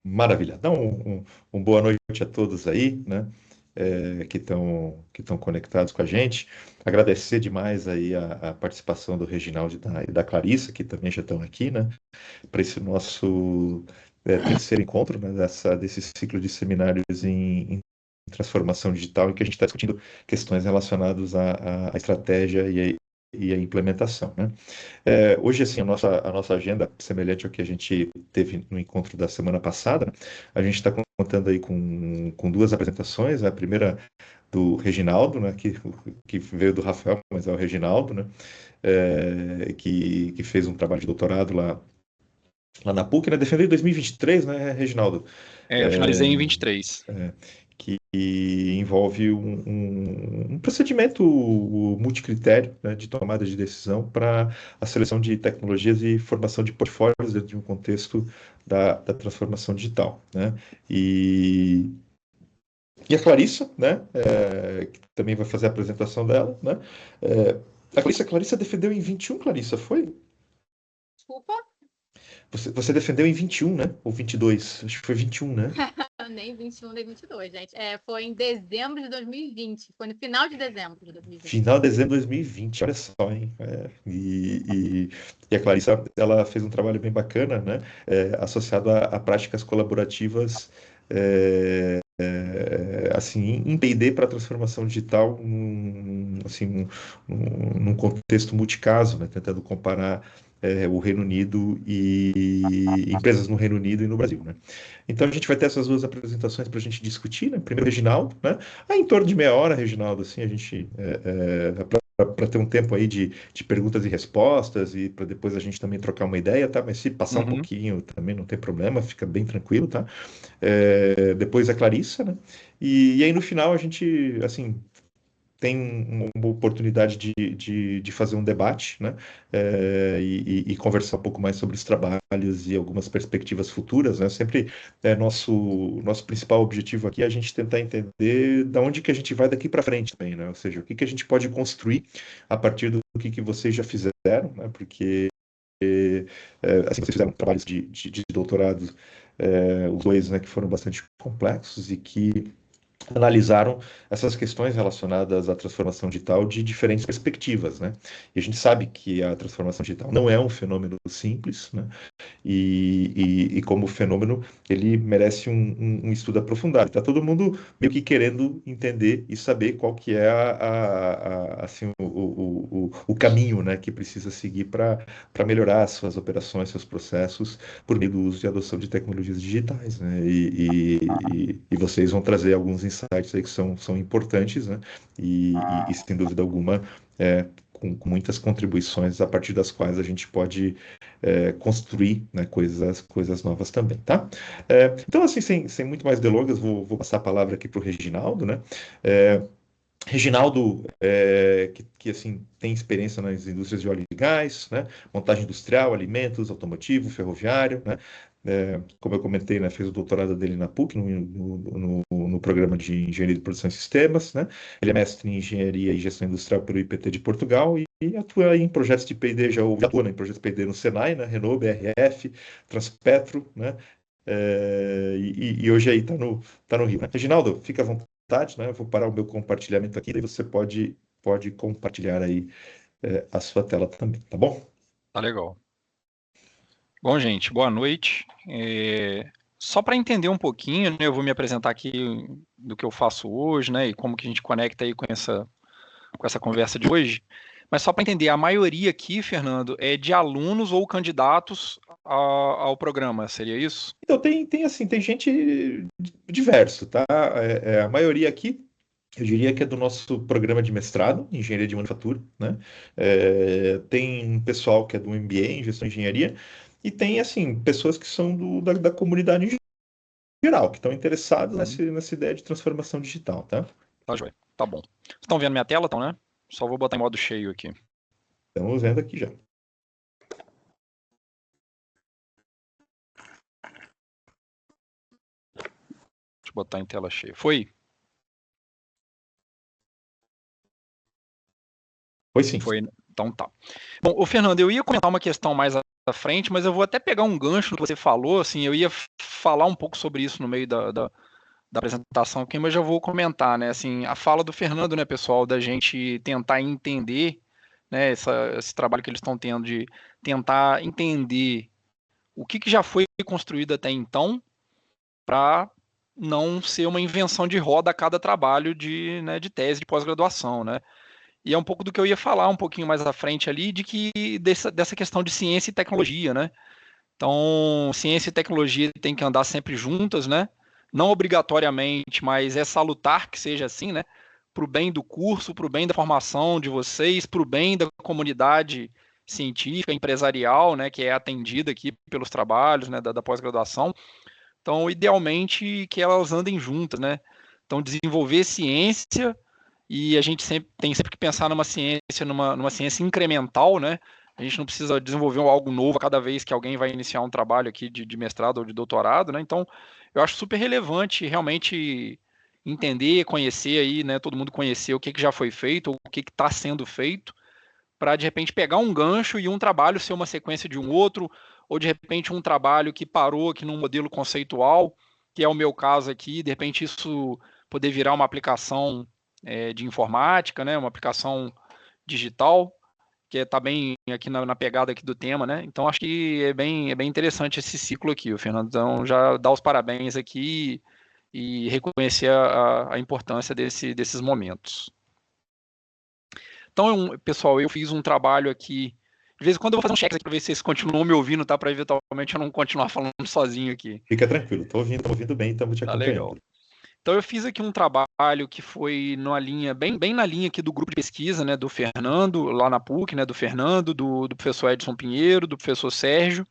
Maravilha. Dá boa noite a todos aí, né? Que estão conectados com a gente. Agradecer demais aí a participação do Reginaldo e da Clarissa, que também já estão aqui, né? Para esse nosso terceiro encontro, né? Desse ciclo de seminários em transformação digital, em que a gente está discutindo questões relacionadas à estratégia e à implementação, né? Hoje, assim, a nossa agenda, semelhante ao que a gente teve no encontro da semana passada, a gente está contando aí com duas apresentações. A primeira do Reginaldo, né, que veio do Rafael, mas é o Reginaldo, né, que fez um trabalho de doutorado lá na PUC, né, defendeu em 2023, né, Reginaldo? Eu finalizei em 23. Que envolve um procedimento multicritério, né, de tomada de decisão para a seleção de tecnologias e formação de portfólios dentro de um contexto da transformação digital, né? E, e a Clarissa, né, que também vai fazer a apresentação dela, né? A Clarissa defendeu em 21, Clarissa, foi? Desculpa, Você defendeu em 21, né? Ou 22? Acho que foi 21, né? nem 21, nem 22, gente. Foi em dezembro de 2020. Foi no final de dezembro de 2020. Final de dezembro de 2020, olha só, hein? E a Clarissa, ela fez um trabalho bem bacana, né? Associado a práticas colaborativas, assim, em P&D para transformação digital, assim, num contexto multicaso, né? Tentando comparar o Reino Unido e empresas no Reino Unido e no Brasil, né? Então a gente vai ter essas duas apresentações para a gente discutir, né? Primeiro, o Reginaldo, né? Em torno de meia hora, Reginaldo, assim, a gente para ter um tempo aí de perguntas e respostas e para depois a gente também trocar uma ideia, tá? Mas se passar um Uhum. pouquinho também não tem problema, fica bem tranquilo, tá? Depois a Clarissa, né? E aí no final a gente, assim, tem uma oportunidade de fazer um debate, né? E conversar um pouco mais sobre os trabalhos e algumas perspectivas futuras, né? Sempre nosso principal objetivo aqui é a gente tentar entender da onde que a gente vai daqui para frente também, né? Ou seja, o que que a gente pode construir a partir do que vocês já fizeram, né? Porque assim, vocês fizeram trabalhos de doutorado, os dois, né, que foram bastante complexos e que analisaram essas questões relacionadas à transformação digital de diferentes perspectivas, né? E a gente sabe que a transformação digital não é um fenômeno simples, né? E como fenômeno, ele merece um estudo aprofundado. Está todo mundo meio que querendo entender e saber qual que é assim, o caminho, né, que precisa seguir para melhorar as suas operações, seus processos, por meio do uso e adoção de tecnologias digitais, né? E vocês vão trazer alguns insights aí que são importantes, né? E sem dúvida alguma, com muitas contribuições a partir das quais a gente pode construir, né, coisas novas também, tá? Então, assim, sem muito mais delongas, vou passar a palavra aqui para o Reginaldo, né? Reginaldo, que assim, tem experiência nas indústrias de óleo e gás, né? Montagem industrial, alimentos, automotivo, ferroviário, né? Como eu comentei, né, fez o doutorado dele na PUC, no programa de Engenharia de Produção e Sistemas, né? Ele é mestre em Engenharia e Gestão Industrial pelo IPT de Portugal e atua em projetos de P&D, já atua, né, em projetos de P&D no Senai, né? Renault, BRF, Transpetro, né? E hoje aí tá no Rio, né? Reginaldo, fica à vontade, né? Eu vou parar o meu compartilhamento aqui, daí você pode compartilhar aí a sua tela também, tá bom? Tá legal. Bom, gente, boa noite. Só para entender um pouquinho, né, eu vou me apresentar aqui do que eu faço hoje, né, e como que a gente conecta aí com essa conversa de hoje. Mas só para entender, a maioria aqui, Fernando, é de alunos ou candidatos ao programa, seria isso? Então, assim, tem gente diverso, tá? A maioria aqui, eu diria que é do nosso programa de mestrado em Engenharia de Manufatura, né? Tem um pessoal que é do MBA em Gestão de Engenharia e tem, assim, pessoas que são da comunidade em geral, que estão interessados Uhum. nessa ideia de transformação digital, tá? Tá joia. Tá bom. Vocês estão vendo minha tela, então, né? Só vou botar em modo cheio aqui. Estamos vendo aqui já. Deixa eu botar em tela cheia. Foi? Foi sim. Foi. Então tá. Bom, Fernando, eu ia comentar uma questão mais frente, mas eu vou até pegar um gancho do que você falou, assim, eu ia falar um pouco sobre isso no meio da apresentação aqui, mas já vou comentar, né, assim, a fala do Fernando, né, pessoal, da gente tentar entender, né, esse trabalho que eles estão tendo de tentar entender o que já foi construído até então para não ser uma invenção de roda a cada trabalho de tese de pós-graduação, né? E é um pouco do que eu ia falar um pouquinho mais à frente ali, dessa questão de ciência e tecnologia, né? Então, ciência e tecnologia têm que andar sempre juntas, né? Não obrigatoriamente, mas é salutar que seja assim, né? Para o bem do curso, para o bem da formação de vocês, para o bem da comunidade científica, empresarial, né? Que é atendida aqui pelos trabalhos, né? Da pós-graduação. Então, idealmente, que elas andem juntas, né? Então, desenvolver ciência, e a gente tem sempre que pensar numa ciência incremental, né? A gente não precisa desenvolver algo novo a cada vez que alguém vai iniciar um trabalho aqui de mestrado ou de doutorado, né? Então, eu acho super relevante realmente entender, conhecer aí, né? Todo mundo conhecer o que já foi feito, ou o que está sendo feito, para de repente pegar um gancho e um trabalho ser uma sequência de um outro, ou de repente um trabalho que parou aqui num modelo conceitual, que é o meu caso aqui, de repente isso poder virar uma aplicação de informática, né, uma aplicação digital, que está bem aqui na pegada aqui do tema, né? Então acho que é bem interessante esse ciclo aqui, o Fernando. Então já dá os parabéns aqui e reconhecer a importância desses momentos. Então, pessoal, eu fiz um trabalho aqui. De vez em quando eu vou fazer um check aqui para ver se vocês continuam me ouvindo, tá? Para eventualmente eu não continuar falando sozinho aqui. Fica tranquilo, tô ouvindo bem, estamos te acompanhando. Legal. Então eu fiz aqui um trabalho que foi numa linha, bem na linha aqui do grupo de pesquisa, né, do Fernando, lá na PUC, né, do Fernando, do professor Edson Pinheiro, do professor Sérgio,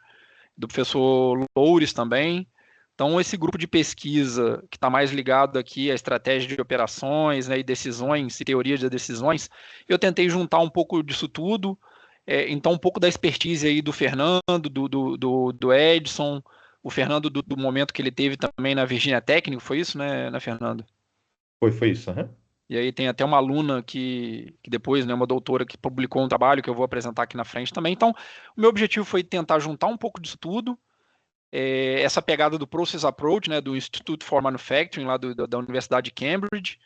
do professor Loures também. Então esse grupo de pesquisa que está mais ligado aqui à estratégia de operações, né, e decisões, e teoria de decisões, eu tentei juntar um pouco disso tudo, então um pouco da expertise aí do Fernando, do Edson, o Fernando do momento que ele teve também na Virginia Técnico, foi isso, né, Fernando? Foi isso, uhum. E aí tem até uma aluna que depois, né, uma doutora que publicou um trabalho que eu vou apresentar aqui na frente também. Então, o meu objetivo foi tentar juntar um pouco disso tudo, essa pegada do Process Approach, né, do Institute for Manufacturing, lá da Universidade de Cambridge,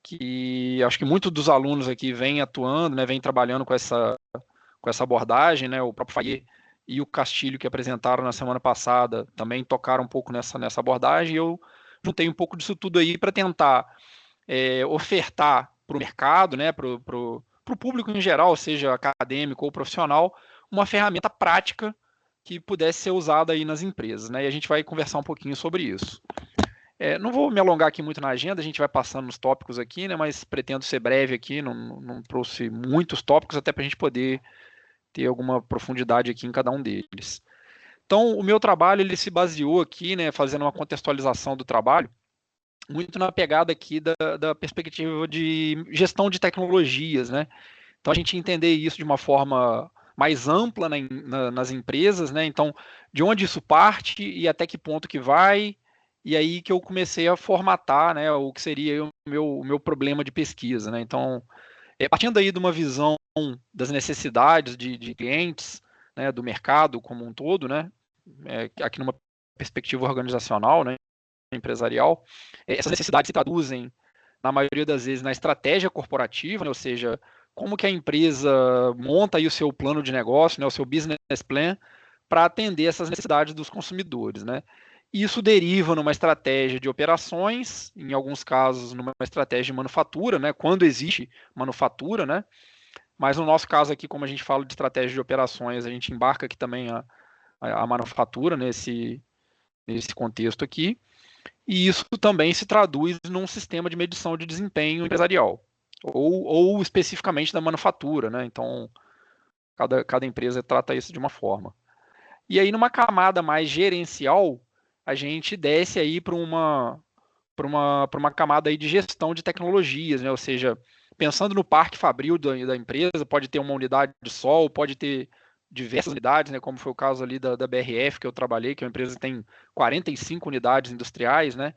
que acho que muitos dos alunos aqui vêm atuando, né, vêm trabalhando com essa abordagem, né, o próprio Fayet e o Castilho, que apresentaram na semana passada, também tocaram um pouco nessa abordagem, e eu juntei um pouco disso tudo aí para tentar ofertar para o mercado, né, para o público em geral, seja acadêmico ou profissional, uma ferramenta prática que pudesse ser usada aí nas empresas, né, e a gente vai conversar um pouquinho sobre isso. Não vou me alongar aqui muito na agenda, a gente vai passando nos tópicos aqui, né, mas pretendo ser breve aqui, não trouxe muitos tópicos, até para a gente poder ter alguma profundidade aqui em cada um deles. Então, o meu trabalho ele se baseou aqui, né, fazendo uma contextualização do trabalho, muito na pegada aqui da perspectiva de gestão de tecnologias, né? Então, a gente entender isso de uma forma mais ampla nas empresas, né? Então, de onde isso parte e até que ponto que vai, e aí que eu comecei a formatar, né, o que seria o meu problema de pesquisa, né? Então, partindo aí de uma visão das necessidades de clientes, né, do mercado como um todo, né? Aqui numa perspectiva organizacional, né, empresarial, essas necessidades se traduzem, na maioria das vezes, na estratégia corporativa, né, ou seja, como que a empresa monta aí o seu plano de negócio, né, o seu business plan, para atender essas necessidades dos consumidores, né? Isso deriva numa estratégia de operações, em alguns casos numa estratégia de manufatura, né, quando existe manufatura, né? Mas no nosso caso aqui, como a gente fala de estratégia de operações, a gente embarca aqui também a manufatura nesse contexto aqui. E isso também se traduz num sistema de medição de desempenho empresarial, ou especificamente da manufatura, né? Então, cada empresa trata isso de uma forma. E aí, numa camada mais gerencial, a gente desce aí para uma camada aí de gestão de tecnologias, né? Ou seja, pensando no parque fabril da empresa, pode ter uma unidade de sol, pode ter diversas unidades, né? Como foi o caso ali da BRF que eu trabalhei, que é uma empresa que tem 45 unidades industriais, né?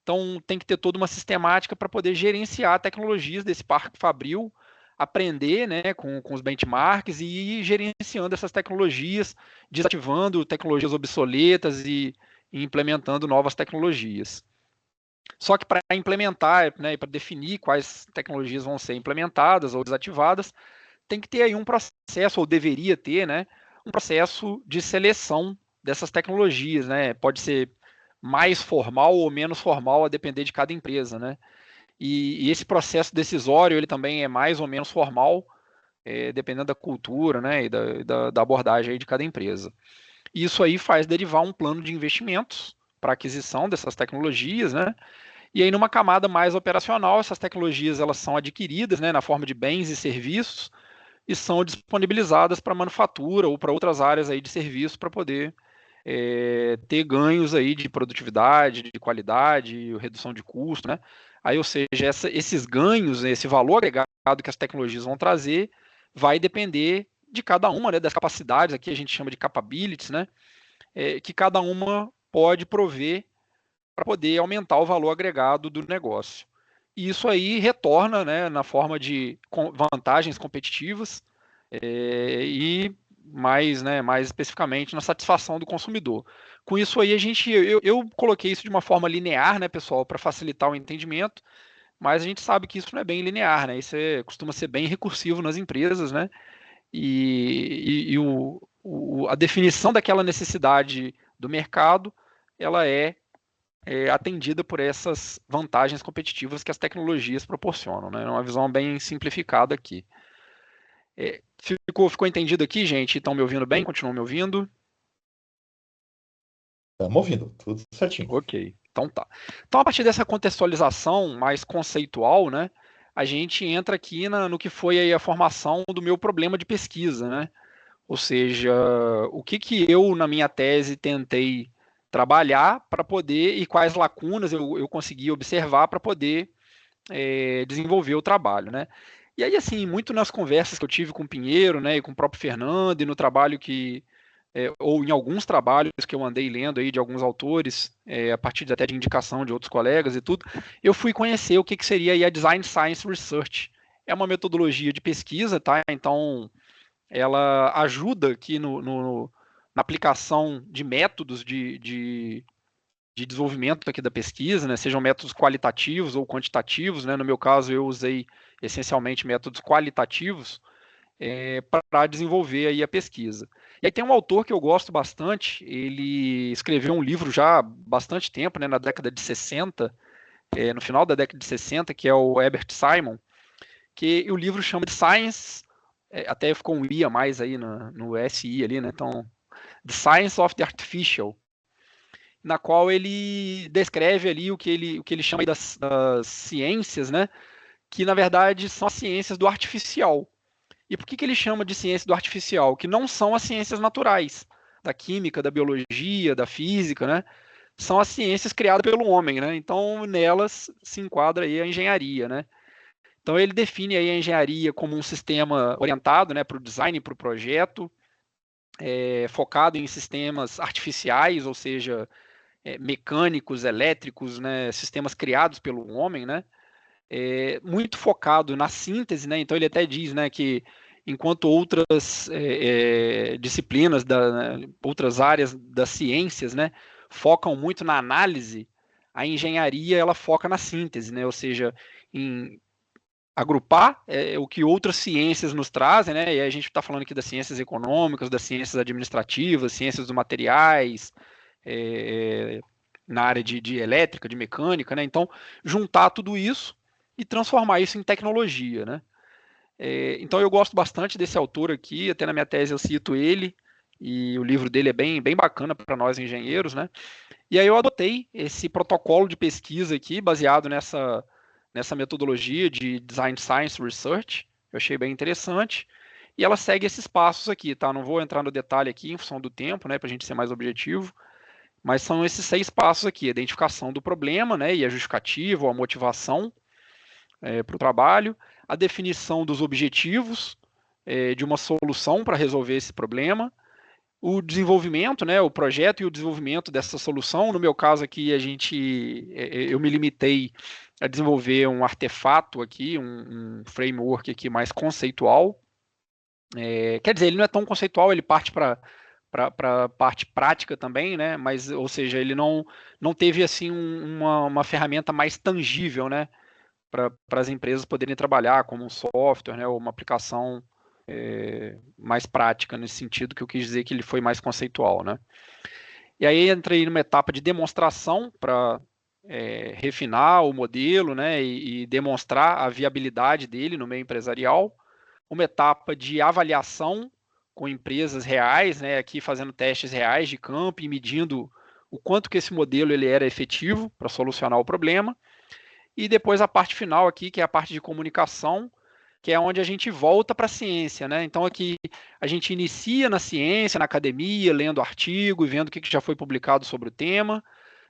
Então tem que ter toda uma sistemática para poder gerenciar tecnologias desse parque fabril, aprender, né, com os benchmarks e ir gerenciando essas tecnologias, desativando tecnologias obsoletas e implementando novas tecnologias. Só que para implementar, né, para definir quais tecnologias vão ser implementadas ou desativadas, tem que ter aí um processo, ou deveria ter, né, um processo de seleção dessas tecnologias, né? Pode ser mais formal ou menos formal, a depender de cada empresa, né? E esse processo decisório, ele também é mais ou menos formal, dependendo da cultura, né, e da abordagem aí de cada empresa. Isso aí faz derivar um plano de investimentos para aquisição dessas tecnologias, né? E aí, numa camada mais operacional, essas tecnologias elas são adquiridas, né, na forma de bens e serviços e são disponibilizadas para manufatura ou para outras áreas aí de serviço para poder ter ganhos aí de produtividade, de qualidade, redução de custo, né? Aí, ou seja, esses ganhos, esse valor agregado que as tecnologias vão trazer, vai depender de cada uma, né, das capacidades, aqui a gente chama de capabilities, né, que cada uma pode prover para poder aumentar o valor agregado do negócio. E isso aí retorna, né, na forma de vantagens competitivas e mais especificamente na satisfação do consumidor. Com isso aí eu coloquei isso de uma forma linear, né, pessoal, para facilitar o entendimento, mas a gente sabe que isso não é bem linear, né? Isso costuma ser bem recursivo nas empresas, né? E a definição daquela necessidade do mercado, ela atendida por essas vantagens competitivas que as tecnologias proporcionam, né? É uma visão bem simplificada aqui. Ficou entendido aqui, gente? Estão me ouvindo bem? Continuam me ouvindo? Estamos ouvindo, tudo certinho. Ok, então tá. Então, a partir dessa contextualização mais conceitual, né, a gente entra aqui no que foi aí a formação do meu problema de pesquisa, né? Ou seja, o que eu, na minha tese, tentei trabalhar para poder, e quais lacunas eu consegui observar para poder desenvolver o trabalho, né? E aí, assim, muito nas conversas que eu tive com o Pinheiro, né, e com o próprio Fernando, e no trabalho ou em alguns trabalhos que eu andei lendo aí de alguns autores, a partir até de indicação de outros colegas e tudo, eu fui conhecer o que seria aí a Design Science Research. É uma metodologia de pesquisa, tá? Então, ela ajuda aqui na aplicação de métodos de desenvolvimento aqui da pesquisa, né, sejam métodos qualitativos ou quantitativos, né, no meu caso eu usei essencialmente métodos qualitativos para desenvolver aí a pesquisa. E aí tem um autor que eu gosto bastante, ele escreveu um livro já há bastante tempo, né, na década de 60, no final da década de 60, que é o Herbert Simon, que o livro chama de Science, até ficou um I a mais aí no SI ali, né, então, The Science of the Artificial, na qual ele descreve ali o que ele chama das ciências, né, que na verdade são as ciências do artificial. E por que ele chama de ciência do artificial? Que não são as ciências naturais, da química, da biologia, da física, né? São as ciências criadas pelo homem, né? Então, nelas se enquadra aí a engenharia, né? Então, ele define aí a engenharia como um sistema orientado, né, para o design, para o projeto, focado em sistemas artificiais, ou seja, mecânicos, elétricos, né, sistemas criados pelo homem, né? Muito focado na síntese, né? Então ele até diz, né, que enquanto outras disciplinas, outras áreas das ciências, né, focam muito na análise, a engenharia ela foca na síntese, né? Ou seja, em agrupar o que outras ciências nos trazem, né? E aí a gente está falando aqui das ciências econômicas, das ciências administrativas, ciências dos materiais, na área de elétrica, de mecânica, né? Então, juntar tudo isso e transformar isso em tecnologia, né? Então, eu gosto bastante desse autor aqui, até na minha tese eu cito ele, e o livro dele é bem, bem bacana para nós engenheiros, né? E aí eu adotei esse protocolo de pesquisa aqui, baseado nessa metodologia de Design Science Research, eu achei bem interessante, e ela segue esses passos aqui, tá? Não vou entrar no detalhe aqui em função do tempo, né, para a gente ser mais objetivo, mas são esses 6 passos aqui: a identificação do problema, né, e a justificativa ou a motivação para o trabalho, a definição dos objetivos de uma solução para resolver esse problema, o desenvolvimento, né, o projeto e o desenvolvimento dessa solução. No meu caso aqui, eu me limitei a desenvolver um artefato aqui, um framework aqui mais conceitual. Quer dizer, ele não é tão conceitual, ele parte para a parte prática também, né? Mas, ou seja, ele não teve assim uma ferramenta mais tangível, né? Para as empresas poderem trabalhar como um software, né? Ou uma aplicação mais prática nesse sentido, que eu quis dizer que ele foi mais conceitual, né? E aí entrei numa etapa de demonstração para refinar o modelo, né? E demonstrar a viabilidade dele no meio empresarial. Uma etapa de avaliação com empresas reais, né, aqui fazendo testes reais de campo e medindo o quanto que esse modelo ele era efetivo para solucionar o problema. E depois a parte final aqui, que é a parte de comunicação, que é onde a gente volta para a ciência, né? Então aqui a gente inicia na ciência, na academia, lendo artigo e vendo o que já foi publicado sobre o tema,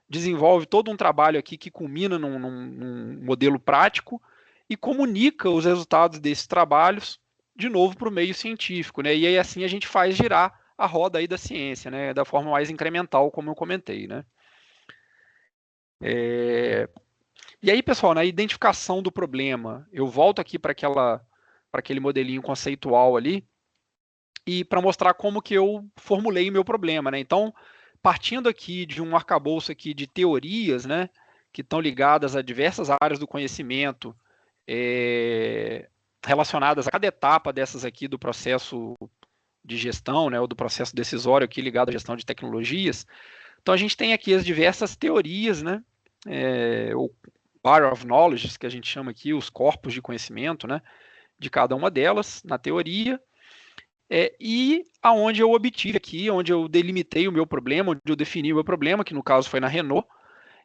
desenvolve todo um trabalho aqui que culmina num modelo prático e comunica os resultados desses trabalhos de novo para o meio científico, né? E aí assim a gente faz girar a roda aí da ciência, né? Da forma mais incremental, como eu comentei, né? E aí, pessoal, na identificação do problema, eu volto aqui para aquele modelinho conceitual ali e para mostrar como que eu formulei o meu problema, né? Então, partindo aqui de um arcabouço aqui de teorias, né, que estão ligadas a diversas áreas do conhecimento, relacionadas a cada etapa dessas aqui do processo de gestão, né, ou do processo decisório aqui ligado à gestão de tecnologias. Então a gente tem aqui as diversas teorias, né, o Bar of Knowledge, que a gente chama aqui, os corpos de conhecimento, né, de cada uma delas na teoria, e aonde eu obtive aqui, onde eu delimitei o meu problema, onde eu defini o meu problema, que no caso foi na Renault,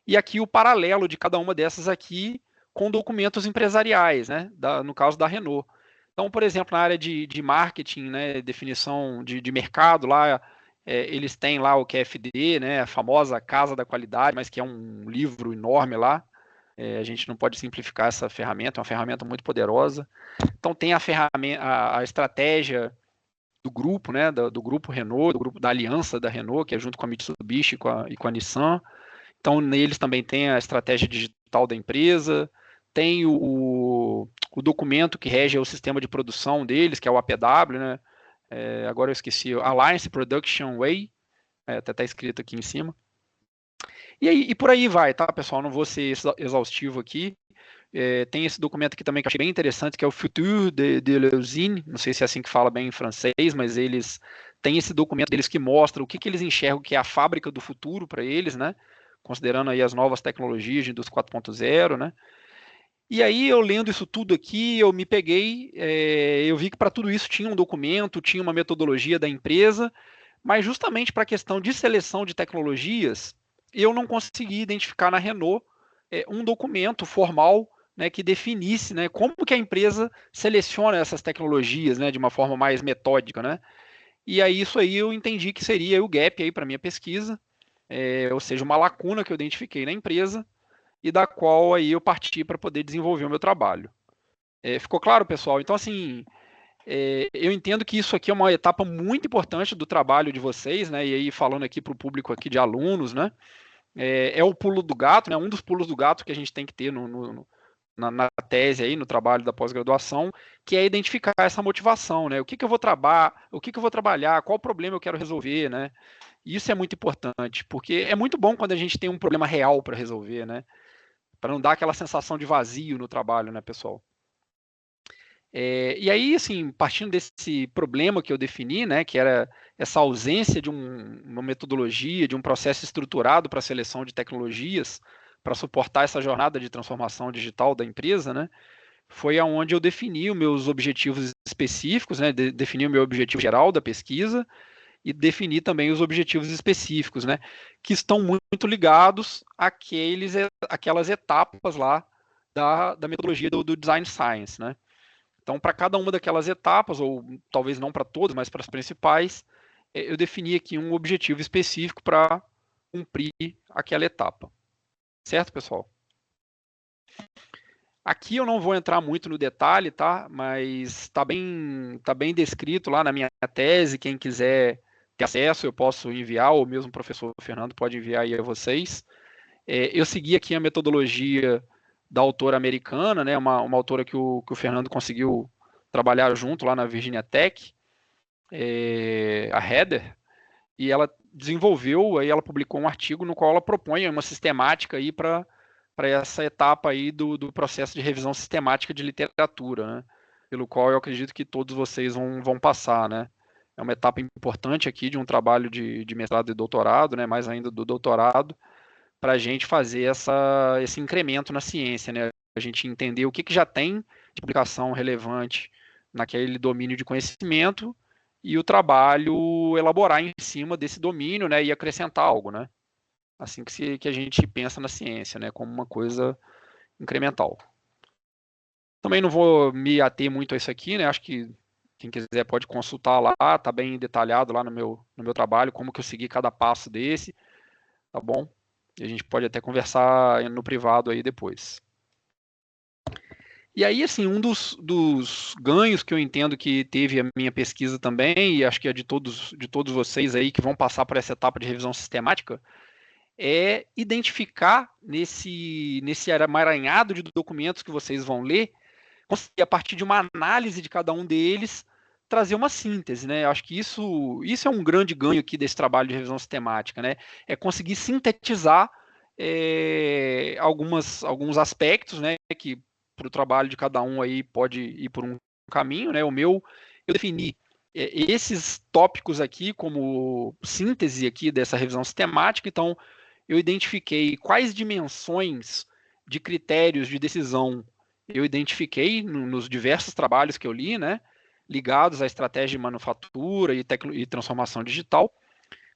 e aqui o paralelo de cada uma dessas aqui com documentos empresariais, né, no caso da Renault. Então, por exemplo, na área de marketing, né, definição de mercado, lá eles têm lá o QFD, né, a famosa Casa da Qualidade, mas que é um livro enorme lá. A gente não pode simplificar essa ferramenta, é uma ferramenta muito poderosa. Então, tem a estratégia do grupo, né, do grupo Renault, do grupo da aliança da Renault, que é junto com a Mitsubishi e com a Nissan. Então, neles também tem a estratégia digital da empresa, tem o documento que rege o sistema de produção deles, que é o APW, né? Agora eu esqueci, Alliance Production Way, até está escrito aqui em cima. E por aí vai, tá, pessoal? Não vou ser exaustivo aqui. Tem esse documento aqui também que eu achei bem interessante, que é o Futur de l'usine, não sei se é assim que fala bem em francês, mas eles têm esse documento deles que mostra o que eles enxergam que é a fábrica do futuro para eles, né? Considerando aí as novas tecnologias de indústria 4.0, né? E aí, eu lendo isso tudo aqui, eu me peguei, eu vi que para tudo isso tinha um documento, tinha uma metodologia da empresa, mas justamente para a questão de seleção de tecnologias, eu não consegui identificar na Renault um documento formal, né, que definisse, né, como que a empresa seleciona essas tecnologias, né, de uma forma mais metódica, né? E aí isso aí eu entendi que seria o gap aí para minha pesquisa, ou seja, uma lacuna que eu identifiquei na empresa e da qual aí eu parti para poder desenvolver o meu trabalho. Ficou claro, pessoal? Então, assim, eu entendo que isso aqui é uma etapa muito importante do trabalho de vocês, né? E aí falando aqui para o público aqui de alunos, né? É o pulo do gato, né? Um dos pulos do gato que a gente tem que ter na tese aí, no trabalho da pós-graduação, que é identificar essa motivação, né? O que eu vou trabalhar, qual problema eu quero resolver, né? E isso é muito importante, porque é muito bom quando a gente tem um problema real para resolver, né? Para não dar aquela sensação de vazio no trabalho, né, pessoal? E aí, assim, partindo desse problema que eu defini, né, que era essa ausência de uma metodologia, de um processo estruturado para a seleção de tecnologias, para suportar essa jornada de transformação digital da empresa, né, foi aonde eu defini os meus objetivos específicos, né, defini o meu objetivo geral da pesquisa e defini também os objetivos específicos, né, que estão muito ligados àquelas etapas lá da metodologia do Design Science, né. Então, para cada uma daquelas etapas, ou talvez não para todas, mas para as principais, eu defini aqui um objetivo específico para cumprir aquela etapa. Certo, pessoal? Aqui eu não vou entrar muito no detalhe, tá? Mas está bem descrito lá na minha tese. Quem quiser ter acesso, eu posso enviar, ou mesmo o professor Fernando pode enviar aí a vocês. Eu segui aqui a metodologia da autora americana, né, uma autora que o Fernando conseguiu trabalhar junto lá na Virginia Tech, a Heather, e ela desenvolveu, aí ela publicou um artigo no qual ela propõe uma sistemática aí para essa etapa aí do processo de revisão sistemática de literatura, né, pelo qual eu acredito que todos vocês vão passar, né. É uma etapa importante aqui de um trabalho de mestrado e doutorado, né, mais ainda do doutorado, para a gente fazer esse incremento na ciência, né? A gente entender o que já tem de publicação relevante naquele domínio de conhecimento e o trabalho elaborar em cima desse domínio, né, e acrescentar algo, né? Assim que a gente pensa na ciência, né, como uma coisa incremental. Também não vou me ater muito a isso aqui, né? Acho que quem quiser pode consultar lá, tá bem detalhado lá no meu trabalho, como que eu segui cada passo desse, tá bom? E a gente pode até conversar no privado aí depois. E aí, assim, um dos ganhos que eu entendo que teve a minha pesquisa também, e acho que é de todos vocês aí que vão passar por essa etapa de revisão sistemática, é identificar nesse emaranhado de documentos que vocês vão ler, conseguir, a partir de uma análise de cada um deles, trazer uma síntese, né? Eu acho que isso é um grande ganho aqui desse trabalho de revisão sistemática, né? É conseguir sintetizar alguns aspectos, né? Que para o trabalho de cada um aí pode ir por um caminho, né? Eu defini esses tópicos aqui como síntese aqui dessa revisão sistemática, então eu identifiquei quais dimensões de critérios de decisão eu identifiquei nos diversos trabalhos que eu li, né, ligados à estratégia de manufatura e transformação digital.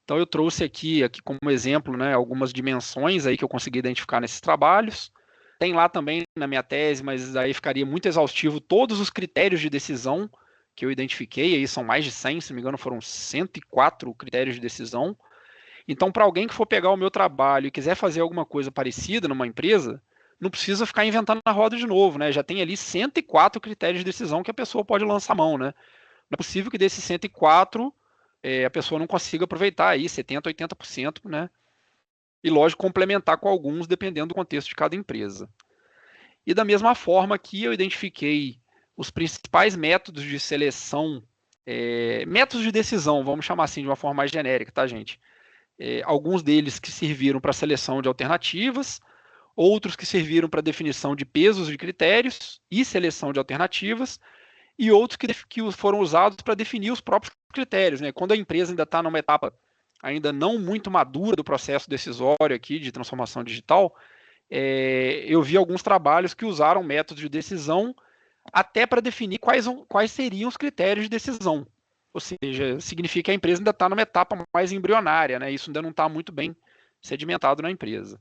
Então eu trouxe aqui como exemplo, né, algumas dimensões aí que eu consegui identificar nesses trabalhos. Tem lá também na minha tese, mas aí ficaria muito exaustivo todos os critérios de decisão que eu identifiquei, aí são mais de 100, se não me engano foram 104 critérios de decisão. Então, para alguém que for pegar o meu trabalho e quiser fazer alguma coisa parecida numa empresa, não precisa ficar inventando a roda de novo, né? Já tem ali 104 critérios de decisão que a pessoa pode lançar mão, né? Não é possível que desses 104 a pessoa não consiga aproveitar aí 70%, 80%, né? E, lógico, complementar com alguns, dependendo do contexto de cada empresa. E da mesma forma que eu identifiquei os principais métodos de seleção, métodos de decisão, vamos chamar assim de uma forma mais genérica, tá, gente? Alguns deles que serviram para seleção de alternativas, outros que serviram para definição de pesos de critérios e seleção de alternativas, e outros que foram usados para definir os próprios critérios, né? Quando a empresa ainda está numa etapa ainda não muito madura do processo decisório aqui de transformação digital, eu vi alguns trabalhos que usaram métodos de decisão até para definir quais seriam os critérios de decisão. Ou seja, significa que a empresa ainda está numa etapa mais embrionária, né? Isso ainda não está muito bem sedimentado na empresa.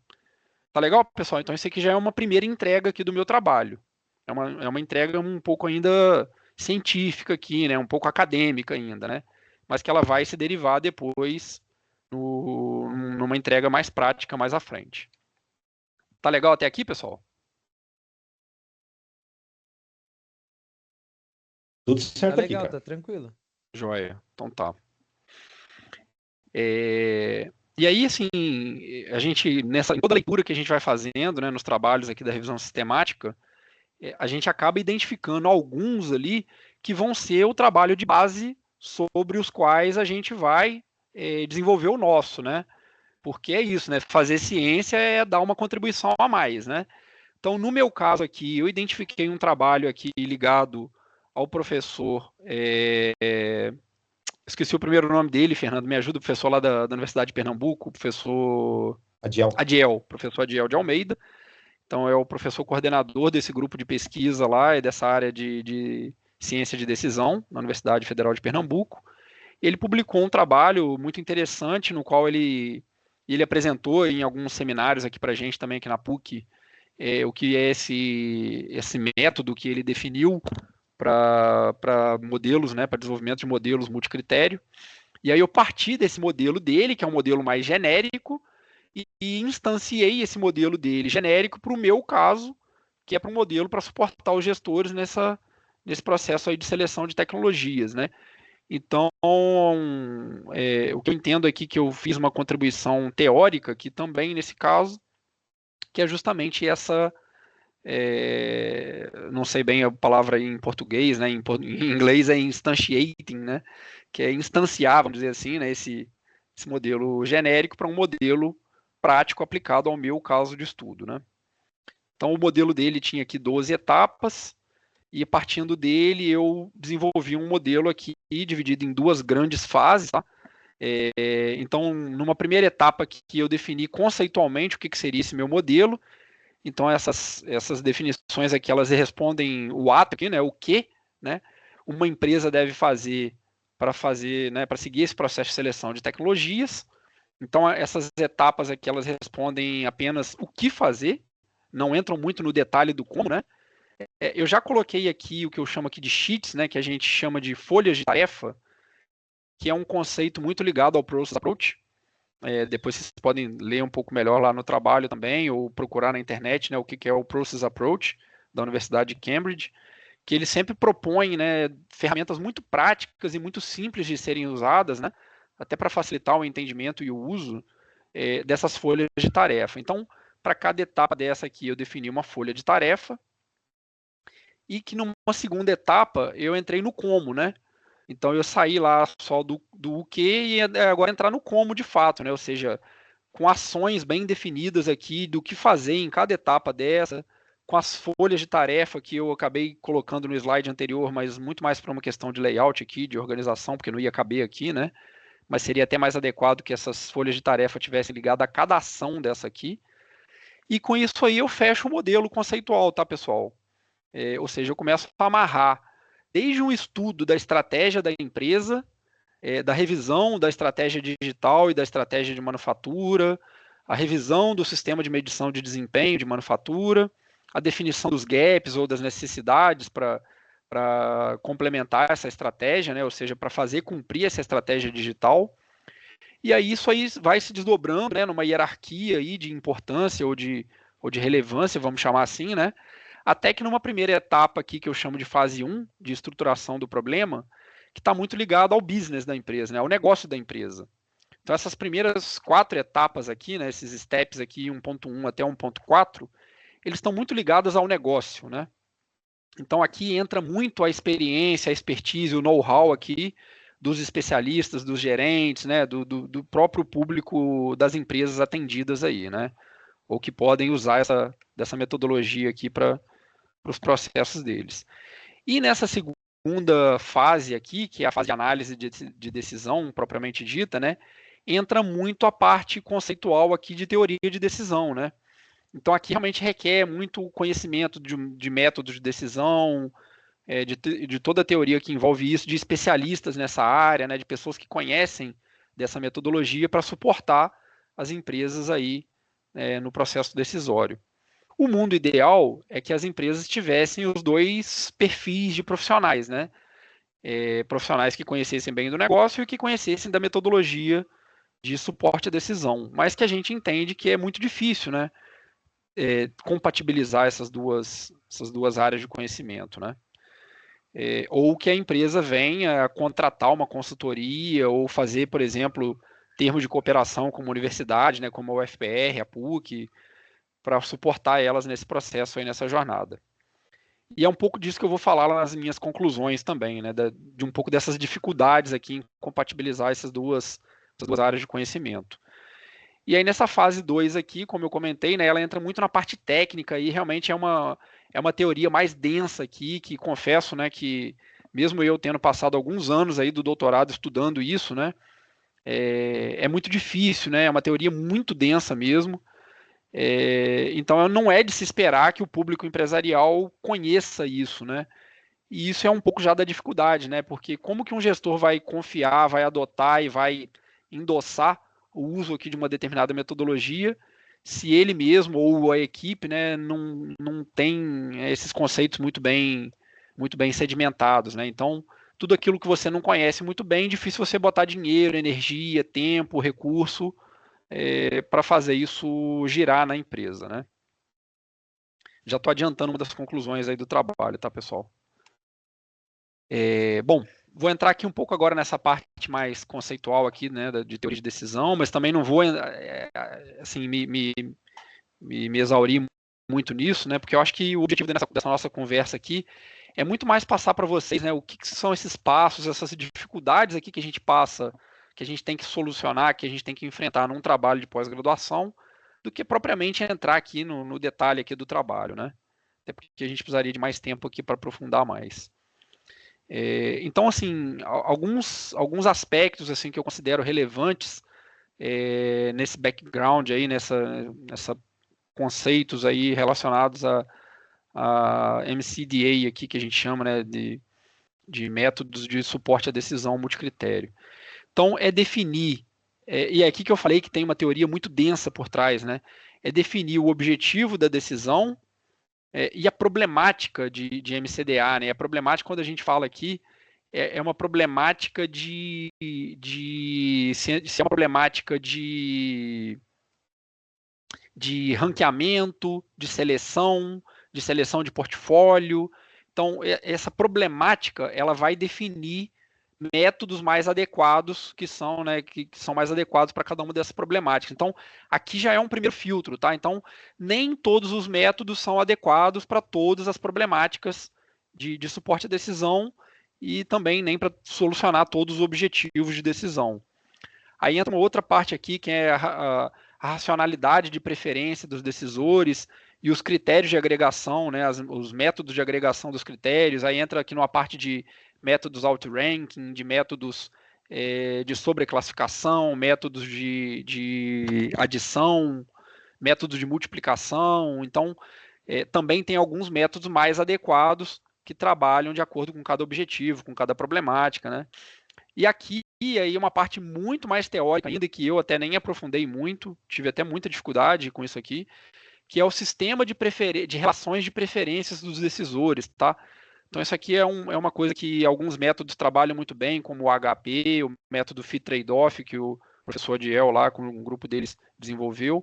Tá legal, pessoal? Então, isso aqui já é uma primeira entrega aqui do meu trabalho. É uma entrega um pouco ainda científica aqui, né? Um pouco acadêmica ainda, né? Mas que ela vai se derivar depois numa entrega mais prática mais à frente. Tá legal até aqui, pessoal? Tudo certo Tá aqui, legal, cara. tá tranquilo. Joia. Então tá. E aí, assim, a gente, em toda a leitura que a gente vai fazendo, né, nos trabalhos aqui da revisão sistemática, a gente acaba identificando alguns ali que vão ser o trabalho de base sobre os quais a gente vai desenvolver o nosso, né? Porque é isso, né? Fazer ciência é dar uma contribuição a mais, né? Então, no meu caso aqui, eu identifiquei um trabalho aqui ligado ao professor esqueci o primeiro nome dele, Fernando, me ajuda, o professor lá da Universidade de Pernambuco, o professor professor Adiel de Almeida. Então, é o professor coordenador desse grupo de pesquisa lá e dessa área de ciência de decisão na Universidade Federal de Pernambuco. Ele publicou um trabalho muito interessante no qual ele apresentou em alguns seminários aqui para a gente também aqui na PUC o que é esse método que ele definiu para modelos, né, para desenvolvimento de modelos multicritério. E aí eu parti desse modelo dele, que é um modelo mais genérico, e instanciei esse modelo dele genérico para o meu caso, que é para um modelo para suportar os gestores nesse processo aí de seleção de tecnologias, né? Então, o que eu entendo aqui que eu fiz uma contribuição teórica aqui também nesse caso, que é justamente essa, não sei bem a palavra em português, né? Em inglês é instantiating, né? Que é instanciar, vamos dizer assim, né? Esse modelo genérico para um modelo prático aplicado ao meu caso de estudo, né? Então, o modelo dele tinha aqui 12 etapas, e partindo dele eu desenvolvi um modelo aqui dividido em duas grandes fases, tá? Então, numa primeira etapa que eu defini conceitualmente o que seria esse meu modelo. Então, essas definições aqui, elas respondem o ato aqui, né? O que, né? Uma empresa deve fazer, né? Para seguir esse processo de seleção de tecnologias. Então, essas etapas aqui, elas respondem apenas o que fazer, não entram muito no detalhe do como, né? Eu já coloquei aqui o que eu chamo aqui de sheets, né? Que a gente chama de folhas de tarefa, que é um conceito muito ligado ao Process Approach. Depois vocês podem ler um pouco melhor lá no trabalho também, ou procurar na internet, né, o que é o Process Approach da Universidade de Cambridge, que ele sempre propõe, né, ferramentas muito práticas e muito simples de serem usadas, né, até para facilitar o entendimento e o uso dessas folhas de tarefa. Então, para cada etapa dessa aqui, eu defini uma folha de tarefa, e que numa segunda etapa eu entrei no como, né? Então eu saí lá só do o que e agora entrar no como de fato, né? Ou seja, com ações bem definidas aqui do que fazer em cada etapa dessa, com as folhas de tarefa que eu acabei colocando no slide anterior, mas muito mais para uma questão de layout aqui, de organização, porque não ia caber aqui, né? Mas seria até mais adequado que essas folhas de tarefa tivessem ligado a cada ação dessa aqui. E com isso aí eu fecho o modelo conceitual, tá, pessoal? Ou seja, eu começo a amarrar desde um estudo da estratégia da empresa, da revisão da estratégia digital e da estratégia de manufatura, a revisão do sistema de medição de desempenho de manufatura, a definição dos gaps ou das necessidades para complementar essa estratégia, né? Ou seja, para fazer cumprir essa estratégia digital. E aí isso aí vai se desdobrando, né, numa hierarquia aí de importância ou de relevância, vamos chamar assim, né? Até que numa primeira etapa aqui, que eu chamo de fase 1, de estruturação do problema, que está muito ligado ao business da empresa, né, ao negócio da empresa. Então, essas primeiras 4 etapas aqui, né, esses steps aqui, 1.1 até 1.4, eles estão muito ligados ao negócio, né? Então, aqui entra muito a experiência, a expertise, o know-how aqui dos especialistas, dos gerentes, né, do próprio público das empresas atendidas aí, né? Ou que podem usar dessa metodologia aqui para os processos deles. E nessa segunda fase aqui, que é a fase de análise de decisão propriamente dita, né, entra muito a parte conceitual aqui de teoria de decisão, né? Então aqui realmente requer muito conhecimento de métodos de decisão, de toda a teoria que envolve isso, de especialistas nessa área, né, de pessoas que conhecem dessa metodologia para suportar as empresas aí no processo decisório. O mundo ideal é que as empresas tivessem os dois perfis de profissionais, né? Profissionais que conhecessem bem do negócio e que conhecessem da metodologia de suporte à decisão, mas que a gente entende que é muito difícil, né? Compatibilizar essas duas áreas de conhecimento, né? Ou que a empresa venha contratar uma consultoria ou fazer, por exemplo, termos de cooperação com uma universidade, né, como a UFPR, a PUC, para suportar elas nesse processo aí, nessa jornada. E é um pouco disso que eu vou falar lá nas minhas conclusões também, né, de um pouco dessas dificuldades aqui em compatibilizar essas duas áreas de conhecimento. E aí nessa fase 2 aqui, como eu comentei, né, ela entra muito na parte técnica e realmente é uma teoria mais densa aqui, que confesso, né, que mesmo eu tendo passado alguns anos aí do doutorado estudando isso, né, é muito difícil, né, é uma teoria muito densa mesmo. Então não é de se esperar que o público empresarial conheça isso, né? E isso é um pouco já da dificuldade, né? Porque como que um gestor vai confiar, vai adotar e vai endossar o uso aqui de uma determinada metodologia, se ele mesmo ou a equipe, né, não tem esses conceitos muito bem sedimentados, né? Então, tudo aquilo que você não conhece muito bem, é difícil você botar dinheiro, energia, tempo, recurso para fazer isso girar na empresa, né? Já estou adiantando uma das conclusões aí do trabalho, tá, pessoal? Bom, vou entrar aqui um pouco agora nessa parte mais conceitual aqui, né, de teoria de decisão, mas também não vou assim, me exaurir muito nisso, né, porque eu acho que o objetivo dessa nossa conversa aqui é muito mais passar para vocês, né, o que são esses passos, essas dificuldades aqui que a gente passa, que a gente tem que solucionar, que a gente tem que enfrentar num trabalho de pós-graduação, do que propriamente entrar aqui no detalhe aqui do trabalho, né? Até porque a gente precisaria de mais tempo aqui para aprofundar mais. Então, assim, alguns aspectos assim que eu considero relevantes nesse background aí, nessa conceitos aí relacionados a MCDA aqui que a gente chama, né, de métodos de suporte à decisão multicritério. Então, é definir, e é aqui que eu falei que tem uma teoria muito densa por trás, né? É definir o objetivo da decisão e a problemática de MCDA, né? A problemática, quando a gente fala aqui, é uma problemática se é uma problemática de ranqueamento, de seleção de portfólio. Então, essa problemática ela vai definir métodos mais adequados que são mais adequados para cada uma dessas problemáticas. Então, aqui já é um primeiro filtro, tá? Então, nem todos os métodos são adequados para todas as problemáticas de suporte à decisão e também nem para solucionar todos os objetivos de decisão. Aí entra uma outra parte aqui, que é a racionalidade de preferência dos decisores e os critérios de agregação, né, os métodos de agregação dos critérios. Aí entra aqui numa parte de métodos outranking, de métodos de sobreclassificação, métodos de adição, métodos de multiplicação. Então, também tem alguns métodos mais adequados que trabalham de acordo com cada objetivo, com cada problemática, né? E aqui aí uma parte muito mais teórica ainda, que eu até nem aprofundei muito, tive até muita dificuldade com isso aqui, que é o sistema de relações de preferências dos decisores, tá? Então isso aqui é uma coisa que alguns métodos trabalham muito bem, como o HP, o método Fit Trade-off, que o professor Adiel lá, com um grupo deles, desenvolveu,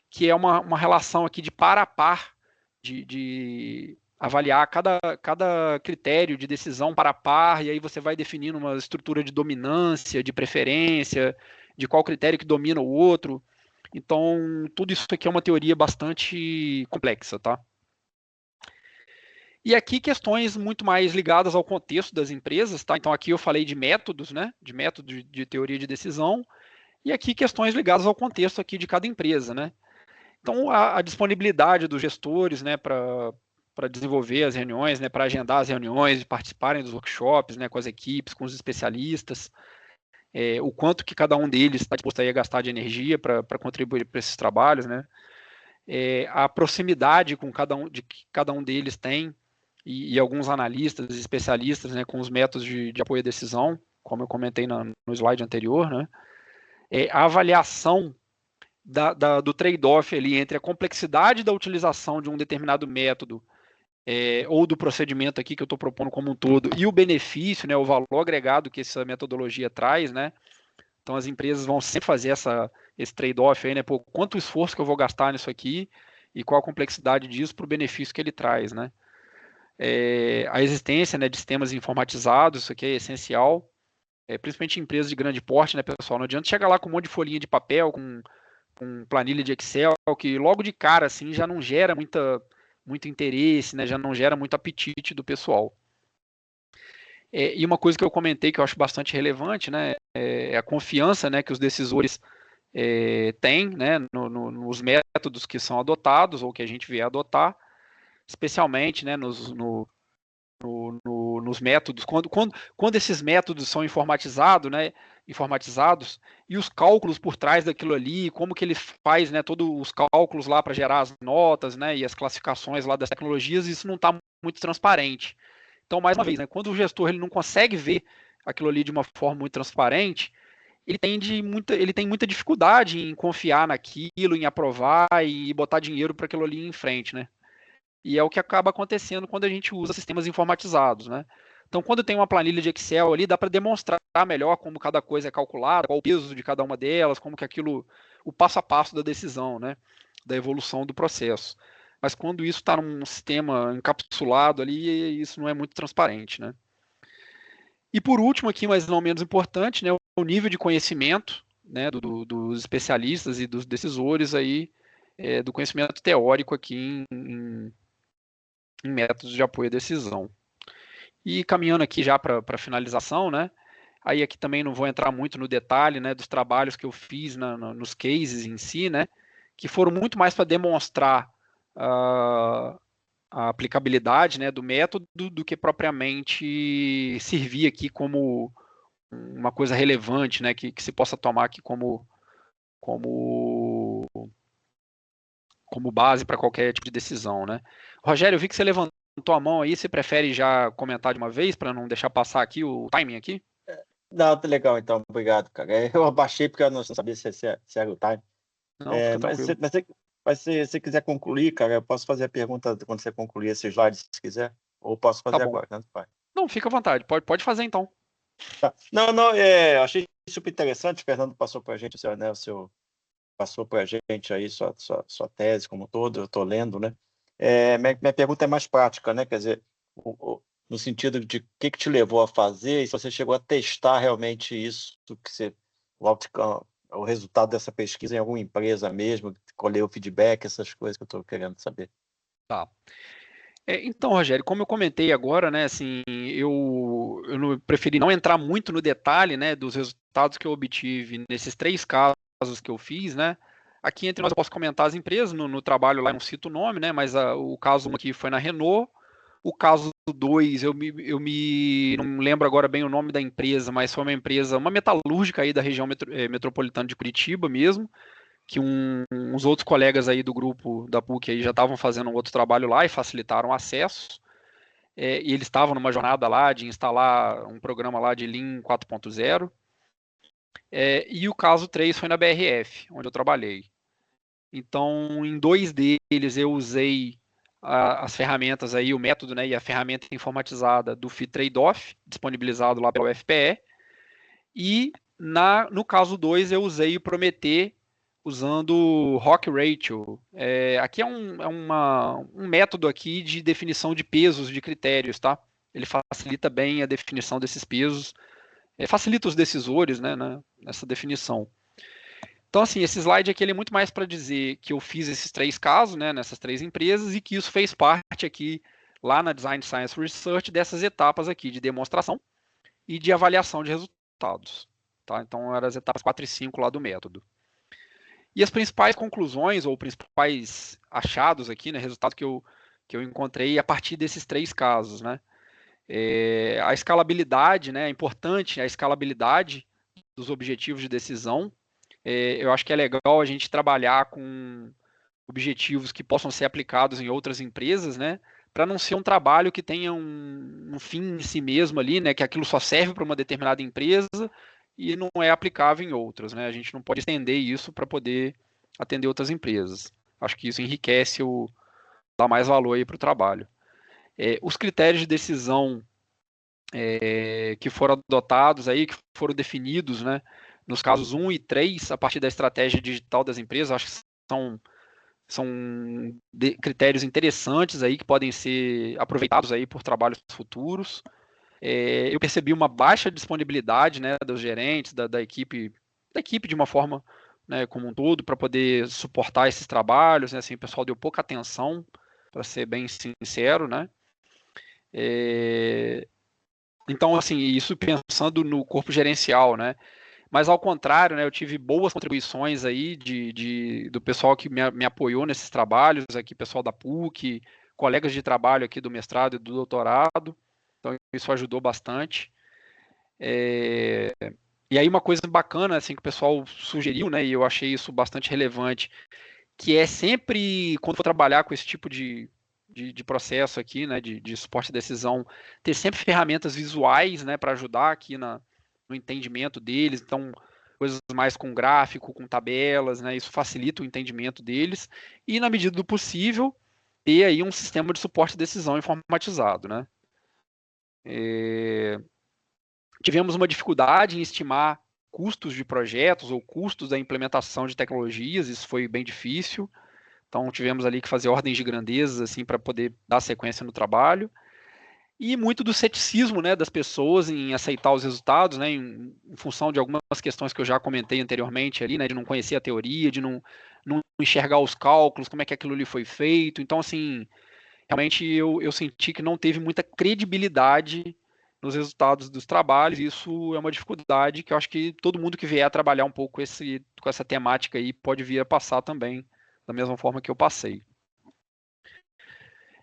que é uma relação aqui de par a par, de avaliar cada critério de decisão para par, e aí você vai definindo uma estrutura de dominância, de preferência, de qual critério que domina o outro. Então, tudo isso aqui é uma teoria bastante complexa, tá? E aqui questões muito mais ligadas ao contexto das empresas, tá? Então aqui eu falei de métodos, né? De método de teoria de decisão, e aqui questões ligadas ao contexto aqui de cada empresa, né? Então a disponibilidade dos gestores, né, para desenvolver as reuniões, né, para agendar as reuniões, participarem dos workshops, né, com as equipes, com os especialistas, o quanto que cada um deles está disposto a gastar de energia para contribuir para esses trabalhos, né, a proximidade com que cada um deles tem e alguns analistas e especialistas, né, com os métodos de apoio à decisão, como eu comentei no slide anterior, né, a avaliação do trade-off ali entre a complexidade da utilização de um determinado método ou do procedimento aqui que eu estou propondo como um todo e o benefício, né, o valor agregado que essa metodologia traz, né? Então as empresas vão sempre fazer esse trade-off aí, né? Pô, quanto esforço que eu vou gastar nisso aqui e qual a complexidade disso para o benefício que ele traz, né? A existência, né, de sistemas informatizados, isso aqui é essencial, principalmente em empresas de grande porte, né, pessoal? Não adianta chegar lá com um monte de folhinha de papel, com planilha de Excel, que logo de cara assim já não gera muito interesse, né, já não gera muito apetite do pessoal. E uma coisa que eu comentei que eu acho bastante relevante, né, é a confiança, né, que os decisores têm, né, nos métodos que são adotados ou que a gente vier adotar, especialmente, né, nos métodos, quando esses métodos são informatizados, né, e os cálculos por trás daquilo ali, como que ele faz, né, todos os cálculos lá para gerar as notas, né, e as classificações lá das tecnologias, isso não está muito transparente. Então, mais uma vez, né, quando o gestor ele não consegue ver aquilo ali de uma forma muito transparente, ele tem muita dificuldade em confiar naquilo, em aprovar e botar dinheiro para aquilo ali em frente, né? E é o que acaba acontecendo quando a gente usa sistemas informatizados, né? Então, quando tem uma planilha de Excel ali, dá para demonstrar melhor como cada coisa é calculada, qual o peso de cada uma delas, como que aquilo, o passo a passo da decisão, né? Da evolução do processo. Mas quando isso está num sistema encapsulado ali, isso não é muito transparente, né? E por último aqui, mas não menos importante, né, o nível de conhecimento, né, dos especialistas e dos decisores aí, do conhecimento teórico aqui em métodos de apoio à decisão. E caminhando aqui já para a finalização, né, aí aqui também não vou entrar muito no detalhe, né, dos trabalhos que eu fiz nos cases em si, né, que foram muito mais para demonstrar a aplicabilidade, né, do método do que propriamente servir aqui como uma coisa relevante, né, que se possa tomar aqui como, como base para qualquer tipo de decisão, né. Rogério, eu vi que você levantou a mão aí, você prefere já comentar de uma vez para não deixar passar aqui o timing aqui? Não, tá legal então, obrigado, cara. Eu abaixei porque eu não sabia se era o time. Não, fica Mas, tranquilo. se você quiser concluir, cara, eu posso fazer a pergunta quando você concluir esse slide, se quiser, ou posso Tá fazer bom. agora, tanto faz. Não, fica à vontade, pode fazer então. Tá. Não, achei super interessante, o Fernando passou para a gente, né, passou para a gente aí sua tese como um todo, eu estou lendo, né? Minha pergunta é mais prática, né? Quer dizer, no sentido de o que te levou a fazer e se você chegou a testar realmente isso, o resultado dessa pesquisa em alguma empresa mesmo, colher o feedback, essas coisas que eu estou querendo saber. Tá. Então, Rogério, como eu comentei agora, né, assim, eu preferi não entrar muito no detalhe, né, dos resultados que eu obtive nesses 3 casos que eu fiz, né. Aqui entre nós eu posso comentar as empresas, no trabalho lá eu não cito o nome, né, mas o caso 1 aqui foi na Renault, o caso 2 não lembro agora bem o nome da empresa, mas foi uma metalúrgica aí da região metropolitana de Curitiba mesmo, que uns outros colegas aí do grupo da PUC aí já estavam fazendo um outro trabalho lá e facilitaram o acesso. E eles estavam numa jornada lá de instalar um programa lá de Lean 4.0. E o caso 3 foi na BRF, onde eu trabalhei. Então, em 2 deles eu usei as ferramentas aí, o método, né, e a ferramenta informatizada do Fit Trade-off, disponibilizado lá pela UFPE. E no caso 2 eu usei o Prometer usando o Rock Ratio. Aqui é um método aqui de definição de pesos de critérios, tá? Ele facilita bem a definição desses pesos, facilita os decisores, né, nessa definição. Então, assim, esse slide aqui ele é muito mais para dizer que eu fiz esses 3 casos, né, nessas 3 empresas, e que isso fez parte aqui, lá na Design Science Research, dessas etapas aqui de demonstração e de avaliação de resultados. Tá? Então, eram as etapas 4 e 5 lá do método. E as principais conclusões, ou principais achados aqui, né, resultados que eu encontrei a partir desses 3 casos, né? A escalabilidade, né, é importante a escalabilidade dos objetivos de decisão. Eu acho que é legal a gente trabalhar com objetivos que possam ser aplicados em outras empresas, né? Para não ser um trabalho que tenha um fim em si mesmo ali, né? Que aquilo só serve para uma determinada empresa e não é aplicável em outras, né? A gente não pode estender isso para poder atender outras empresas. Acho que isso enriquece dá mais valor aí para o trabalho. Os critérios de decisão que foram adotados aí, que foram definidos, né? Nos casos 1 e 3, a partir da estratégia digital das empresas, acho que são critérios interessantes aí que podem ser aproveitados aí por trabalhos futuros. Eu percebi uma baixa disponibilidade, né, dos gerentes, da equipe de uma forma, né, como um todo, para poder suportar esses trabalhos, né, assim, o pessoal deu pouca atenção, para ser bem sincero, né. Então, assim, isso pensando no corpo gerencial, né. Mas ao contrário, né, eu tive boas contribuições aí do pessoal que me apoiou nesses trabalhos, aqui pessoal da PUC, colegas de trabalho aqui do mestrado e do doutorado, então isso ajudou bastante. E aí uma coisa bacana assim que o pessoal sugeriu, né, e eu achei isso bastante relevante, que é sempre quando for trabalhar com esse tipo de processo aqui, né, de suporte à decisão, ter sempre ferramentas visuais, né, para ajudar aqui no entendimento deles. Então, coisas mais com gráfico, com tabelas, né, isso facilita o entendimento deles. E, na medida do possível, ter aí um sistema de suporte à decisão informatizado, né. Tivemos uma dificuldade em estimar custos de projetos ou custos da implementação de tecnologias, isso foi bem difícil. Então tivemos ali que fazer ordens de grandezas assim para poder dar sequência no trabalho. e muito do ceticismo, né, das pessoas em aceitar os resultados, né, em função de algumas questões que eu já comentei anteriormente ali, né, de não conhecer a teoria, de não enxergar os cálculos, como é que aquilo ali foi feito. Então, assim, realmente eu senti que não teve muita credibilidade nos resultados dos trabalhos, e isso é uma dificuldade que eu acho que todo mundo que vier a trabalhar um pouco com essa temática aí pode vir a passar também, da mesma forma que eu passei.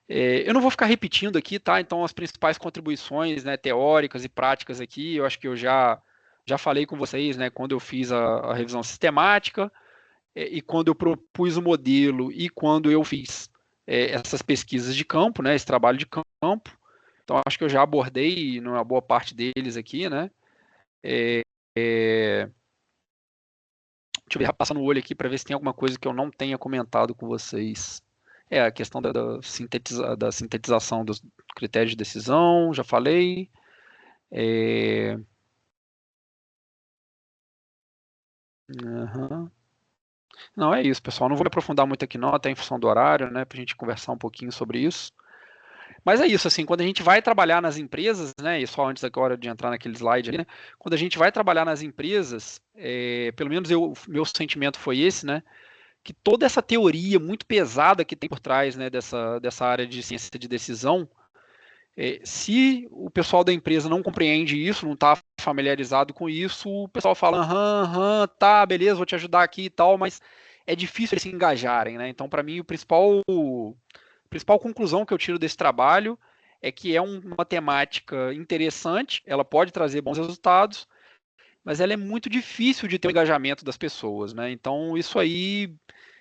Eu não vou ficar repetindo aqui, tá? Então, as principais contribuições, né, teóricas e práticas aqui, eu acho que eu já falei com vocês, né, quando eu fiz a revisão sistemática, e quando eu propus o modelo, e quando eu fiz essas pesquisas de campo, né, esse trabalho de campo. Então, acho que eu já abordei numa boa parte deles aqui, né? Deixa eu ver, passando o olho aqui para ver se tem alguma coisa que eu não tenha comentado com vocês. A questão da sintetização dos critérios de decisão, já falei. Uhum. Não, é isso, pessoal. Não vou me aprofundar muito aqui não, até em função do horário, né, para a gente conversar um pouquinho sobre isso. Mas é isso, assim, quando a gente vai trabalhar nas empresas, né, e só antes agora de entrar naquele slide ali, né, quando a gente vai trabalhar nas empresas, pelo menos meu sentimento foi esse, né, que toda essa teoria muito pesada que tem por trás, né, dessa área de ciência de decisão, se o pessoal da empresa não compreende isso, não está familiarizado com isso, o pessoal fala, aham, tá, beleza, vou te ajudar aqui e tal, mas é difícil eles se engajarem, né? Então, para mim, a principal conclusão que eu tiro desse trabalho é que é uma temática interessante, ela pode trazer bons resultados, mas ela é muito difícil de ter o engajamento das pessoas, né? Então, isso aí,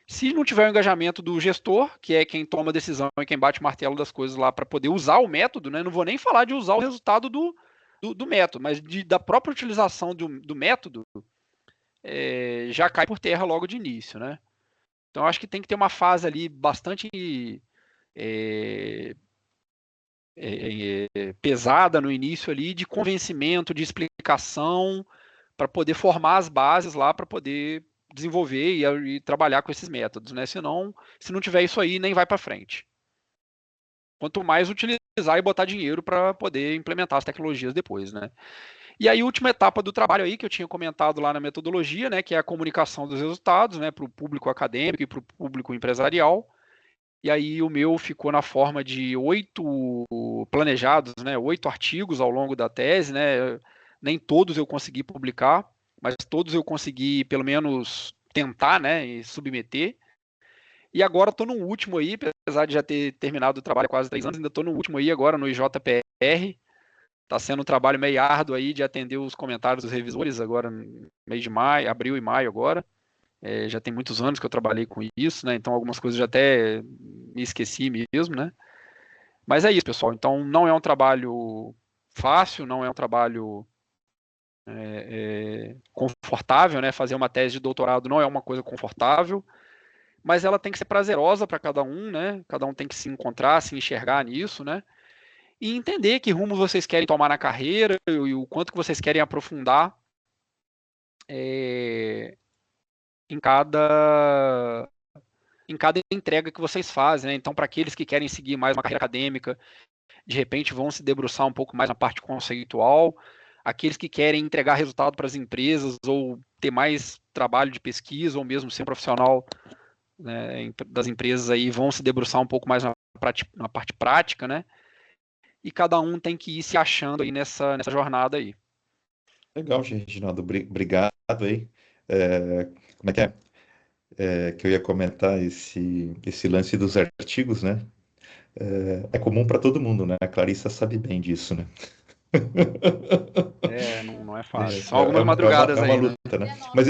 se não tiver o engajamento do gestor, que é quem toma a decisão e quem bate o martelo das coisas lá para poder usar o método, né? Não vou nem falar de usar o resultado do método, mas da própria utilização do método, já cai por terra logo de início, né? Então, acho que tem que ter uma fase ali bastante pesada no início ali, de convencimento, de explicação, para poder formar as bases lá, para poder desenvolver e trabalhar com esses métodos, né? Senão, se não tiver isso aí, nem vai para frente. Quanto mais utilizar e botar dinheiro para poder implementar as tecnologias depois, né? E aí, a última etapa do trabalho aí, que eu tinha comentado lá na metodologia, né, que é a comunicação dos resultados, né, para o público acadêmico e para o público empresarial. E aí o meu ficou na forma de 8 planejados, né, 8 artigos ao longo da tese, né, nem todos eu consegui publicar, mas todos eu consegui pelo menos tentar, né, e submeter. E agora estou no último aí, apesar de já ter terminado o trabalho há quase 3 anos, ainda estou no último aí agora no IJPR. Está sendo um trabalho meio árduo aí de atender os comentários dos revisores agora no mês de maio, abril e maio agora. Já tem muitos anos que eu trabalhei com isso, né? Então algumas coisas já até me esqueci mesmo, né? Mas é isso, pessoal. Então não é um trabalho fácil, não é um trabalho confortável, né? Fazer uma tese de doutorado não é uma coisa confortável, mas ela tem que ser prazerosa para cada um, né? Cada um tem que se encontrar, se enxergar nisso, né? E entender que rumo vocês querem tomar na carreira e o quanto que vocês querem aprofundar em cada entrega que vocês fazem, né? Então, para aqueles que querem seguir mais uma carreira acadêmica, de repente vão se debruçar um pouco mais na parte conceitual. Aqueles que querem entregar resultado para as empresas ou ter mais trabalho de pesquisa ou mesmo ser profissional, né, das empresas aí vão se debruçar um pouco mais na parte prática, né? E cada um tem que ir se achando aí nessa jornada aí. Legal, Reginaldo. Obrigado aí. Como é que é? Que eu ia comentar esse lance dos artigos, né? É comum para todo mundo, né? A Clarissa sabe bem disso, né? Não é fácil. São algumas madrugadas uma aí, luta, né? né? Mas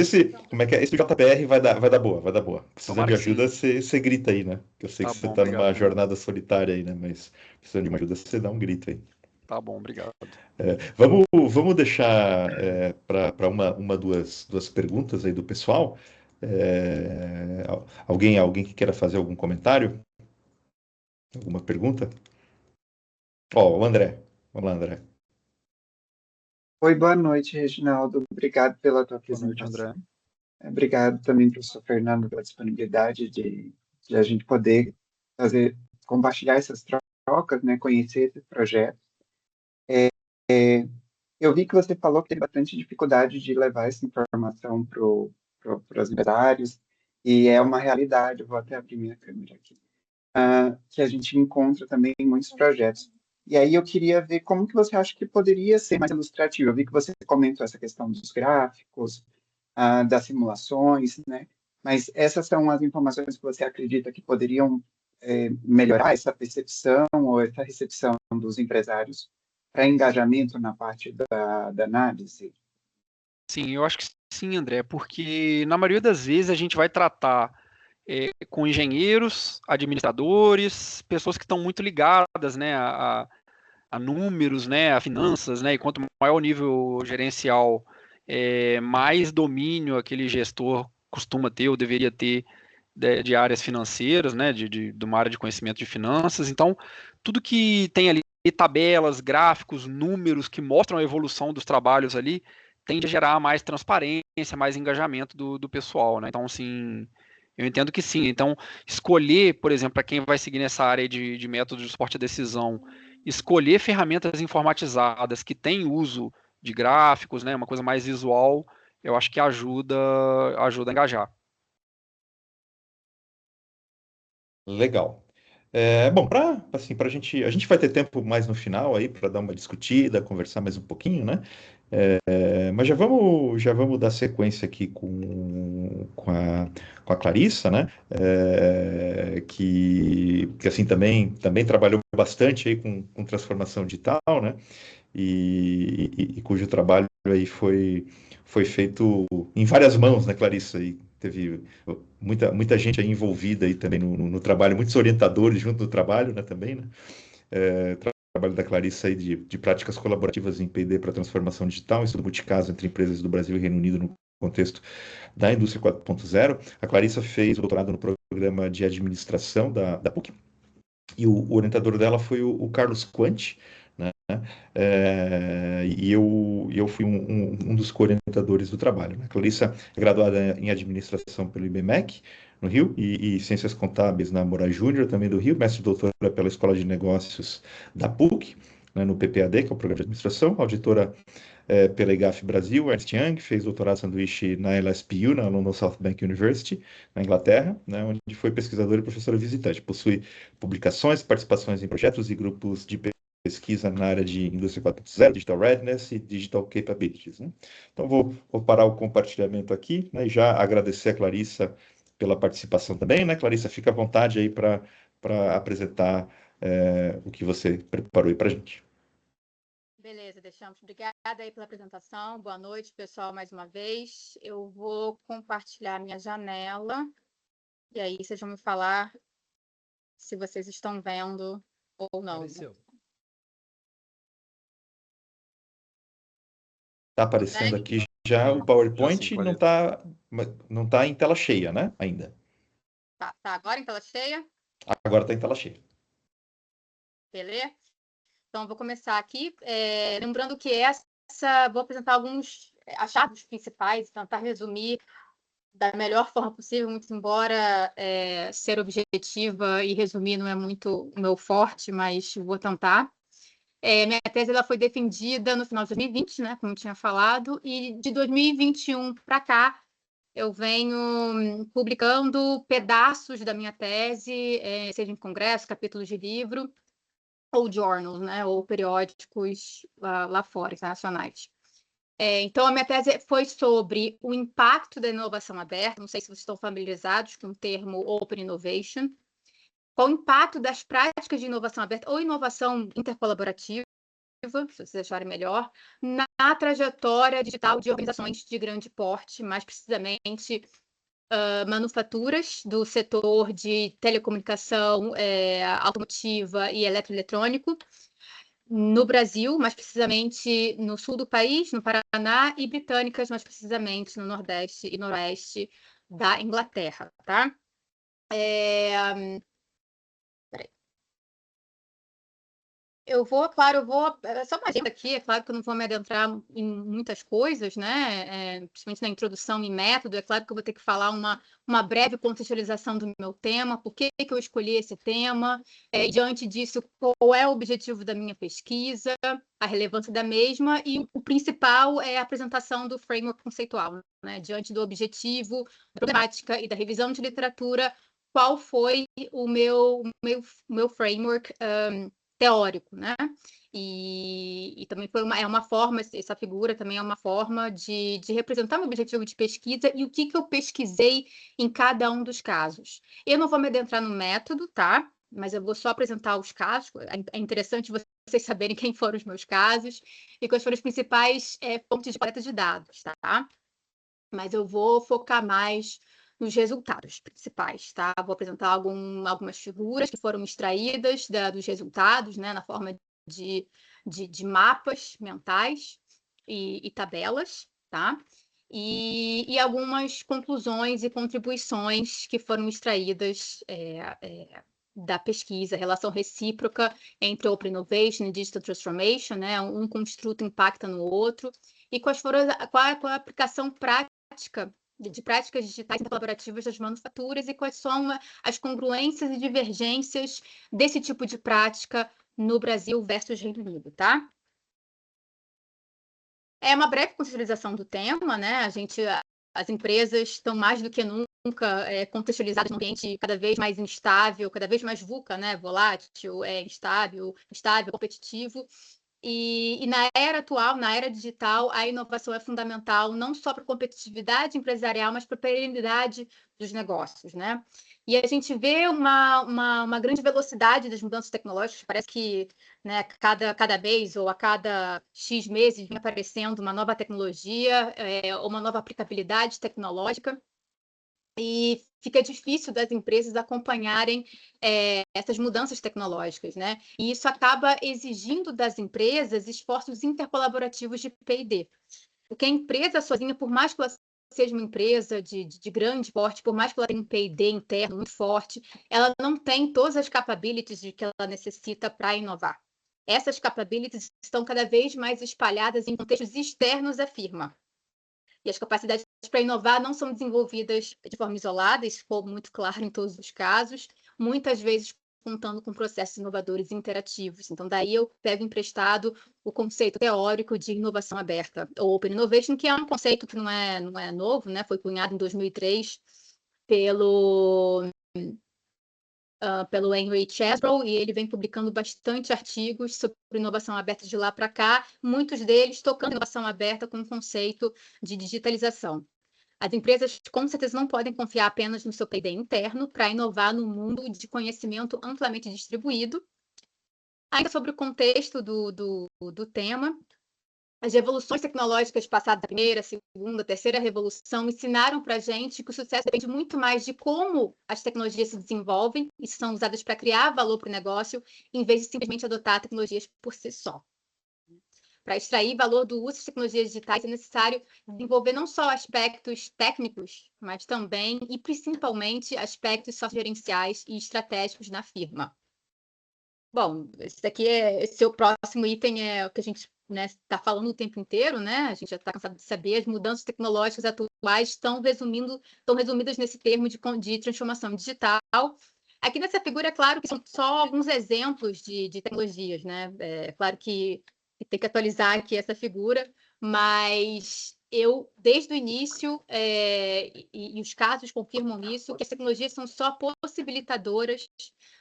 como é que é? Esse JPR vai dar boa, vai dar boa. Precisando Tomara de que ajuda, sim. você grita aí, né? Eu sei Tá que você bom, tá numa obrigado. jornada solitária aí, né? Mas precisando de uma ajuda, você dá um grito aí. Tá bom, obrigado. Vamos deixar para duas perguntas aí do pessoal. Alguém que queira fazer algum comentário? Alguma pergunta? Ó, o André. Vamos lá, André. Oi, boa noite, Reginaldo. Obrigado pela tua Boa noite, apresentação. André. Obrigado também, professor Fernando, pela disponibilidade de a gente poder compartilhar essas trocas, né, conhecer esse projeto. Eu vi que você falou que teve bastante dificuldade de levar essa informação para os empresários, e é uma realidade, eu vou até abrir minha câmera aqui, que a gente encontra também em muitos projetos. E aí eu queria ver como que você acha que poderia ser mais ilustrativo. Eu vi que você comentou essa questão dos gráficos, das simulações, né? Mas essas são as informações que você acredita que poderiam melhorar essa percepção ou essa recepção dos empresários para engajamento na parte da análise? Sim, eu acho que sim, André, porque na maioria das vezes a gente vai tratar com engenheiros, administradores, pessoas que estão muito ligadas, né, a números, né, a finanças, né, e quanto maior o nível gerencial, mais domínio aquele gestor costuma ter ou deveria ter de áreas financeiras, né, de uma área de conhecimento de finanças. Então, tudo que tem ali tabelas, gráficos, números que mostram a evolução dos trabalhos ali, tende a gerar mais transparência, mais engajamento do pessoal, né? Então, assim, eu entendo que sim. Então, escolher, por exemplo, para quem vai seguir nessa área de método de suporte à decisão, escolher ferramentas informatizadas que têm uso de gráficos, né, uma coisa mais visual, eu acho que ajuda a engajar. Legal. Bom, assim, a gente vai ter tempo mais no final aí para dar uma discutida, conversar mais um pouquinho, né? Mas já vamos dar sequência aqui com a Clarissa, né? Que assim também trabalhou bastante aí com transformação digital, né? E cujo trabalho aí foi feito em várias mãos, né, Clarissa? E teve muita gente aí envolvida aí também no trabalho, muitos orientadores junto do trabalho, né, também, né? Trabalho da Clarissa aí de práticas colaborativas em P&D para transformação digital, estudo multicaso entre empresas do Brasil e Reino Unido no contexto da indústria 4.0. A Clarissa fez o doutorado no programa de administração da PUC, e o orientador dela foi o Carlos Quanti, né? E eu fui um dos co-orientadores do trabalho, né? Clarissa é graduada em administração pelo IBMEC, no Rio, e ciências contábeis na Moraes Júnior, também do Rio, mestre e doutora pela Escola de Negócios da PUC, né, no PPAD, que é o Programa de Administração, auditora pela IGAF Brasil, Ernst Young, fez doutorado sanduíche na LSPU, na London South Bank University, na Inglaterra, né, onde foi pesquisadora e professora visitante. Possui publicações, participações em projetos e grupos de pesquisa na área de indústria 4.0, digital readiness e digital capabilities, né? Então, vou parar o compartilhamento aqui, né, e já agradecer a Clarissa pela participação também, né? Clarissa, fica à vontade aí para apresentar o que você preparou aí para a gente. Beleza, deixamos. Obrigada aí pela apresentação. Boa noite, pessoal, mais uma vez. Eu vou compartilhar minha janela e aí vocês vão me falar se vocês estão vendo ou não. Apareceu. Está aparecendo aqui já o PowerPoint, Já não tá em tela cheia, né? Ainda. Tá agora em tela cheia? Agora está em tela cheia. Beleza? Então, vou começar aqui. Lembrando que vou apresentar alguns achados principais, tentar resumir da melhor forma possível, muito embora ser objetiva e resumir não é muito o meu forte, mas vou tentar. Minha tese ela foi defendida no final de 2020, né, como eu tinha falado, e de 2021 para cá eu venho publicando pedaços da minha tese, seja em congresso, capítulos de livro, ou journals, né, ou periódicos lá fora, internacionais. Então, a minha tese foi sobre o impacto da inovação aberta. Não sei se vocês estão familiarizados com o termo Open Innovation. Qual o impacto das práticas de inovação aberta ou inovação intercolaborativa, se vocês acharem melhor, na trajetória digital de organizações de grande porte, mais precisamente manufaturas do setor de telecomunicação, automotiva e eletroeletrônico, no Brasil, mais precisamente no sul do país, no Paraná, e britânicas, mais precisamente no Nordeste e Noroeste da Inglaterra, tá? Peraí. Só uma agenda aqui, é claro que eu não vou me adentrar em muitas coisas, né? Principalmente na introdução e método, é claro que eu vou ter que falar uma breve contextualização do meu tema, por que eu escolhi esse tema, diante disso, qual é o objetivo da minha pesquisa, a relevância da mesma, e o principal é a apresentação do framework conceitual, né? Diante do objetivo, da problemática e da revisão de literatura, qual foi o meu framework teórico, né? E também é uma forma, essa figura também é uma forma de representar meu objetivo de pesquisa e o que eu pesquisei em cada um dos casos. Eu não vou me adentrar no método, tá? Mas eu vou só apresentar os casos. É interessante vocês saberem quem foram os meus casos e quais foram as principais fontes de coleta de dados, tá? Mas eu vou focar mais nos resultados principais, tá? Vou apresentar algumas figuras que foram extraídas dos resultados, né, na forma de mapas mentais e tabelas, tá? E algumas conclusões e contribuições que foram extraídas da pesquisa, relação recíproca entre Open Innovation e Digital Transformation, né? Um construto impacta no outro, e qual a aplicação prática de práticas digitais e colaborativas das manufaturas e quais são as congruências e divergências desse tipo de prática no Brasil versus Reino Unido, tá? É uma breve contextualização do tema, né? As empresas estão mais do que nunca contextualizadas num ambiente cada vez mais instável, cada vez mais VUCA, né? Volátil, instável, competitivo. E na era atual, na era digital, a inovação é fundamental não só para a competitividade empresarial, mas para a perenidade dos negócios, né? E a gente vê uma grande velocidade das mudanças tecnológicas. Parece que, né, cada mês ou a cada X meses vem aparecendo uma nova tecnologia, uma nova aplicabilidade tecnológica. E fica difícil das empresas acompanharem essas mudanças tecnológicas, né? E isso acaba exigindo das empresas esforços intercolaborativos de P&D. Porque a empresa sozinha, por mais que ela seja uma empresa de grande porte, por mais que ela tenha um P&D interno muito forte, ela não tem todas as capabilities que ela necessita para inovar. Essas capabilities estão cada vez mais espalhadas em contextos externos à firma. E as capacidades para inovar não são desenvolvidas de forma isolada, isso ficou muito claro em todos os casos, muitas vezes contando com processos inovadores interativos. Então, daí eu pego emprestado o conceito teórico de inovação aberta, ou Open Innovation, que é um conceito que não é novo, né? Foi cunhado em 2003 pelo Henry Chesbrough, e ele vem publicando bastante artigos sobre inovação aberta de lá para cá, muitos deles tocando inovação aberta com o conceito de digitalização. As empresas, com certeza, não podem confiar apenas no seu P&D interno para inovar no mundo de conhecimento amplamente distribuído. Ainda sobre o contexto do tema, as revoluções tecnológicas passadas da primeira, segunda, terceira revolução ensinaram para a gente que o sucesso depende muito mais de como as tecnologias se desenvolvem e são usadas para criar valor para o negócio, em vez de simplesmente adotar tecnologias por si só. Para extrair valor do uso de tecnologias digitais, é necessário desenvolver não só aspectos técnicos, mas também e principalmente aspectos sociogerenciais e estratégicos na firma. Bom, esse é o próximo item, é o que a gente está falando o tempo inteiro, né? A gente já está cansado de saber, as mudanças tecnológicas atuais estão resumidas nesse termo de transformação digital. Aqui nessa figura, é claro que são só alguns exemplos de tecnologias, né? É claro que tem que atualizar aqui essa figura, mas eu, desde o início, e os casos confirmam isso, que as tecnologias são só possibilitadoras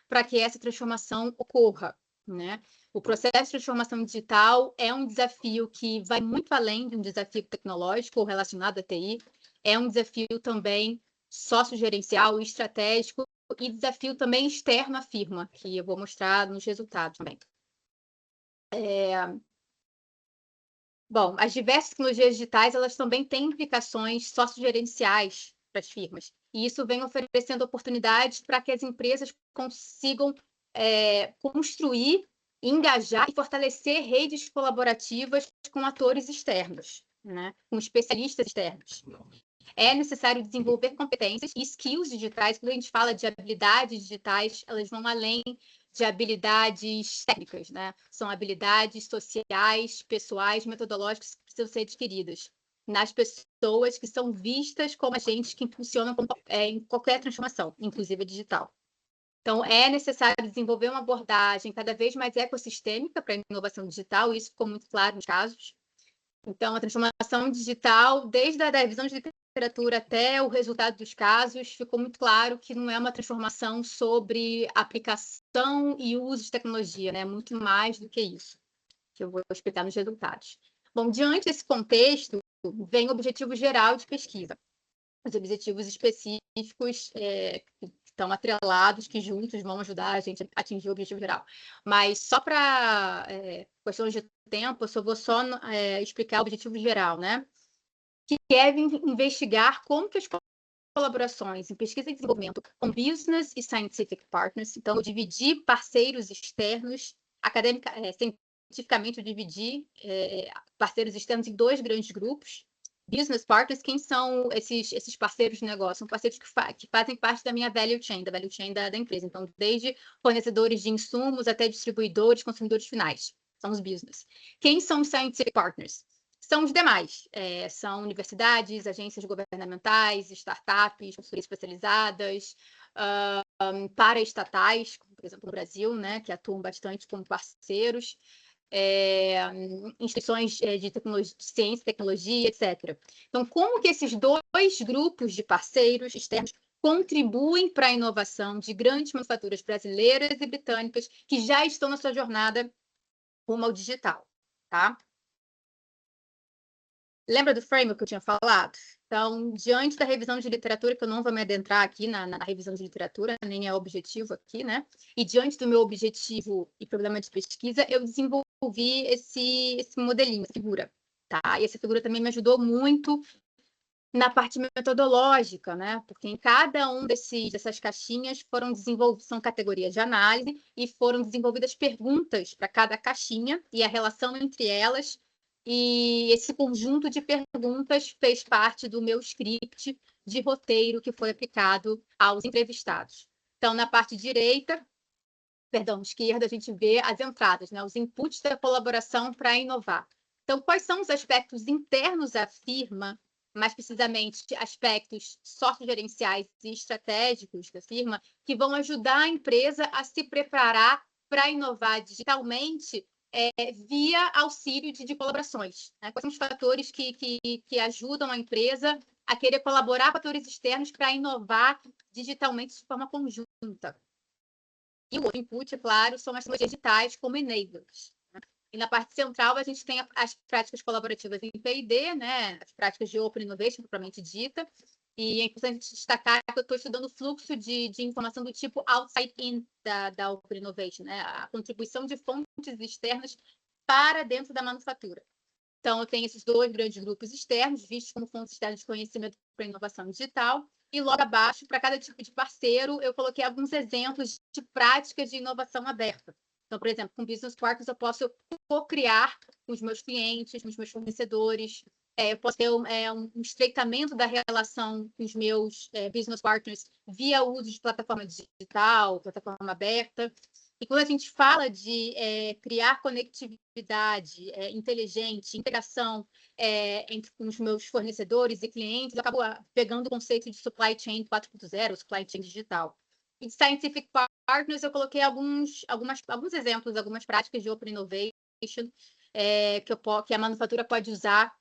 para que essa transformação ocorra, né? O processo de transformação digital é um desafio que vai muito além de um desafio tecnológico ou relacionado à TI, é um desafio também sociogerencial e estratégico e desafio também externo à firma, que eu vou mostrar nos resultados também. Bom, as diversas tecnologias digitais, elas também têm implicações sociogerenciais para as firmas. E isso vem oferecendo oportunidades para que as empresas consigam construir, engajar e fortalecer redes colaborativas com atores externos, né? Com especialistas externos. É necessário desenvolver competências e skills digitais. Quando a gente fala de habilidades digitais, elas vão além de habilidades técnicas, né? São habilidades sociais, pessoais, metodológicas que precisam ser adquiridas nas pessoas que são vistas como agentes que funcionam em qualquer transformação, inclusive a digital. Então, é necessário desenvolver uma abordagem cada vez mais ecossistêmica para a inovação digital, e isso ficou muito claro nos casos. Então, a transformação digital, desde a revisão de literatura até o resultado dos casos, ficou muito claro que não é uma transformação sobre aplicação e uso de tecnologia, né? Muito mais do que isso, que eu vou explicar nos resultados. Bom, diante desse contexto, vem o objetivo geral de pesquisa. Os objetivos específicos que estão atrelados, que juntos vão ajudar a gente a atingir o objetivo geral. Mas só para questões de tempo, eu só vou explicar o objetivo geral, né? Que é investigar como que as colaborações em pesquisa e desenvolvimento com business e scientific partners, então eu dividi parceiros externos, cientificamente eu dividi parceiros externos em 2 grandes grupos. Business partners, quem são esses parceiros de negócio? São parceiros que fazem parte da minha value chain, da empresa. Então, desde fornecedores de insumos até distribuidores, consumidores finais. São os business. Quem são os scientific partners? São os demais. São universidades, agências governamentais, startups, consultorias especializadas, paraestatais, como, por exemplo, no Brasil, né, que atuam bastante como parceiros. Instituições de tecnologia, de ciência, tecnologia, etc. Então, como que esses 2 grupos de parceiros externos contribuem para a inovação de grandes manufaturas brasileiras e britânicas que já estão na sua jornada rumo ao digital, tá? Lembra do framework que eu tinha falado? Então, diante da revisão de literatura, que eu não vou me adentrar aqui na revisão de literatura, nem é objetivo aqui, né? E diante do meu objetivo e problema de pesquisa, eu desenvolvi esse modelinho, essa figura, tá? E essa figura também me ajudou muito na parte metodológica, né? Porque em cada um dessas caixinhas são categorias de análise e foram desenvolvidas perguntas para cada caixinha e a relação entre elas. E esse conjunto de perguntas fez parte do meu script de roteiro que foi aplicado aos entrevistados. Então, na parte esquerda, a gente vê as entradas, né? Os inputs da colaboração para inovar. Então, quais são os aspectos internos à firma, mais precisamente aspectos sociogerenciais e estratégicos da firma, que vão ajudar a empresa a se preparar para inovar digitalmente via auxílio de colaborações, né? Quais são os fatores que ajudam a empresa a querer colaborar com fatores externos para inovar digitalmente de forma conjunta? E o outro input, claro, são as tecnologias digitais como enablers. Né? E na parte central, a gente tem as práticas colaborativas em P&D, né? As práticas de Open Innovation, propriamente dita. E é importante destacar que eu estou estudando o fluxo de informação do tipo outside-in da Open Innovation, né? A contribuição de fontes externas para dentro da manufatura. Então, eu tenho esses 2 grandes grupos externos, vistos como fontes externas de conhecimento para inovação digital, e logo abaixo, para cada tipo de parceiro, eu coloquei alguns exemplos de práticas de inovação aberta. Então, por exemplo, com Business Partners, eu posso co-criar com os meus clientes, com os meus fornecedores, eu posso ter um estreitamento da relação com os meus business partners via uso de plataforma digital, plataforma aberta. E quando a gente fala de criar conectividade inteligente, integração entre os meus fornecedores e clientes, eu acabo pegando o conceito de supply chain 4.0, supply chain digital. E de Scientific Partners, eu coloquei alguns exemplos, algumas práticas de Open Innovation que a manufatura pode usar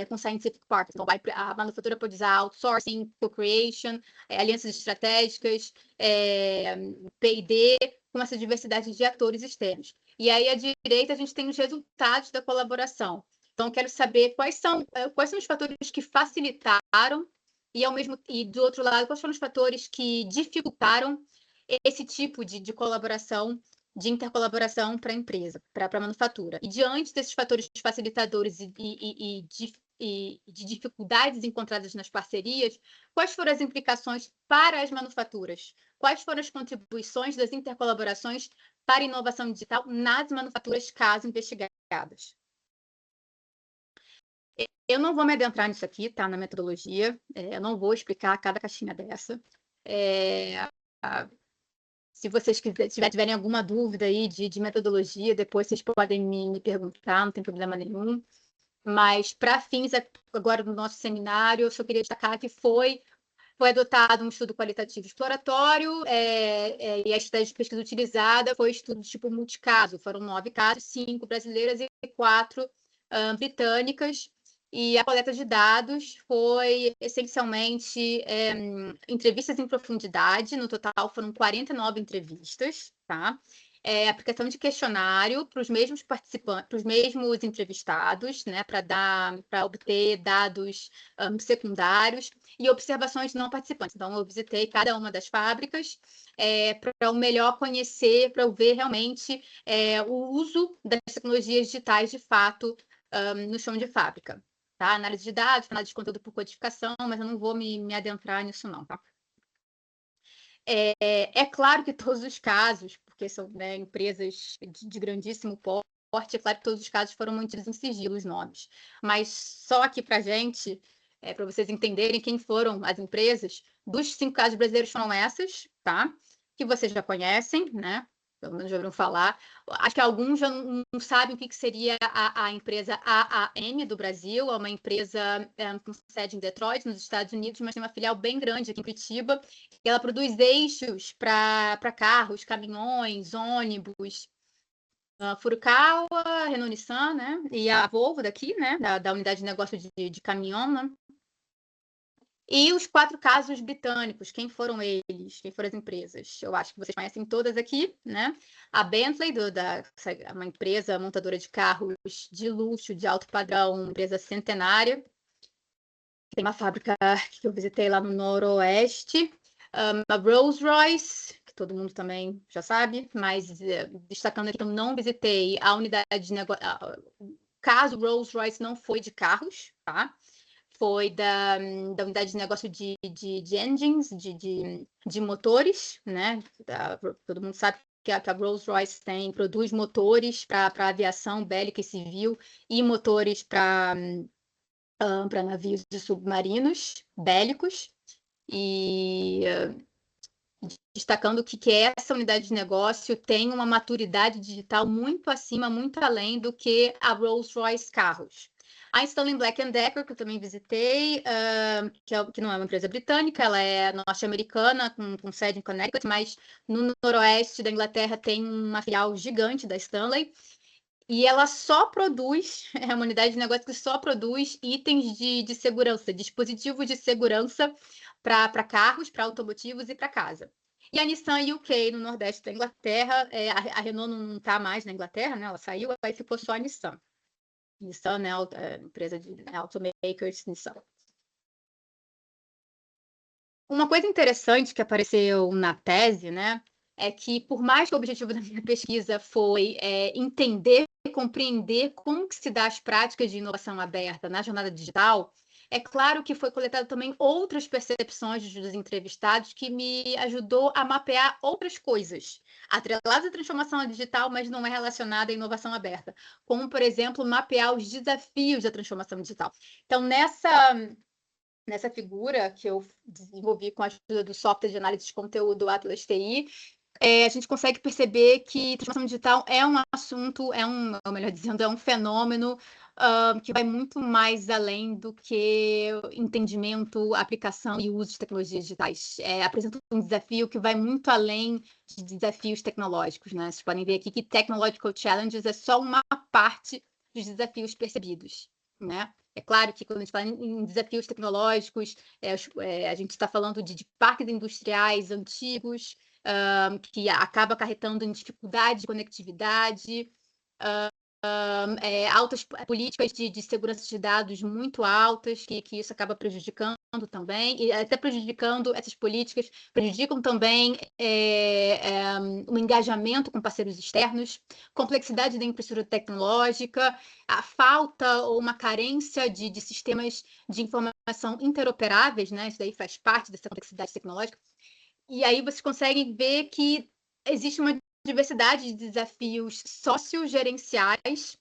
com Scientific Partners. Então, a manufatura pode usar outsourcing, co-creation, alianças estratégicas, P&D, com essa diversidade de atores externos. E aí, à direita, a gente tem os resultados da colaboração. Então, eu quero saber quais são os fatores que facilitaram e, do outro lado, quais foram os fatores que dificultaram esse tipo de colaboração, de intercolaboração para a empresa, para a manufatura. E diante desses fatores facilitadores e de dificuldades encontradas nas parcerias, quais foram as implicações para as manufaturas? Quais foram as contribuições das intercolaborações para a inovação digital nas manufaturas, caso investigadas? Eu não vou me adentrar nisso aqui, tá? Na metodologia, eu não vou explicar cada caixinha dessa. Se vocês tiverem alguma dúvida aí de metodologia, depois vocês podem me perguntar, não tem problema nenhum. Mas, para fins agora do nosso seminário, eu só queria destacar que foi adotado um estudo qualitativo exploratório, e a estratégia de pesquisa utilizada foi estudo de tipo multicaso. Foram 9 casos, 5 brasileiras e 4 britânicas. E a coleta de dados foi, essencialmente, entrevistas em profundidade. No total, foram 49 entrevistas, tá? Aplicação de questionário para os mesmos participantes, para os mesmos entrevistados, né? Para obter dados secundários e observações de não participantes. Então, eu visitei cada uma das fábricas para o melhor conhecer, para eu ver realmente o uso das tecnologias digitais de fato no chão de fábrica. Tá? Análise de dados, análise de conteúdo por codificação, mas eu não vou me adentrar nisso, não. Tá? É claro que todos os casos, porque são, né, empresas de grandíssimo porte, é claro que todos os casos foram mantidos em sigilo, os nomes. Mas só aqui para a gente, para vocês entenderem quem foram as empresas, dos 5 casos brasileiros foram essas, tá? Que vocês já conhecem, né? Pelo menos já ouviram falar. Acho que alguns já não sabem o que seria a empresa AAM do Brasil. É uma empresa com sede em Detroit, nos Estados Unidos, mas tem uma filial bem grande aqui em Curitiba. E ela produz eixos para carros, caminhões, ônibus, Furukawa, Renault Nissan, né? E a Volvo daqui, né? Da unidade de negócio de caminhão, né? E os 4 casos britânicos, quem foram eles? Quem foram as empresas? Eu acho que vocês conhecem todas aqui, né? A Bentley, uma empresa montadora de carros de luxo, de alto padrão, uma empresa centenária. Tem uma fábrica que eu visitei lá no Noroeste. A Rolls-Royce, que todo mundo também já sabe, mas destacando aqui que eu não visitei a unidade de negócio. O caso Rolls-Royce não foi de carros, tá? Foi da unidade de negócio de engines, de motores, né? Todo mundo sabe que a Rolls-Royce produz motores para aviação bélica e civil e motores para navios e submarinos bélicos. E destacando que essa unidade de negócio tem uma maturidade digital muito acima, muito além do que a Rolls-Royce Carros. A Stanley Black & Decker, que eu também visitei, que não é uma empresa britânica, ela é norte-americana, com sede em Connecticut, mas no noroeste da Inglaterra tem uma filial gigante da Stanley, e ela só produz, é uma unidade de negócio que só produz itens de segurança, dispositivos de segurança para carros, para automotivos e para casa. E a Nissan UK, no nordeste da Inglaterra, a Renault não está mais na Inglaterra, né? Ela saiu, aí ficou só a Nissan. Nissan, né, empresa de automakers Nissan. Uma coisa interessante que apareceu na tese, né, é que por mais que o objetivo da minha pesquisa foi entender e compreender como que se dá as práticas de inovação aberta na jornada digital, é claro que foi coletado também outras percepções dos entrevistados que me ajudou a mapear outras coisas, atreladas à transformação digital, mas não é relacionada à inovação aberta, como, por exemplo, mapear os desafios da transformação digital. Então, nessa figura que eu desenvolvi com a ajuda do software de análise de conteúdo Atlas TI, a gente consegue perceber que transformação digital é um assunto, melhor dizendo, é um fenômeno que vai muito mais além do que entendimento, aplicação e uso de tecnologias digitais. Apresenta um desafio que vai muito além de desafios tecnológicos, né? Vocês podem ver aqui que Technological Challenges é só uma parte dos desafios percebidos, né? É claro que quando a gente fala em desafios tecnológicos, a gente está falando de parques industriais antigos, que acaba acarretando em dificuldade de conectividade, altas políticas de segurança de dados muito altas, que isso acaba prejudicando também, e até prejudicando essas políticas, prejudicam também o engajamento com parceiros externos, complexidade da infraestrutura tecnológica, a falta ou uma carência de sistemas de informação interoperáveis, né? Isso daí faz parte dessa complexidade tecnológica. E aí vocês conseguem ver que existe uma diversidade de desafios sociogerenciais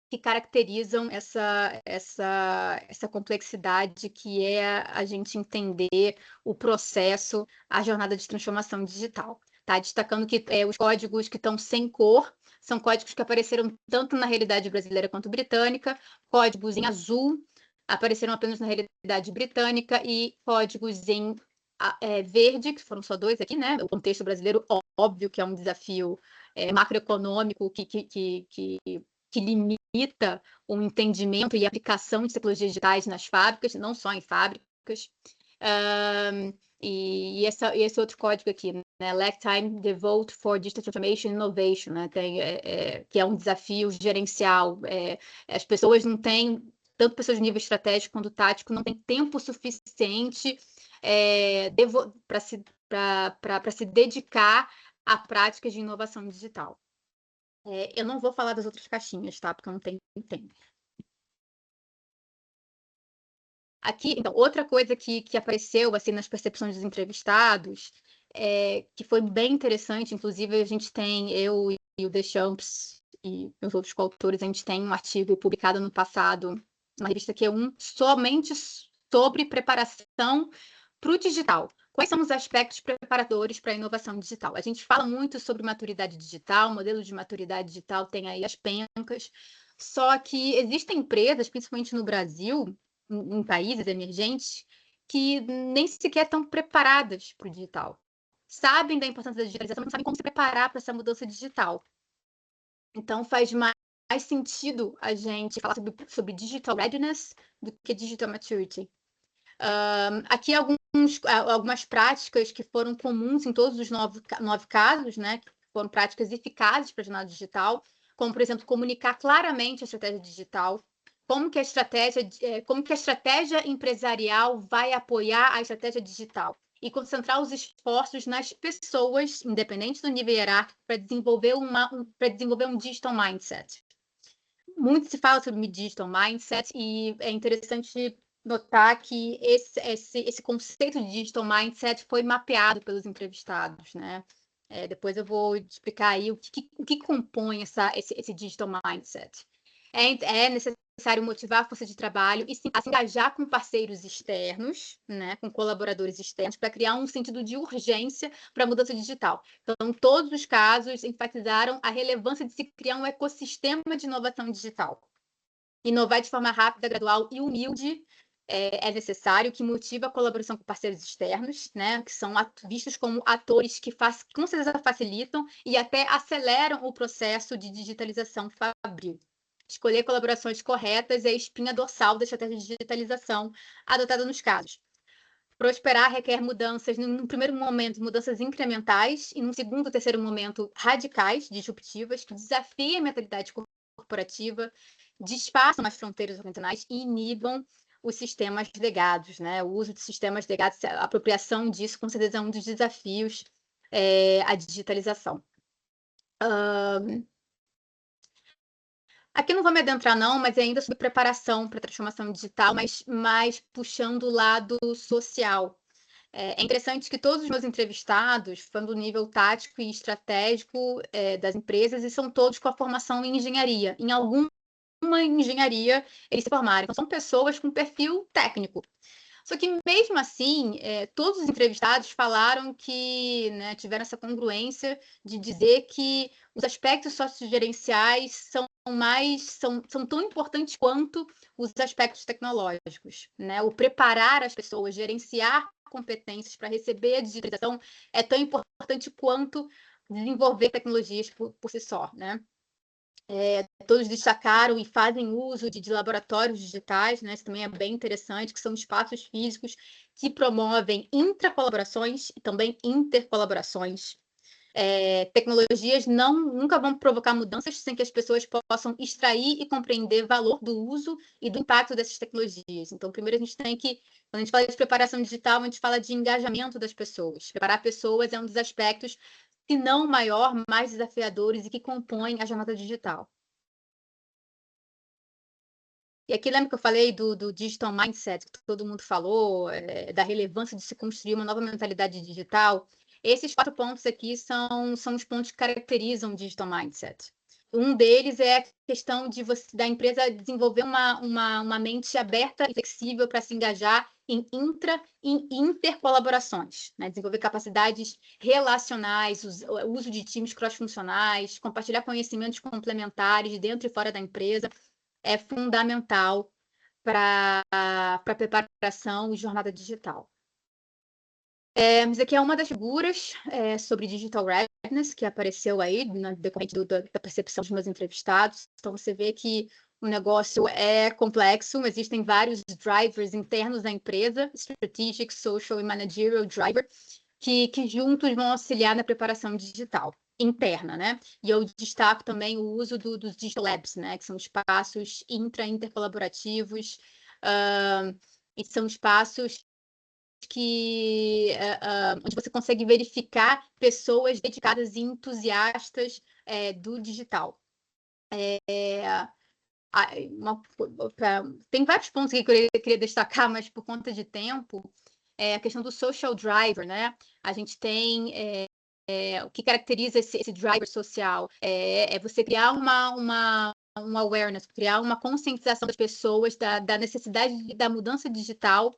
que caracterizam essa complexidade que é a gente entender o processo, a jornada de transformação digital. tá? Destacando que os códigos que estão sem cor são códigos que apareceram tanto na realidade brasileira quanto britânica, códigos em azul apareceram apenas na realidade britânica e códigos em verde, que foram só 2 aqui, né? O contexto brasileiro, óbvio que é um desafio macroeconômico que limita o entendimento e aplicação de tecnologias digitais nas fábricas, não só em fábricas. E esse outro código aqui, né? Lag Time Devote for Digital Transformation Innovation, né? Que é um desafio gerencial. As pessoas não têm, tanto pessoas de nível estratégico quanto tático, não têm tempo suficiente para se dedicar a práticas de inovação digital. Eu não vou falar das outras caixinhas, tá? Porque eu não tenho tempo. Aqui, então, outra coisa que apareceu assim nas percepções dos entrevistados, que foi bem interessante, inclusive a gente tem, eu e o Deschamps e os outros coautores, a gente tem um artigo publicado no passado, na revista Q1, somente sobre preparação para o digital. Quais são os aspectos preparadores para a inovação digital? A gente fala muito sobre maturidade digital, modelo de maturidade digital tem aí as pencas, só que existem empresas, principalmente no Brasil, em países emergentes, que nem sequer estão preparadas para o digital. Sabem da importância da digitalização, mas não sabem como se preparar para essa mudança digital. Então, faz mais sentido a gente falar sobre digital readiness do que digital maturity. Aqui algumas práticas que foram comuns em todos os 9 casos, né, que foram práticas eficazes para a jornada digital, como, por exemplo, comunicar claramente a estratégia digital, como que a estratégia empresarial vai apoiar a estratégia digital e concentrar os esforços nas pessoas, independente do nível hierárquico, para desenvolver um digital mindset. Muito se fala sobre digital mindset e é interessante notar que esse conceito de digital mindset foi mapeado pelos entrevistados, né? Depois eu vou explicar aí o que compõe esse digital mindset. É necessário motivar a força de trabalho e a se engajar com parceiros externos, né, com colaboradores externos, para criar um sentido de urgência para a mudança digital. Então, todos os casos enfatizaram a relevância de se criar um ecossistema de inovação digital. Inovar de forma rápida, gradual e humilde é necessário, que motiva a colaboração com parceiros externos, né, que são vistos como atores que com certeza facilitam e até aceleram o processo de digitalização fabril. Escolher colaborações corretas é a espinha dorsal da estratégia de digitalização adotada nos casos. Prosperar requer mudanças, num primeiro momento, mudanças incrementais, e num segundo, terceiro momento, radicais, disruptivas, que desafiem a mentalidade corporativa, desfaçam as fronteiras organizacionais e inibam os sistemas legados, né? O uso de sistemas legados, a apropriação disso, com certeza, é um dos desafios à digitalização. Aqui não vou me adentrar, não, mas é ainda sobre preparação para a transformação digital, mas mais puxando o lado social. É interessante que todos os meus entrevistados foram do nível tático e estratégico das empresas e são todos com a formação em engenharia. Em alguma engenharia eles se formaram. Então, são pessoas com perfil técnico. Só que, mesmo assim, todos os entrevistados falaram que, né, tiveram essa congruência de dizer que os aspectos sociogerenciais são tão importantes quanto os aspectos tecnológicos, né? O preparar as pessoas, gerenciar competências para receber a digitalização é tão importante quanto desenvolver tecnologias por si só, né? Todos destacaram e fazem uso de laboratórios digitais, né? Isso também é bem interessante, que são espaços físicos que promovem intracolaborações e também intercolaborações. Tecnologias nunca vão provocar mudanças sem que as pessoas possam extrair e compreender o valor do uso e do impacto dessas tecnologias. Então, primeiro a gente tem que, quando a gente fala de preparação digital, a gente fala de engajamento das pessoas. Preparar pessoas é um dos aspectos, se não o maior, mais desafiadores e que compõem a jornada digital. E aqui lembra que eu falei do digital mindset, que todo mundo falou, da relevância de se construir uma nova mentalidade digital. Esses 4 pontos aqui são os pontos que caracterizam o digital mindset. Um deles é a questão da empresa desenvolver uma mente aberta e flexível para se engajar em intra e intercolaborações, né? Desenvolver capacidades relacionais, o uso de times cross-funcionais, compartilhar conhecimentos complementares dentro e fora da empresa é fundamental para a preparação e jornada digital. Mas aqui é uma das figuras sobre digital readiness que apareceu aí no decorrente da percepção dos meus entrevistados. Então, você vê que o negócio é complexo, existem vários drivers internos da empresa, strategic, social e managerial driver, que juntos vão auxiliar na preparação digital interna, né? E eu destaco também o uso dos digital labs, né? Que são espaços intercolaborativos, e são espaços onde você consegue verificar pessoas dedicadas e entusiastas do digital. Tem vários pontos que eu queria destacar, mas por conta de tempo, a questão do social driver, né? A gente tem o que caracteriza esse driver social é você criar uma awareness, criar uma conscientização das pessoas da necessidade da mudança digital,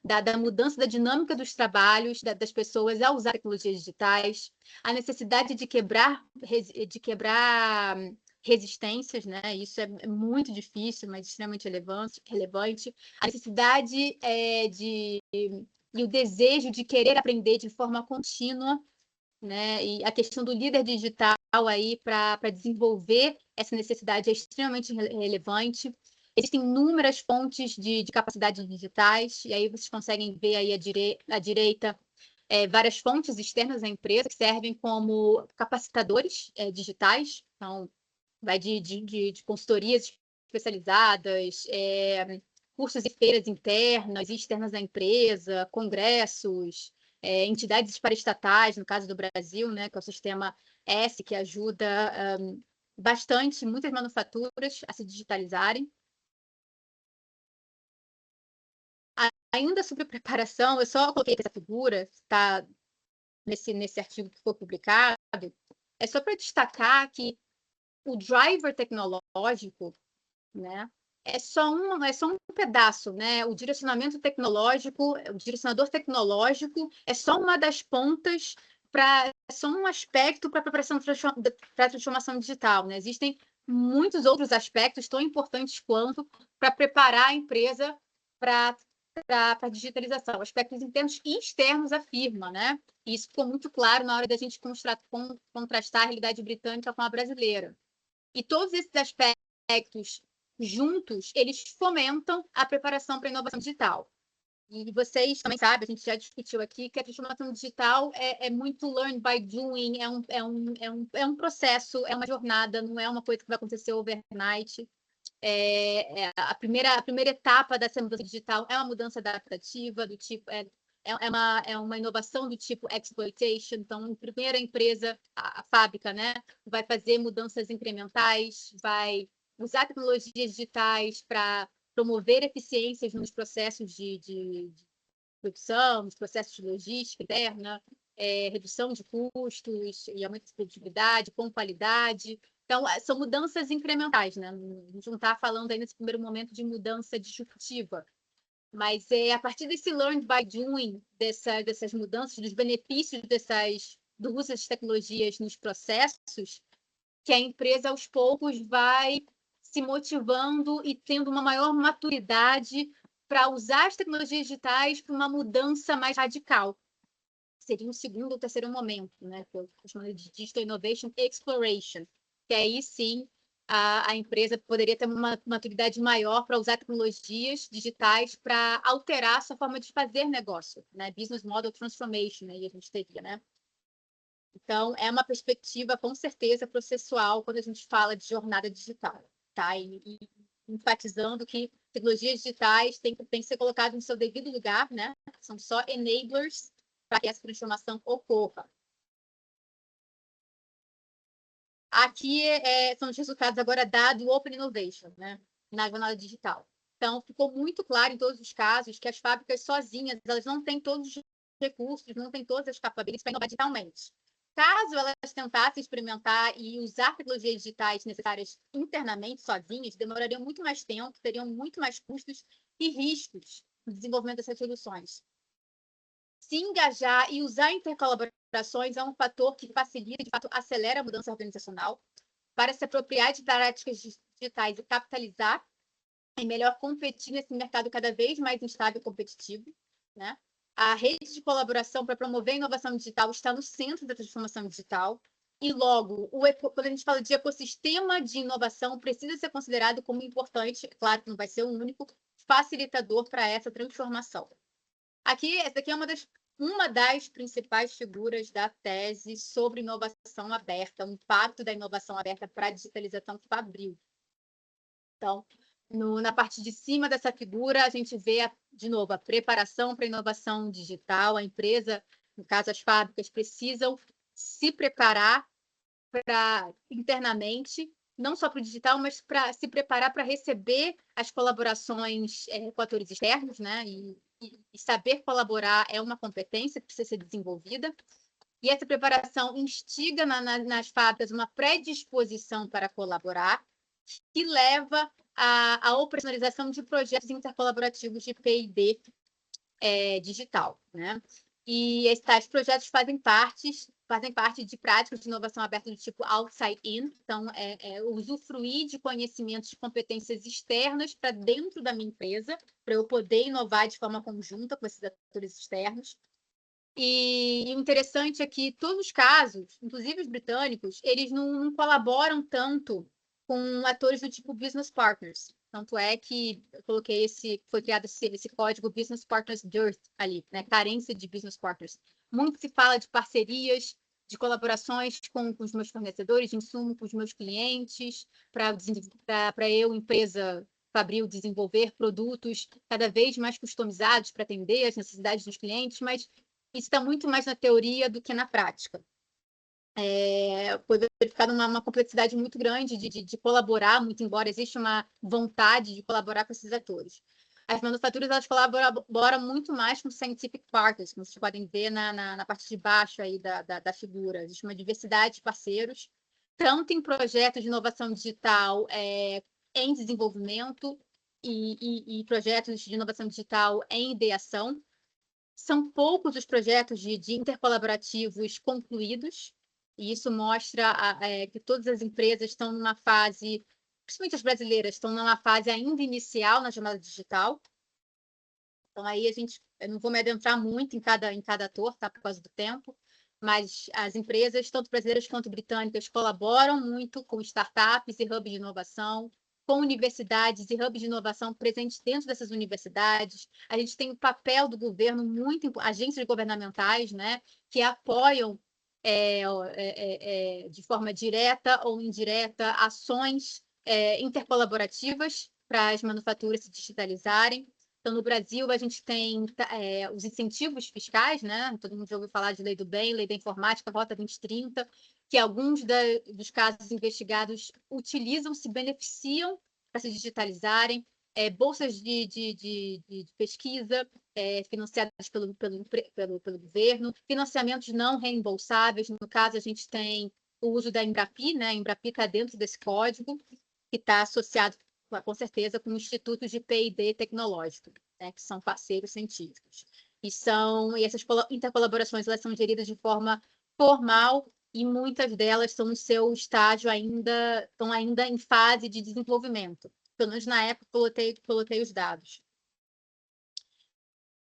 da mudança da dinâmica dos trabalhos, das pessoas a usar tecnologias digitais, a necessidade de quebrar resistências, né? Isso é muito difícil, mas extremamente relevante. A necessidade e o desejo de querer aprender de forma contínua, né? E a questão do líder digital aí para desenvolver essa necessidade é extremamente relevante. Existem inúmeras fontes de capacidades digitais, e aí vocês conseguem ver aí à direita várias fontes externas à empresa que servem como capacitadores digitais. Então, vai de consultorias especializadas, cursos e feiras internas e externas da empresa, congressos, entidades paraestatais, no caso do Brasil, né, que é o Sistema S, que ajuda bastante muitas manufaturas a se digitalizarem. Ainda sobre preparação, eu só coloquei essa figura, está nesse artigo que foi publicado, é só para destacar que o driver tecnológico, né, é só um pedaço, né? O direcionamento tecnológico, o direcionador tecnológico é só uma das pontas é só um aspecto para a preparação para a transformação digital, né? Existem muitos outros aspectos tão importantes quanto para preparar a empresa para a digitalização, aspectos internos e externos à firma, né? E isso ficou muito claro na hora da gente contrastar a realidade britânica com a brasileira. E todos esses aspectos juntos, eles fomentam a preparação para a inovação digital. E vocês também sabem, a gente já discutiu aqui, que a transformação digital é muito learn by doing, é um processo, é uma jornada, não é uma coisa que vai acontecer overnight. A primeira etapa dessa mudança digital é uma mudança adaptativa, do tipo, é uma inovação do tipo exploitation. Então, a primeira empresa, a fábrica, né, vai fazer mudanças incrementais, vai usar tecnologias digitais para promover eficiências nos processos de produção, nos processos de logística interna, redução de custos e aumento de produtividade, com qualidade. Então, são mudanças incrementais, né? A gente não está falando aí nesse primeiro momento de mudança disruptiva, mas é a partir desse learn by doing, dessas mudanças, dos benefícios do uso das tecnologias nos processos, que a empresa, aos poucos, vai se motivando e tendo uma maior maturidade para usar as tecnologias digitais para uma mudança mais radical. Seria um segundo ou terceiro momento, né? Que eu chamo de Digital Innovation Exploration, que aí sim a empresa poderia ter uma maturidade maior para usar tecnologias digitais para alterar a sua forma de fazer negócio, né? Business Model Transformation, aí a gente teria, né? Então, é uma perspectiva, com certeza, processual quando a gente fala de jornada digital, tá? E enfatizando que tecnologias digitais têm que ser colocadas no seu devido lugar, né? São só enablers para que essa transformação ocorra. Aqui são os resultados agora do Open Innovation, né? Na jornada digital. Então, ficou muito claro em todos os casos que as fábricas sozinhas, elas não têm todos os recursos, não têm todas as capacidades para inovar digitalmente. caso elas tentassem experimentar e usar tecnologias digitais necessárias internamente, sozinhas, demorariam muito mais tempo, teriam muito mais custos e riscos no desenvolvimento dessas soluções. Se engajar e usar intercolaborações é um fator que facilita, de fato, acelera a mudança organizacional para se apropriar de práticas digitais e capitalizar e melhor competir nesse mercado cada vez mais instável e competitivo, né? A rede de colaboração para promover a inovação digital está no centro da transformação digital e, logo, quando a gente fala de ecossistema de inovação, precisa ser considerado como importante, claro que não vai ser o único, facilitador para essa transformação. Aqui, essa daqui é uma das principais figuras da tese sobre inovação aberta, o impacto da inovação aberta para a digitalização Fabril. Então, na parte de cima dessa figura, a gente vê, de novo, a preparação para a inovação digital. A empresa, no caso, as fábricas, precisam se preparar internamente, não só para o digital, mas para se preparar para receber as colaborações com atores externos, né? E saber colaborar é uma competência que precisa ser desenvolvida. E essa preparação instiga nas fábricas uma predisposição para colaborar, que leva à operacionalização de projetos intercolaborativos de P&D digital, né? E esses projetos fazem parte de práticas de inovação aberta do tipo outside in, então usufruir de conhecimentos, de competências externas para dentro da minha empresa, para eu poder inovar de forma conjunta com esses atores externos. E o interessante é que todos os casos, inclusive os britânicos, eles não colaboram tanto com atores do tipo business partners. Tanto é que eu coloquei foi criado esse código Business Partners Dearth ali, né? Carência de business partners. Muito se fala de parcerias, de colaborações com os meus fornecedores de insumo, com os meus clientes, para eu, empresa Fabril, desenvolver produtos cada vez mais customizados para atender as necessidades dos clientes, mas isso está muito mais na teoria do que na prática. Foi verificada uma complexidade muito grande de colaborar, muito embora exista uma vontade de colaborar com esses atores. As manufaturas elas colaboram muito mais com scientific partners, como vocês podem ver na parte de baixo aí da figura. Existe uma diversidade de parceiros, tanto em projetos de inovação digital em desenvolvimento e projetos de inovação digital em ideação. São poucos os projetos de intercolaborativos concluídos, e isso mostra que todas as empresas estão numa fase, principalmente as brasileiras, estão numa fase ainda inicial na jornada digital. Então, aí eu não vou me adentrar muito em cada ator, tá, por causa do tempo, mas as empresas, tanto brasileiras quanto britânicas, colaboram muito com startups e hubs de inovação, com universidades e hubs de inovação presentes dentro dessas universidades. A gente tem o papel do governo, agências governamentais, né, que apoiam de forma direta ou indireta ações intercolaborativas para as manufaturas se digitalizarem. Então, no Brasil, a gente tem os incentivos fiscais, né? Todo mundo já ouviu falar de Lei do Bem, Lei da Informática, Rota 2030, que alguns dos casos investigados utilizam, se beneficiam para se digitalizarem, bolsas de pesquisa financiadas pelo governo, financiamentos não reembolsáveis. No caso, a gente tem o uso da Embrapi, né? A Embrapi está dentro desse código, que está associado, com certeza, com institutos de P&D tecnológico, né? Que são parceiros científicos. E essas intercolaborações elas são geridas de forma formal e muitas delas estão no seu estágio estão ainda em fase de desenvolvimento. Pelo menos na época coloquei os dados.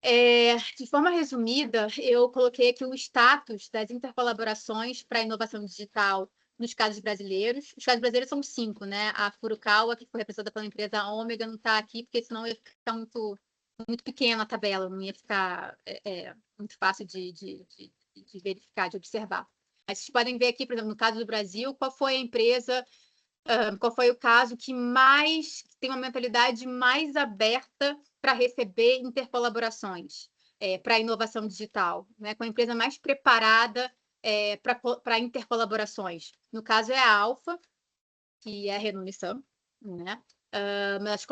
De forma resumida, eu coloquei aqui o status das intercolaborações para a inovação digital nos casos brasileiros. Os casos brasileiros são 5, né? A Furukawa, que foi representada pela empresa Ômega, não está aqui, porque senão ia ficar muito, muito pequena a tabela, não ia ficar muito fácil de verificar, de observar. Mas vocês podem ver aqui, por exemplo, no caso do Brasil, qual foi a empresa, qual foi o caso que tem uma mentalidade mais aberta para receber intercolaborações para a inovação digital, né? Com a empresa mais preparada para intercolaborações. No caso, é a Alfa, que é a Renault Nissan, né? Mas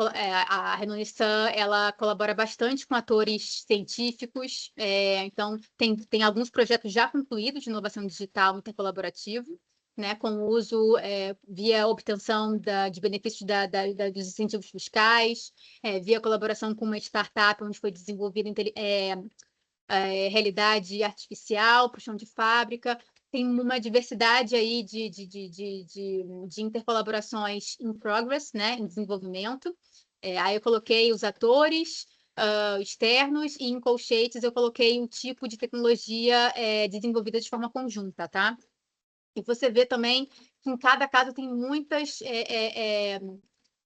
a Renault Nissan, ela colabora bastante com atores científicos, então tem alguns projetos já concluídos de inovação digital intercolaborativo, né, com o uso via obtenção de benefícios dos incentivos fiscais, via colaboração com uma startup onde foi desenvolvida realidade artificial para o chão de fábrica. Tem uma diversidade aí de intercolaborações in progress, né, em desenvolvimento. Aí eu coloquei os atores externos e em colchetes eu coloquei o tipo de tecnologia desenvolvida de forma conjunta, tá? E você vê também que em cada caso tem muitas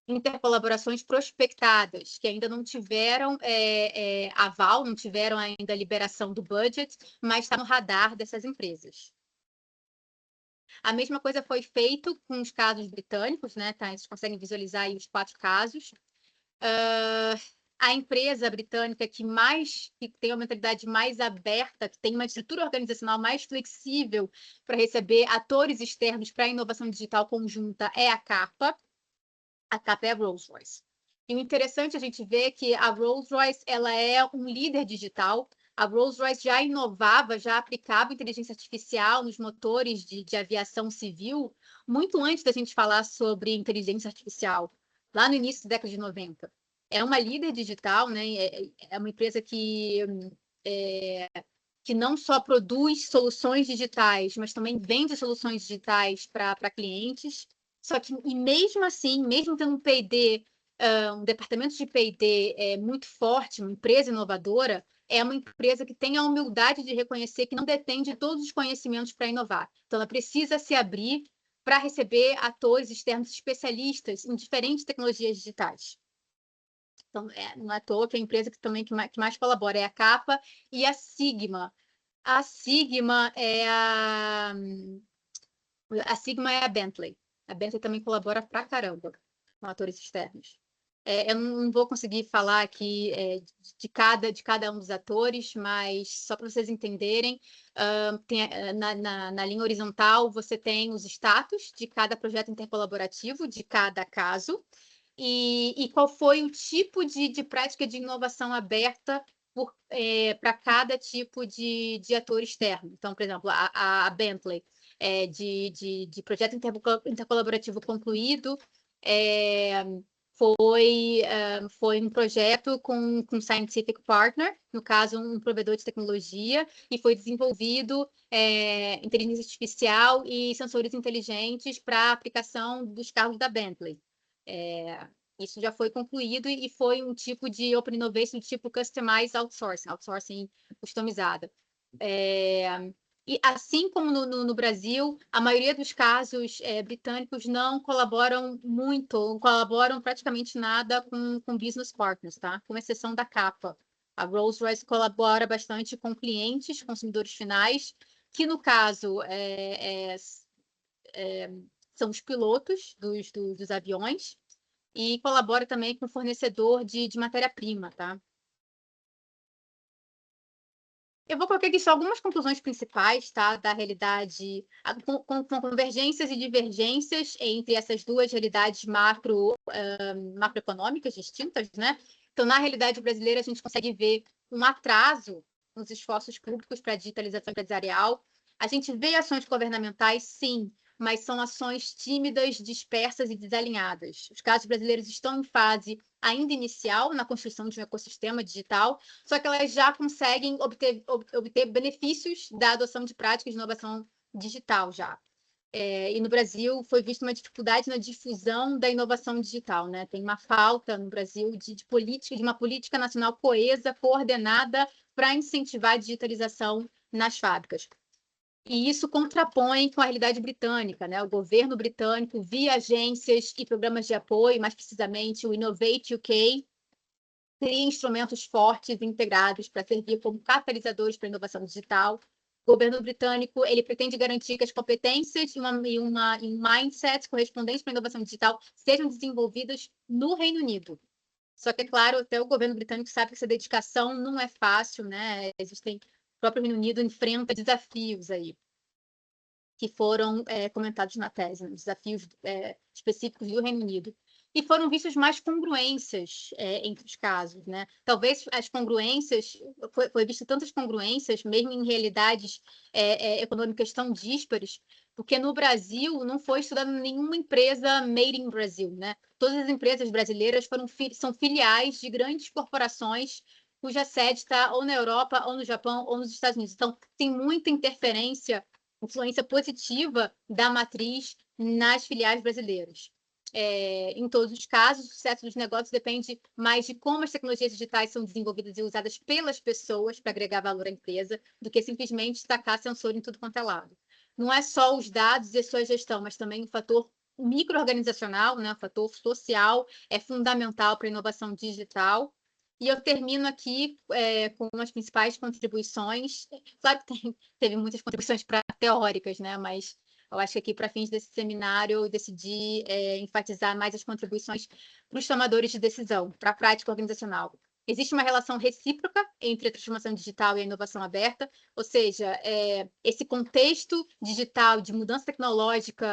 intercolaborações prospectadas, que ainda não tiveram aval, não tiveram ainda liberação do budget, mas está no radar dessas empresas. A mesma coisa foi feito com os casos britânicos, né? Tá? Vocês conseguem visualizar aí os 4 casos. A empresa britânica que tem uma mentalidade mais aberta, que tem uma estrutura organizacional mais flexível para receber atores externos para a inovação digital conjunta é a Capa. A Capa é a Rolls-Royce. E o interessante a gente ver que a Rolls-Royce ela é um líder digital. A Rolls-Royce já inovava, já aplicava inteligência artificial nos motores de aviação civil, muito antes da gente falar sobre inteligência artificial, lá no início da década de 90. É uma líder digital, né? É uma empresa que não só produz soluções digitais, mas também vende soluções digitais para clientes. Só que, e mesmo assim, mesmo tendo um P&D, um departamento de P&D muito forte, uma empresa inovadora, é uma empresa que tem a humildade de reconhecer que não detém de todos os conhecimentos para inovar. Então, ela precisa se abrir para receber atores externos especialistas em diferentes tecnologias digitais. Então, não é à toa que a empresa que mais colabora é a Capa e a Sigma. A Sigma é a Bentley. A Bentley também colabora pra caramba com atores externos. Eu não vou conseguir falar aqui de cada um dos atores, mas só para vocês entenderem, na linha horizontal você tem os status de cada projeto intercolaborativo, de cada caso, e qual foi o tipo de prática de inovação aberta para cada tipo de ator externo. Então, por exemplo, a Bentley, de projeto intercolaborativo concluído, foi um projeto com um scientific partner, no caso, um provedor de tecnologia, e foi desenvolvido inteligência artificial e sensores inteligentes para a aplicação dos carros da Bentley. Isso já foi concluído e foi um tipo de Open Innovation tipo Customized Outsourcing customizada. E assim como no Brasil, a maioria dos casos britânicos não colaboram muito, não colaboram praticamente nada com business partners, tá? Com exceção da Capa. A Rolls-Royce colabora bastante com clientes, consumidores finais, que no caso são os pilotos dos aviões, e colabora também com o fornecedor de matéria-prima, tá? Eu vou colocar aqui só algumas conclusões principais, tá, da realidade, com convergências e divergências entre essas duas realidades macroeconômicas distintas, né? Então, na realidade brasileira, a gente consegue ver um atraso nos esforços públicos para a digitalização empresarial. A gente vê ações governamentais, sim, mas são ações tímidas, dispersas e desalinhadas. Os casos brasileiros estão em fase ainda inicial na construção de um ecossistema digital, só que elas já conseguem obter benefícios da adoção de práticas de inovação digital já. E no Brasil foi vista uma dificuldade na difusão da inovação digital, né? Tem uma falta no Brasil de uma política nacional coesa, coordenada para incentivar a digitalização nas fábricas. E isso contrapõe com a realidade britânica, né? O governo britânico, via agências e programas de apoio, mais precisamente o Innovate UK, cria instrumentos fortes e integrados para servir como catalisadores para a inovação digital. O governo britânico ele pretende garantir que as competências e um mindset correspondentes para a inovação digital sejam desenvolvidas no Reino Unido. Só que, é claro, até o governo britânico sabe que essa dedicação não é fácil, né? O próprio Reino Unido enfrenta desafios aí, que foram comentados na tese, né? Desafios específicos do Reino Unido. e foram vistas mais congruências entre os casos, né? Talvez as congruências, foi visto tantas congruências, mesmo em realidades econômicas tão díspares, porque no Brasil não foi estudada nenhuma empresa made in Brasil, né? Todas as empresas brasileiras são filiais de grandes corporações cuja sede está ou na Europa, ou no Japão, ou nos Estados Unidos. Então, tem muita influência positiva da matriz nas filiais brasileiras. Em todos os casos, o sucesso dos negócios depende mais de como as tecnologias digitais são desenvolvidas e usadas pelas pessoas para agregar valor à empresa, do que simplesmente tacar sensor em tudo quanto é lado. Não é só os dados e a sua gestão, mas também o fator micro-organizacional, né? O fator social é fundamental para a inovação digital. E eu termino aqui com as principais contribuições. Claro que teve muitas contribuições teóricas, né? Mas eu acho que aqui, para fins desse seminário, eu decidi enfatizar mais as contribuições para os tomadores de decisão, para a prática organizacional. Existe uma relação recíproca entre a transformação digital e a inovação aberta, ou seja, esse contexto digital de mudança tecnológica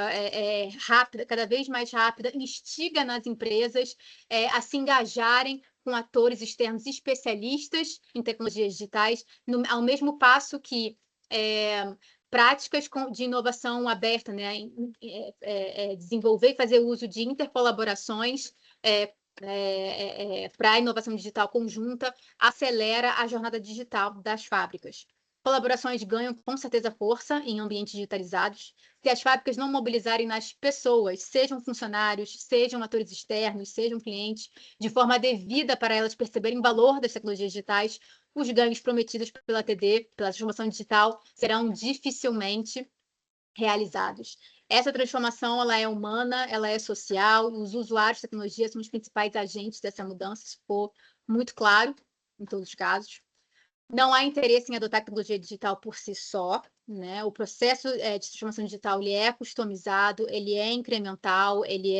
rápida, cada vez mais rápida, instiga nas empresas a se engajarem com atores externos especialistas em tecnologias digitais, ao mesmo passo que práticas de inovação aberta, né? Desenvolver e fazer uso de intercolaborações para a inovação digital conjunta acelera a jornada digital das fábricas. Colaborações ganham com certeza força em ambientes digitalizados. Se as fábricas não mobilizarem nas pessoas, sejam funcionários, sejam atores externos, sejam clientes, de forma devida para elas perceberem o valor das tecnologias digitais, os ganhos prometidos pela TD, pela transformação digital, serão dificilmente realizados. Essa transformação ela é humana, ela é social, e os usuários de tecnologia são os principais agentes dessa mudança, isso ficou muito claro em todos os casos. Não há interesse em adotar tecnologia digital por si só, né? O processo de transformação digital ele é customizado, ele é incremental, ele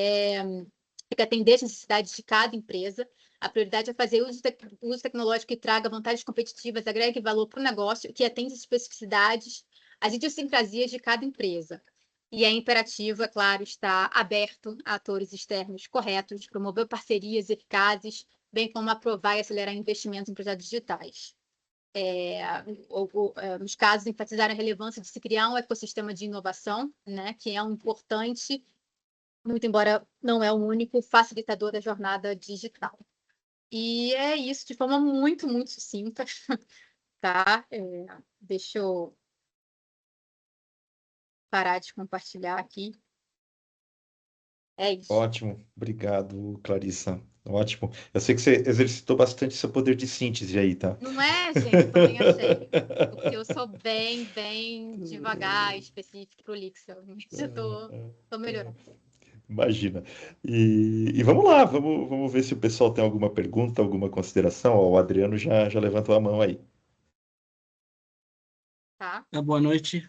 tem que atender às necessidades de cada empresa. A prioridade é fazer uso tecnológico que traga vantagens competitivas, agregue valor para o negócio, que atende às especificidades, às idiosincrasias de cada empresa. E é imperativo, é claro, estar aberto a atores externos corretos, promover parcerias eficazes, bem como aprovar e acelerar investimentos em projetos digitais. Nos casos, enfatizar a relevância de se criar um ecossistema de inovação, né, que é um importante, muito embora não é o único, facilitador da jornada digital. E é isso, de forma muito, muito sucinta, tá? Deixa eu parar de compartilhar aqui. É isso. Ótimo, obrigado, Clarissa. Ótimo. Eu sei que você exercitou bastante seu poder de síntese aí, tá? Não é, gente? Eu também achei. Porque eu sou bem, bem devagar, específico, prolixa. Mas eu tô melhorando. Imagina. E vamos lá, vamos ver se o pessoal tem alguma pergunta, alguma consideração. Ó, o Adriano já levantou a mão aí. Tá? Boa noite.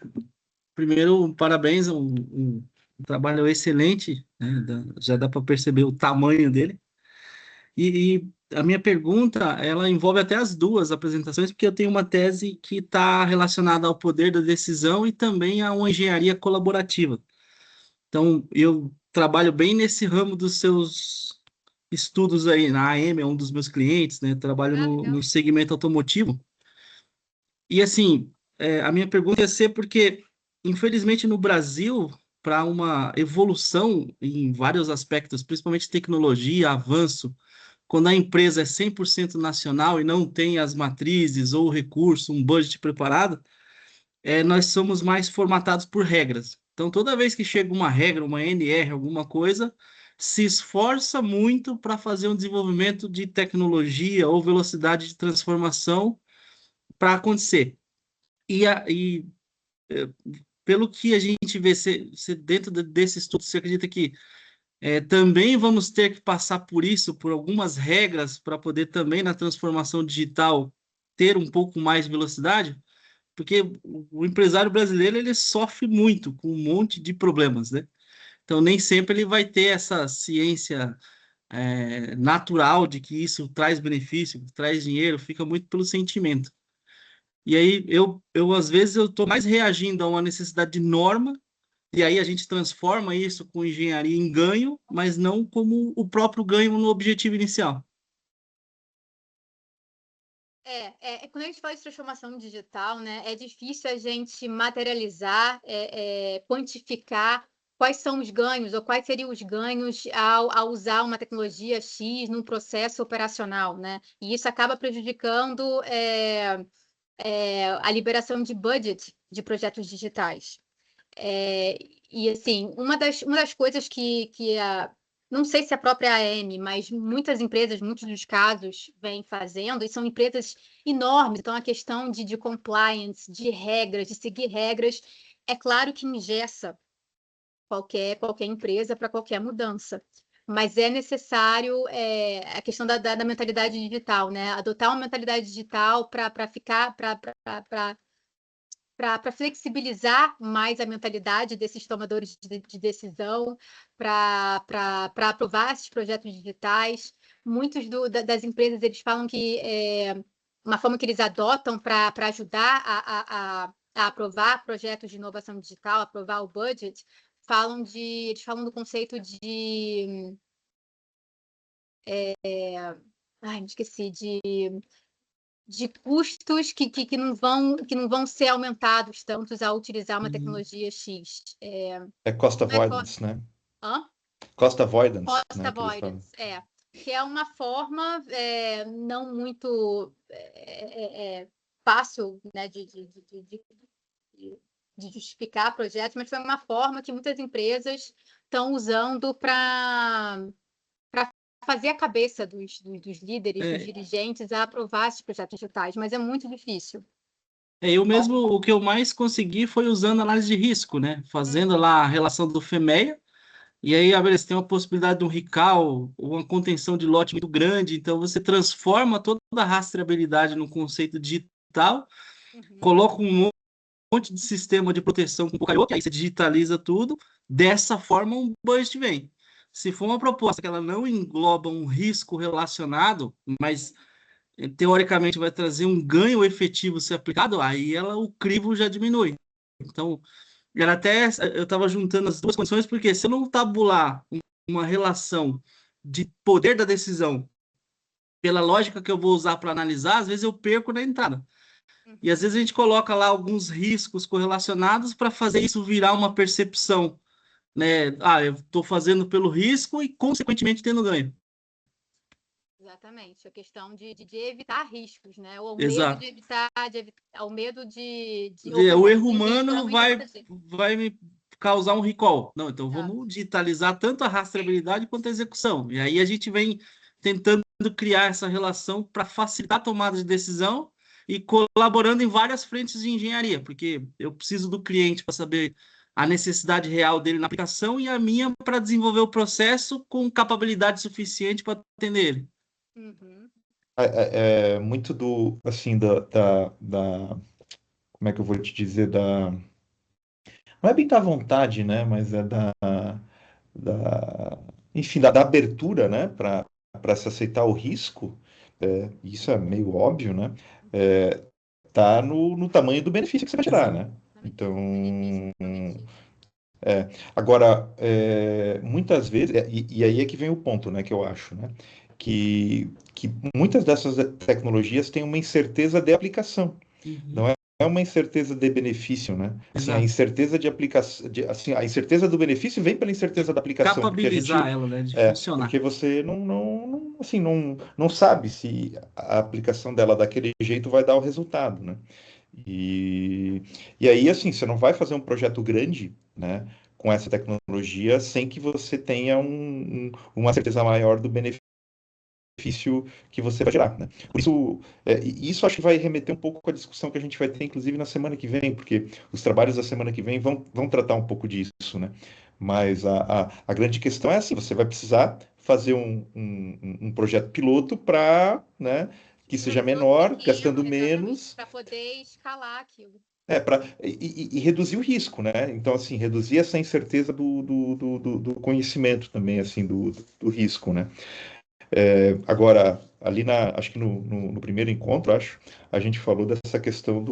Primeiro, parabéns, um trabalho excelente, né? Já dá para perceber o tamanho dele. E a minha pergunta, ela envolve até as duas apresentações, porque eu tenho uma tese que está relacionada ao poder da decisão e também a uma engenharia colaborativa. Então, eu trabalho bem nesse ramo dos seus estudos aí. Na AM é um dos meus clientes, né? Trabalho no segmento automotivo. E, assim, a minha pergunta ia ser porque, infelizmente, no Brasil, para uma evolução em vários aspectos, principalmente tecnologia, avanço, quando a empresa é 100% nacional e não tem as matrizes ou recurso, um budget preparado, nós somos mais formatados por regras. Então, toda vez que chega uma regra, uma NR, alguma coisa, se esforça muito para fazer um desenvolvimento de tecnologia ou velocidade de transformação para acontecer. Pelo que a gente vê, dentro desse estudo, você acredita que também vamos ter que passar por isso, por algumas regras, para poder também na transformação digital ter um pouco mais de velocidade? Porque o empresário brasileiro ele sofre muito com um monte de problemas, né? Então, nem sempre ele vai ter essa ciência natural de que isso traz benefício, traz dinheiro, fica muito pelo sentimento. E aí, às vezes, eu estou mais reagindo a uma necessidade de norma e aí a gente transforma isso com engenharia em ganho, mas não como o próprio ganho no objetivo inicial. Quando a gente fala de transformação digital, né, é difícil a gente materializar, quantificar quais são os ganhos ou quais seriam os ganhos ao usar uma tecnologia X num processo operacional, né? E isso acaba prejudicando a liberação de budget de projetos digitais. E assim, uma das coisas que não sei se a própria AM, mas muitas empresas, muitos dos casos, vêm fazendo, e são empresas enormes, então a questão de compliance, de regras, de seguir regras, é claro que engessa qualquer empresa para qualquer mudança. Mas é necessário a questão da mentalidade digital, né? Adotar uma mentalidade digital para flexibilizar mais a mentalidade desses tomadores de decisão, para aprovar esses projetos digitais. Muitos das empresas eles falam que uma forma que eles adotam para ajudar a aprovar projetos de inovação digital, aprovar o budget, eles falam do conceito de me esqueci, de custos que não vão ser aumentados tantos ao utilizar uma tecnologia X. Cost Não é avoidance, né? Hã? Cost avoidance, Cost né, que eles falam. avoidance, que é uma forma não muito fácil, né, de justificar projetos, mas foi uma forma que muitas empresas estão usando para fazer a cabeça dos líderes, dos dirigentes a aprovar esses projetos digitais, mas é muito difícil. Eu mesmo, o que eu mais consegui foi usando análise de risco, né? Fazendo lá a relação do FEMEA, e aí, você tem uma possibilidade de um recall, uma contenção de lote muito grande, então você transforma toda a rastreabilidade num conceito digital, coloca um monte de sistema de proteção com karaoke, aí você digitaliza tudo, dessa forma um budget vem. Se for uma proposta que ela não engloba um risco relacionado, mas teoricamente vai trazer um ganho efetivo se aplicado, aí o crivo já diminui. Então, eu estava juntando as duas condições, porque se eu não tabular uma relação de poder da decisão pela lógica que eu vou usar para analisar, às vezes eu perco na entrada. E às vezes a gente coloca lá alguns riscos correlacionados para fazer isso virar uma percepção, né? Eu estou fazendo pelo risco e, consequentemente, tendo ganho. Exatamente, a questão de evitar riscos, né? Ou o Exato. medo de evitar, o medo de o erro humano vai me causar um recall. Não, então vamos digitalizar tanto a rastreabilidade quanto a execução. E aí a gente vem tentando criar essa relação para facilitar a tomada de decisão e colaborando em várias frentes de engenharia, porque eu preciso do cliente para saber a necessidade real dele na aplicação e a minha para desenvolver o processo com capacidade suficiente para atender ele. Muito do, assim, como é que eu vou te dizer, não é bem da vontade, né, mas é enfim, da abertura, né, para se aceitar o risco, isso é meio óbvio, né, tá no tamanho do benefício que você vai tirar, né, então... Agora, muitas vezes, e aí é que vem o ponto, né, que eu acho, né, que muitas dessas tecnologias têm uma incerteza de aplicação, não é uma incerteza de benefício, né? Assim, a incerteza de aplicação, assim, a incerteza do benefício vem pela incerteza da aplicação, capabilizar ela, né, de funcionar. Porque você não sabe se a aplicação dela daquele jeito vai dar o resultado, né? E aí, assim, você não vai fazer um projeto grande, né, com essa tecnologia sem que você tenha uma certeza maior do benefício que você vai gerar, né? Por isso, isso acho que vai remeter um pouco com a discussão que a gente vai ter, inclusive, na semana que vem, porque os trabalhos da semana que vem vão tratar um pouco disso, né? Mas a grande questão é assim, você vai precisar fazer um projeto piloto para, né, que seja menor, gastando menos. Para poder escalar aquilo. E reduzir o risco, né? Então, assim, reduzir essa incerteza do conhecimento também, assim, do risco, né? Agora, ali acho que no primeiro encontro, a gente falou dessa questão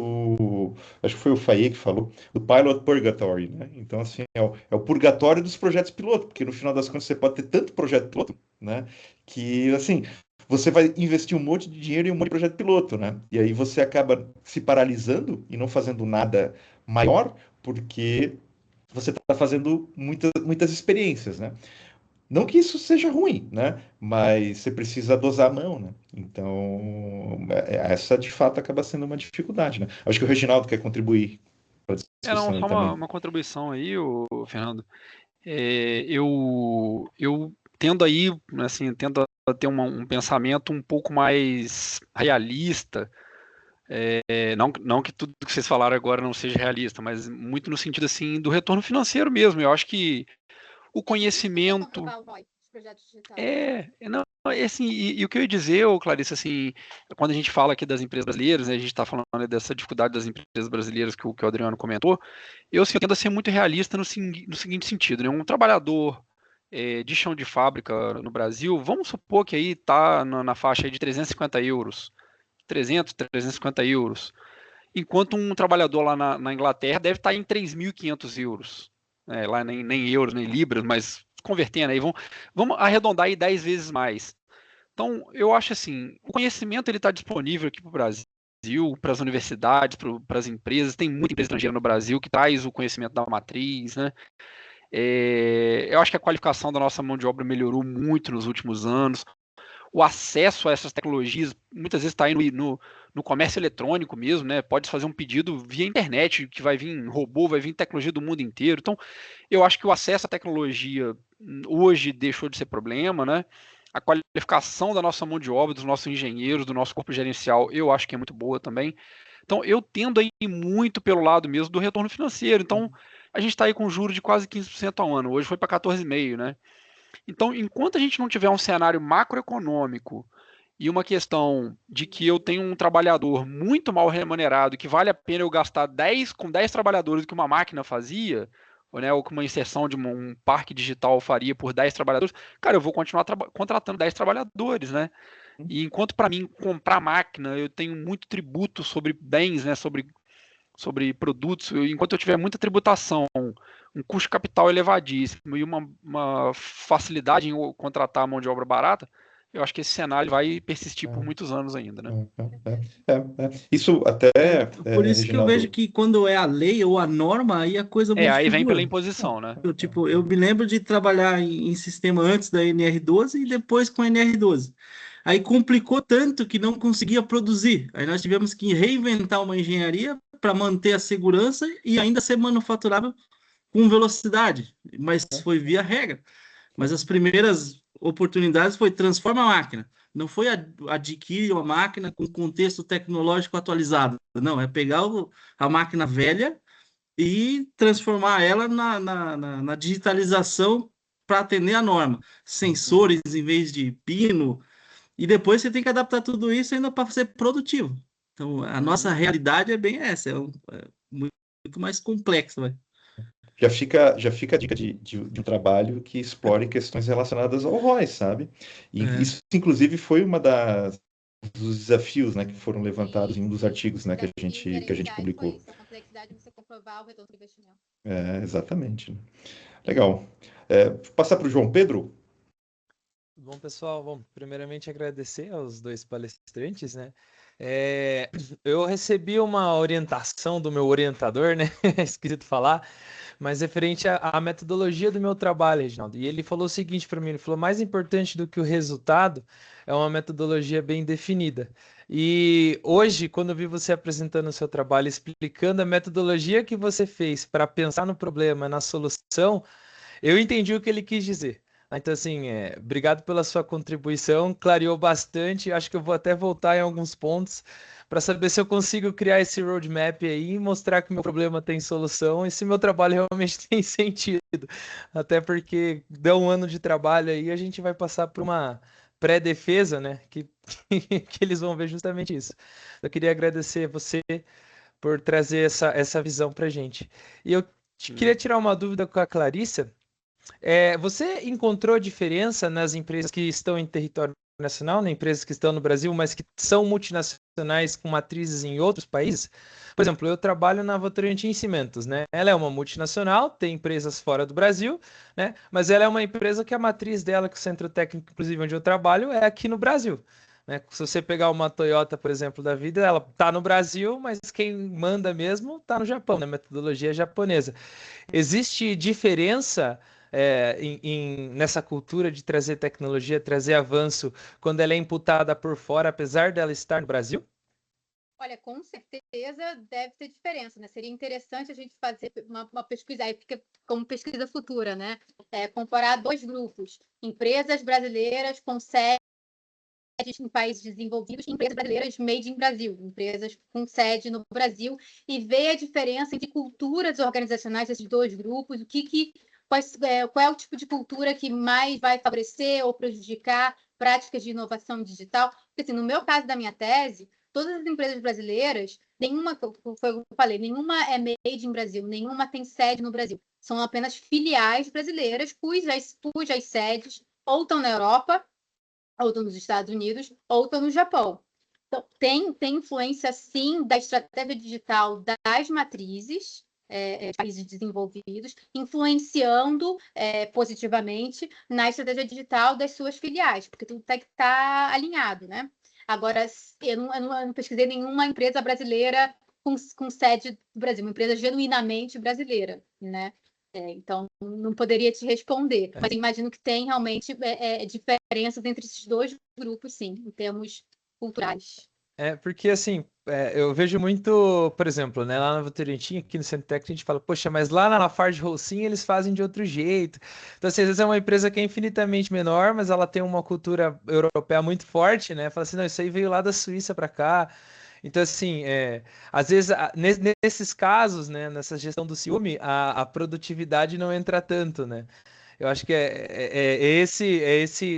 acho que foi o Faye que falou, do Pilot Purgatory, né? Então, assim, é o purgatório dos projetos piloto, porque no final das contas você pode ter tanto projeto piloto, né? Que, assim, você vai investir um monte de dinheiro em um monte de projeto piloto, né? E aí você acaba se paralisando e não fazendo nada maior, porque você está fazendo muitas experiências, né? Não que isso seja ruim, né? Mas você precisa dosar a mão, né? Então, essa de fato acaba sendo uma dificuldade, né? Acho que o Reginaldo quer contribuir para a Não, discussão aí só também. uma contribuição aí, Fernando. Eu tendo aí, assim, tendo a ter um pensamento um pouco mais realista. Não que tudo que vocês falaram agora não seja realista, mas muito no sentido assim do retorno financeiro mesmo. Eu acho que o conhecimento Comprovar o ROI dos projetos digitais. não, assim, e o que eu ia dizer, Clarice, assim, quando a gente fala aqui das empresas brasileiras, né, a gente está falando dessa dificuldade das empresas brasileiras que o Adriano comentou, eu tendo a ser muito realista no seguinte sentido, né, um trabalhador de chão de fábrica no Brasil, vamos supor que aí está na faixa aí de 350 euros, 350 euros, enquanto um trabalhador lá na Inglaterra deve estar em 3.500 euros. Lá nem euros, nem libras, mas convertendo aí, vamos arredondar aí 10 vezes mais. Então, eu acho assim, o conhecimento ele está disponível aqui para o Brasil, para as universidades, para as empresas, tem muita empresa estrangeira no Brasil que traz o conhecimento da matriz, né? Eu acho que a qualificação da nossa mão de obra melhorou muito nos últimos anos, o acesso a essas tecnologias muitas vezes está aí no comércio eletrônico mesmo, né? Pode fazer um pedido via internet, que vai vir robô, vai vir tecnologia do mundo inteiro. Então, eu acho que o acesso à tecnologia hoje deixou de ser problema, né? A qualificação da nossa mão de obra, dos nossos engenheiros, do nosso corpo gerencial, eu acho que é muito boa também. Então, eu tendo a ir muito pelo lado mesmo do retorno financeiro. Então, a gente está aí com juros de quase 15% ao ano. Hoje foi para 14,5%, né? Então, enquanto a gente não tiver um cenário macroeconômico e uma questão de que eu tenho um trabalhador muito mal remunerado, que vale a pena eu gastar 10 trabalhadores que uma máquina fazia, ou que uma inserção de um parque digital faria por 10 trabalhadores, cara, eu vou continuar contratando 10 trabalhadores, né? E enquanto para mim comprar máquina, eu tenho muito tributo sobre bens, né, sobre produtos, enquanto eu tiver muita tributação, um custo de capital elevadíssimo e uma facilidade em contratar mão de obra barata, eu acho que esse cenário vai persistir por muitos anos ainda, né? Isso até, Por isso que eu vejo Reginaldo. que quando é a lei ou a norma, aí a coisa Aí vem pela desfigura. imposição, né? Eu me lembro de trabalhar em sistema antes da NR12 e depois com a NR12. Aí complicou tanto que não conseguia produzir. Aí nós tivemos que reinventar uma engenharia para manter a segurança e ainda ser manufaturável com velocidade, mas foi via regra. Mas as primeiras oportunidades foi transforma a máquina. Não foi adquirir uma máquina com contexto tecnológico atualizado. Não, é pegar a máquina velha e transformar ela na digitalização para atender a norma. Sensores em vez de pino. E depois você tem que adaptar tudo isso ainda para ser produtivo. Então, a nossa realidade é bem essa. É muito mais complexa. Vai. Já fica a dica de um trabalho que explore questões relacionadas ao ROI, sabe? E isso, inclusive, foi uma dos desafios, né, que foram levantados em um dos artigos, né, que a gente publicou. A complexidade de você comprovar o retorno do investimento. Exatamente. Legal. Passar para o João Pedro. Bom, pessoal, primeiramente agradecer aos dois palestrantes, né? Eu recebi uma orientação do meu orientador, né? É esquisito falar, mas referente à metodologia do meu trabalho, Reginaldo. E ele falou o seguinte para mim, ele falou, mais importante do que o resultado é uma metodologia bem definida. E hoje, quando eu vi você apresentando o seu trabalho, explicando a metodologia que você fez para pensar no problema, na solução, eu entendi o que ele quis dizer. Então, assim, obrigado pela sua contribuição, clareou bastante. Acho que eu vou até voltar em alguns pontos para saber se eu consigo criar esse roadmap aí e mostrar que o meu problema tem solução e se meu trabalho realmente tem sentido. Até porque deu um ano de trabalho aí, a gente vai passar por uma pré-defesa, né? Que eles vão ver justamente isso. Eu queria agradecer você por trazer essa visão para a gente. E eu queria tirar uma dúvida com a Clarissa. Você encontrou diferença nas empresas que estão em território multinacional, né? Empresas que estão no Brasil, mas que são multinacionais com matrizes em outros países. Por exemplo, eu trabalho na Votorantim Cimentos, né? Ela é uma multinacional, tem empresas fora do Brasil, né? Mas ela é uma empresa que a matriz dela, que o centro técnico, inclusive onde eu trabalho, é aqui no Brasil. Né? Se você pegar uma Toyota, por exemplo, da vida, ela está no Brasil, mas quem manda mesmo está no Japão, né? Metodologia japonesa. Existe diferença nessa cultura de trazer tecnologia, trazer avanço, quando ela é imputada por fora, apesar dela estar no Brasil? Olha, com certeza deve ter diferença, né? Seria interessante a gente fazer uma pesquisa, aí fica como pesquisa futura, né? Comparar dois grupos, empresas brasileiras com sede em países desenvolvidos e empresas brasileiras made in Brasil, empresas com sede no Brasil, e ver a diferença entre culturas organizacionais desses dois grupos, qual é o tipo de cultura que mais vai favorecer ou prejudicar práticas de inovação digital. Porque, assim, no meu caso da minha tese, todas as empresas brasileiras, nenhuma, foi o que eu falei, nenhuma é made in Brasil, nenhuma tem sede no Brasil. São apenas filiais brasileiras cujas sedes ou estão na Europa, ou estão nos Estados Unidos, ou estão no Japão. Então, tem influência, sim, da estratégia digital das matrizes, países desenvolvidos, influenciando positivamente na estratégia digital das suas filiais, porque tudo tem que estar alinhado, né? Agora, eu não pesquisei nenhuma empresa brasileira com sede no Brasil, uma empresa genuinamente brasileira, né? Então, não poderia te responder, mas imagino que tem realmente diferenças entre esses dois grupos, sim, em termos culturais. Porque assim, eu vejo muito, por exemplo, né, lá na Votorantim, aqui no Centro Técnico, a gente fala, poxa, mas lá na Lafarge Holcim eles fazem de outro jeito. Então, assim, às vezes é uma empresa que é infinitamente menor, mas ela tem uma cultura europeia muito forte, né? Fala assim, não, isso aí veio lá da Suíça para cá. Então, assim, às vezes, nesses casos, né, nessa gestão do ciúme, a produtividade não entra tanto, né? Eu acho que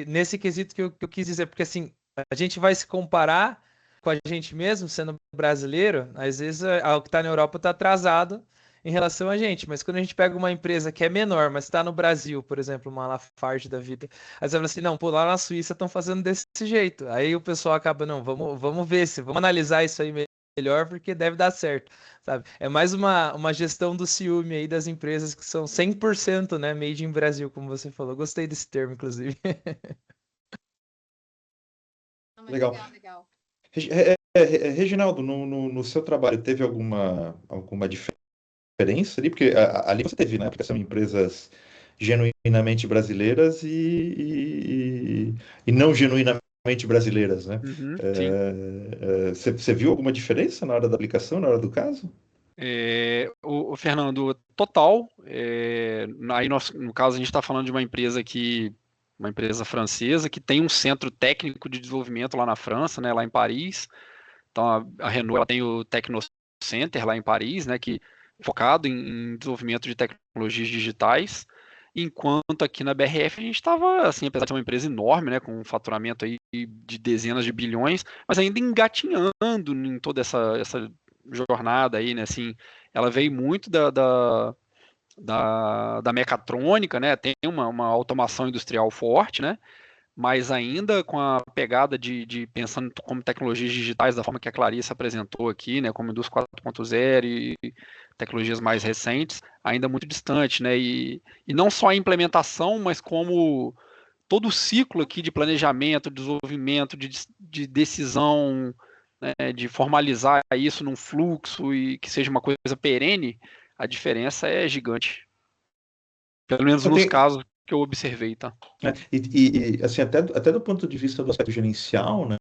nesse quesito que eu quis dizer, porque assim, a gente vai se comparar com a gente mesmo, sendo brasileiro, às vezes o que está na Europa está atrasado em relação a gente, mas quando a gente pega uma empresa que é menor, mas está no Brasil, por exemplo, uma Lafarge da vida, aí você fala assim, não, pô, lá na Suíça estão fazendo desse jeito. Aí o pessoal acaba, não, vamos ver se, vamos analisar isso aí melhor, porque deve dar certo, sabe? É mais uma gestão do ciúme aí das empresas que são 100%, né, made in Brasil, como você falou. Gostei desse termo, inclusive. Legal. Legal. Reginaldo, no seu trabalho, teve alguma diferença ali? Porque ali você teve, né? Porque são empresas genuinamente brasileiras e não genuinamente brasileiras, né? Uhum, sim. Você viu alguma diferença na hora da aplicação, na hora do caso? O Fernando, total. Aí no caso, a gente está falando de uma empresa uma empresa francesa que tem um centro técnico de desenvolvimento lá na França, né, lá em Paris. Então a Renault ela tem o Techno Center lá em Paris, né, que focado em desenvolvimento de tecnologias digitais. Enquanto aqui na BRF a gente estava, assim, apesar de ser uma empresa enorme, né, com um faturamento aí de dezenas de bilhões, mas ainda engatinhando em toda essa jornada aí, né, assim, ela veio muito da mecatrônica, né, tem uma automação industrial forte, né, mas ainda com a pegada de pensando como tecnologias digitais, da forma que a Clarice apresentou aqui, né, como Indústria 4.0 e tecnologias mais recentes, ainda muito distante, né, e não só a implementação, mas como todo o ciclo aqui de planejamento, desenvolvimento, de decisão, né, de formalizar isso num fluxo e que seja uma coisa perene, a diferença é gigante. Pelo menos nos casos que eu observei, tá? Assim, até do ponto de vista do aspecto gerencial, né,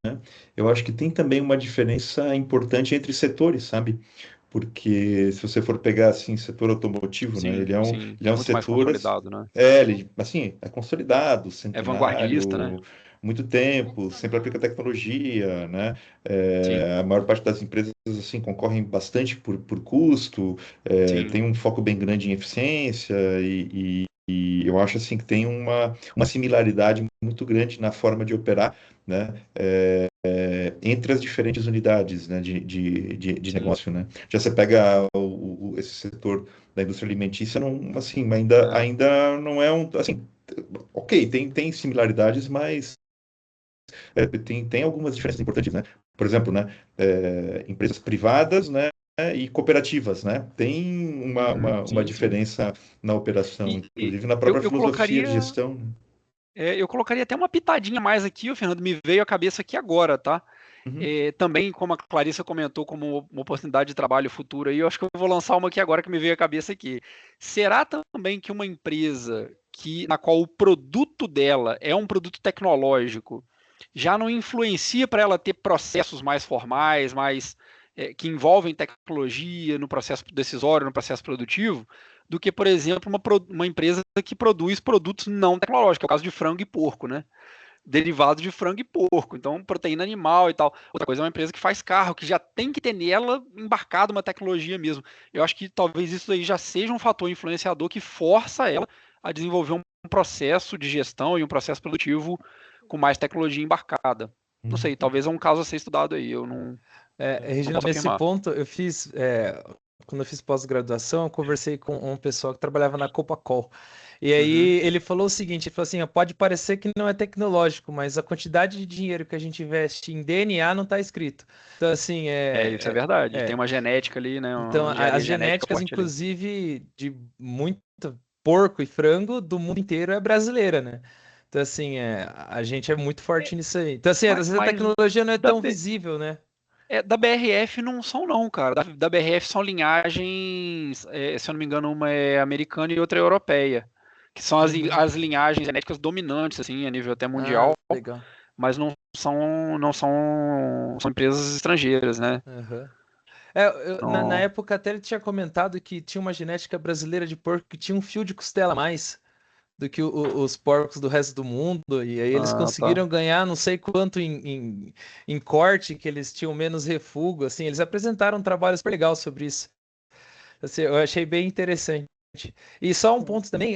eu acho que tem também uma diferença importante entre setores, sabe? Porque se você for pegar assim, setor automotivo, né, Sim, ele é um muito mais setor consolidado, né? ele, assim, é consolidado, É vanguardista, né? centenário, muito tempo, sempre aplica tecnologia, né? Sim, A maior parte das empresas assim concorrem bastante por custo, sim. tem um foco bem grande em eficiência e eu acho assim que tem uma similaridade muito grande na forma de operar, né? Entre as diferentes unidades, né, de negócio, né? Já você pega esse setor da indústria alimentícia, não, assim, ainda não é um, assim, ok, tem similaridades, mas tem algumas diferenças importantes, né? Por exemplo, né, empresas privadas, né, e cooperativas, né? Tem uma diferença na operação, inclusive na própria filosofia de gestão. Eu colocaria até uma pitadinha mais aqui, o Fernando, me veio à cabeça aqui agora, tá? Também, como a Clarissa comentou, como uma oportunidade de trabalho futuro aí, eu acho que eu vou lançar uma aqui agora que me veio à cabeça aqui. Será também que uma empresa na qual o produto dela é um produto tecnológico já não influencia para ela ter processos mais formais, que envolvem tecnologia no processo decisório, no processo produtivo, do que, por exemplo, uma empresa que produz produtos não tecnológicos, que é o caso de frango e porco, né? Derivados de frango e porco, então proteína animal e tal. Outra coisa é uma empresa que faz carro, que já tem que ter nela embarcado uma tecnologia mesmo. Eu acho que talvez isso aí já seja um fator influenciador que força ela a desenvolver um processo de gestão e um processo produtivo com mais tecnologia embarcada. Não sei, talvez é um caso a ser estudado aí. Eu não. Reginaldo, nesse ponto, quando eu fiz pós-graduação, eu conversei com um pessoal que trabalhava na Copacol. E aí ele falou o seguinte, ele falou assim, pode parecer que não é tecnológico, mas a quantidade de dinheiro que a gente investe em DNA não está escrito. Então, assim, isso é verdade. Tem uma genética ali, né? Então, as genéticas, inclusive, de muito porco e frango do mundo inteiro é brasileira, né? Então, assim, a gente é muito forte nisso aí. Então, assim, às vezes a tecnologia não é tão visível, né? Da BRF não são não, cara. Da BRF são linhagens, se eu não me engano, uma é americana e outra é europeia. Que são as linhagens genéticas dominantes, assim, a nível até mundial. Legal. Mas são empresas estrangeiras, né? Na época até ele tinha comentado que tinha uma genética brasileira de porco que tinha um fio de costela a mais do que os porcos do resto do mundo, e aí eles conseguiram ganhar não sei quanto em corte, que eles tinham menos refúgio, assim, eles apresentaram um trabalho super legal sobre isso. Assim, eu achei bem interessante. E só um ponto também,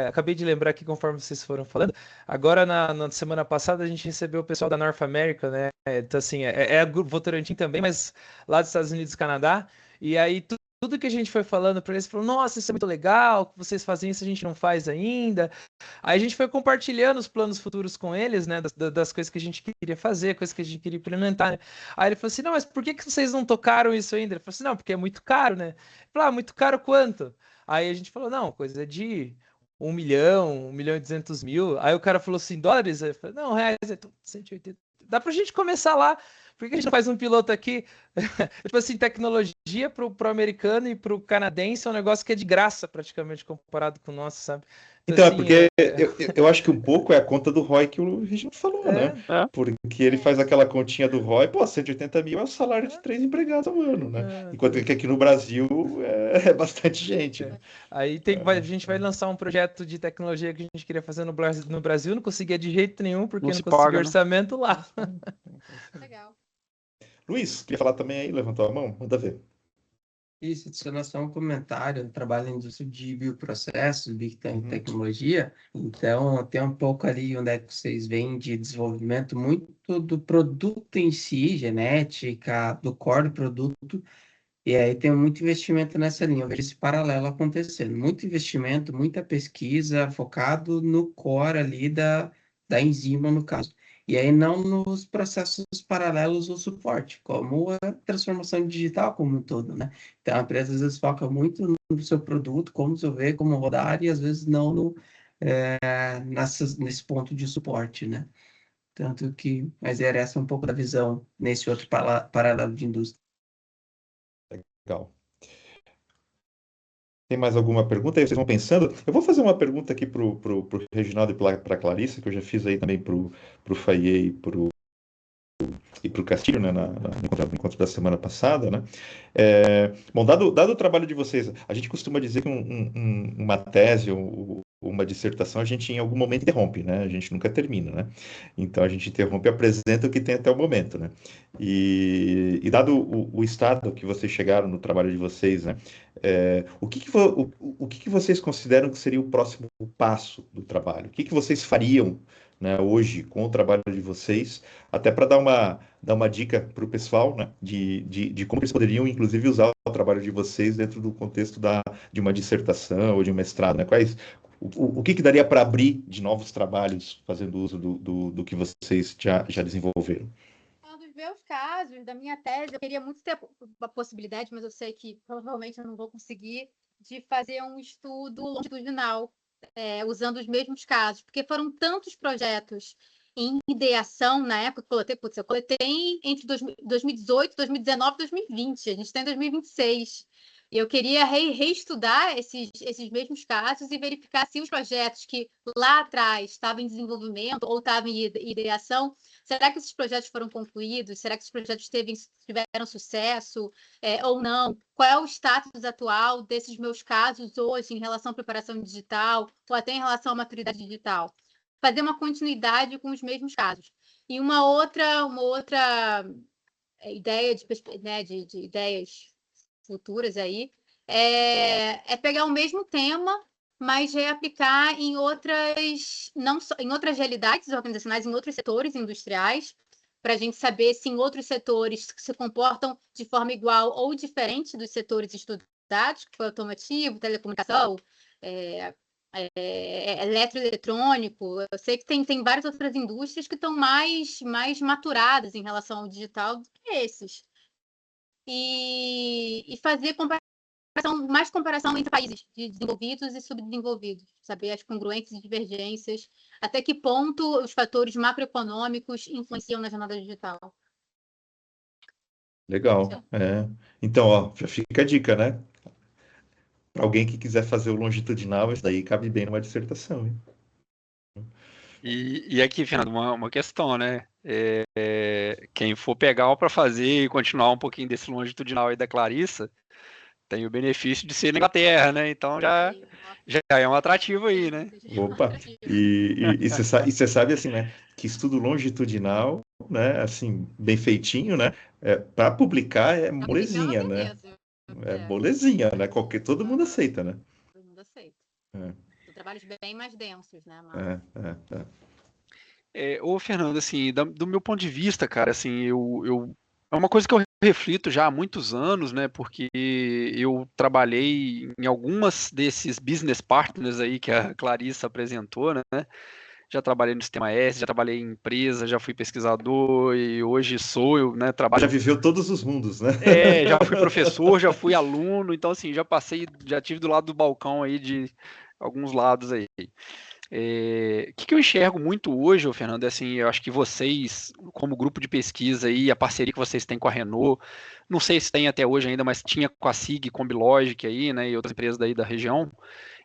acabei de lembrar aqui conforme vocês foram falando, agora na semana passada a gente recebeu o pessoal da North America, né? Então assim, é Grupo Votorantim também, mas lá dos Estados Unidos e Canadá, e aí tudo que a gente foi falando para eles, falou, nossa, isso é muito legal, que vocês fazem isso, a gente não faz ainda. Aí a gente foi compartilhando os planos futuros com eles, né, das coisas que a gente queria fazer, coisas que a gente queria implementar, né? Aí ele falou assim, não, mas por que vocês não tocaram isso ainda? Ele falou assim, não, porque é muito caro, né? Ele falou, muito caro quanto? Aí a gente falou, não, coisa de 1.200.000. Aí o cara falou assim, dólares? Aí eu falei, não, reais, então 180. Dá pra gente começar lá. Por que a gente não faz um piloto aqui? Tipo assim, tecnologia pro americano e pro canadense é um negócio que é de graça, praticamente, comparado com o nosso, sabe? Então, assim, porque eu acho que um pouco é a conta do ROI que o Reginaldo falou, né? Porque ele faz aquela continha do ROI, 180 mil é o salário de 3 empregados ao ano, né? Enquanto que aqui no Brasil é bastante gente, né? Aí a gente vai lançar um projeto de tecnologia que a gente queria fazer no Brasil, não conseguia de jeito nenhum, porque não conseguia orçamento lá. Legal. Luiz, queria falar também aí, levantou a mão? Manda ver. Isso, adicionar só um comentário. Eu trabalho na indústria de bioprocessos, Big Tecnologia, então tem um pouco ali onde é que vocês veem de desenvolvimento muito do produto em si, genética, do core do produto, e aí tem muito investimento nessa linha. Eu vejo esse paralelo acontecendo. Muito investimento, muita pesquisa focado no core ali da enzima, no caso. E aí não nos processos paralelos ou suporte, como a transformação digital como um todo, né? Então a empresa às vezes foca muito no seu produto, como desenvolver, como rodar, e às vezes não nesse ponto de suporte, né? Tanto que, mas era essa um pouco da visão nesse outro paralelo de indústria. Legal. Tem mais alguma pergunta aí? Vocês vão pensando? Eu vou fazer uma pergunta aqui pro Reginaldo e para a Clarissa, que eu já fiz aí também pro Faiê e pro Castilho, né, no encontro da semana passada, né? Bom, dado o trabalho de vocês, a gente costuma dizer que uma tese ou uma dissertação a gente em algum momento interrompe, né? A gente nunca termina, né? Então a gente interrompe e apresenta o que tem até o momento, né? E dado o estado que vocês chegaram no trabalho de vocês, né? O que vocês consideram que seria o próximo passo do trabalho? O que vocês fariam, né, hoje com o trabalho de vocês, até para dar uma dica para o pessoal, né, de como eles poderiam, inclusive, usar o trabalho de vocês dentro do contexto de uma dissertação ou de um mestrado, né? o que daria para abrir de novos trabalhos fazendo uso do que vocês já desenvolveram? Dos meus casos, da minha tese, eu queria muito ter a possibilidade, mas eu sei que provavelmente eu não vou conseguir, de fazer um estudo longitudinal, usando os mesmos casos, porque foram tantos projetos em ideação na época que eu coletei entre 2018, 2019 e 2020, a gente está em 2026. E eu queria reestudar esses mesmos casos e verificar se os projetos que lá atrás estavam em desenvolvimento ou estavam em ideação, será que esses projetos foram concluídos? Será que esses projetos tiveram sucesso ou não? Qual é o status atual desses meus casos hoje em relação à preparação digital ou até em relação à maturidade digital? Fazer uma continuidade com os mesmos casos. E uma outra ideia de ideias futuras aí é pegar o mesmo tema, mas reaplicar em outras, não só, em outras realidades organizacionais, em outros setores industriais, para a gente saber se em outros setores se comportam de forma igual ou diferente dos setores estudados, que foi automotivo, telecomunicação, eletroeletrônico. Eu sei que tem várias outras indústrias que estão mais maturadas em relação ao digital do que esses. E fazer mais comparação entre países de desenvolvidos e subdesenvolvidos, saber as congruências e divergências, até que ponto os fatores macroeconômicos influenciam na jornada digital. Legal. Então, ó, já fica a dica, né? Para alguém que quiser fazer o longitudinal, isso daí cabe bem numa dissertação, hein? E aqui, Fernando, uma questão, né? Quem for pegar para fazer e continuar um pouquinho desse longitudinal aí da Clarissa, tem o benefício de ser na Inglaterra, né? Então já é um atrativo aí, né? Opa! E você sabe, assim, né? Que estudo longitudinal, né? Assim, bem feitinho, né? Para publicar é molezinha, né? É molezinha, né? Todo mundo aceita, né? Todo mundo aceita. São trabalhos bem mais densos, né? Ô, Fernando, assim, do meu ponto de vista, cara, assim, é uma coisa que eu reflito já há muitos anos, né? Porque eu trabalhei em algumas desses business partners aí que a Clarissa apresentou, né? Já trabalhei no Sistema S, já trabalhei em empresa, já fui pesquisador e hoje eu, né? Trabalho. Já viveu todos os mundos, né? Já fui professor, já fui aluno, então assim, já tive do lado do balcão aí de alguns lados aí. O que eu enxergo muito hoje, Fernando, é assim, eu acho que vocês, como grupo de pesquisa aí, a parceria que vocês têm com a Renault, não sei se tem até hoje ainda, mas tinha com a SIG, Combilogic aí, né, e outras empresas daí da região,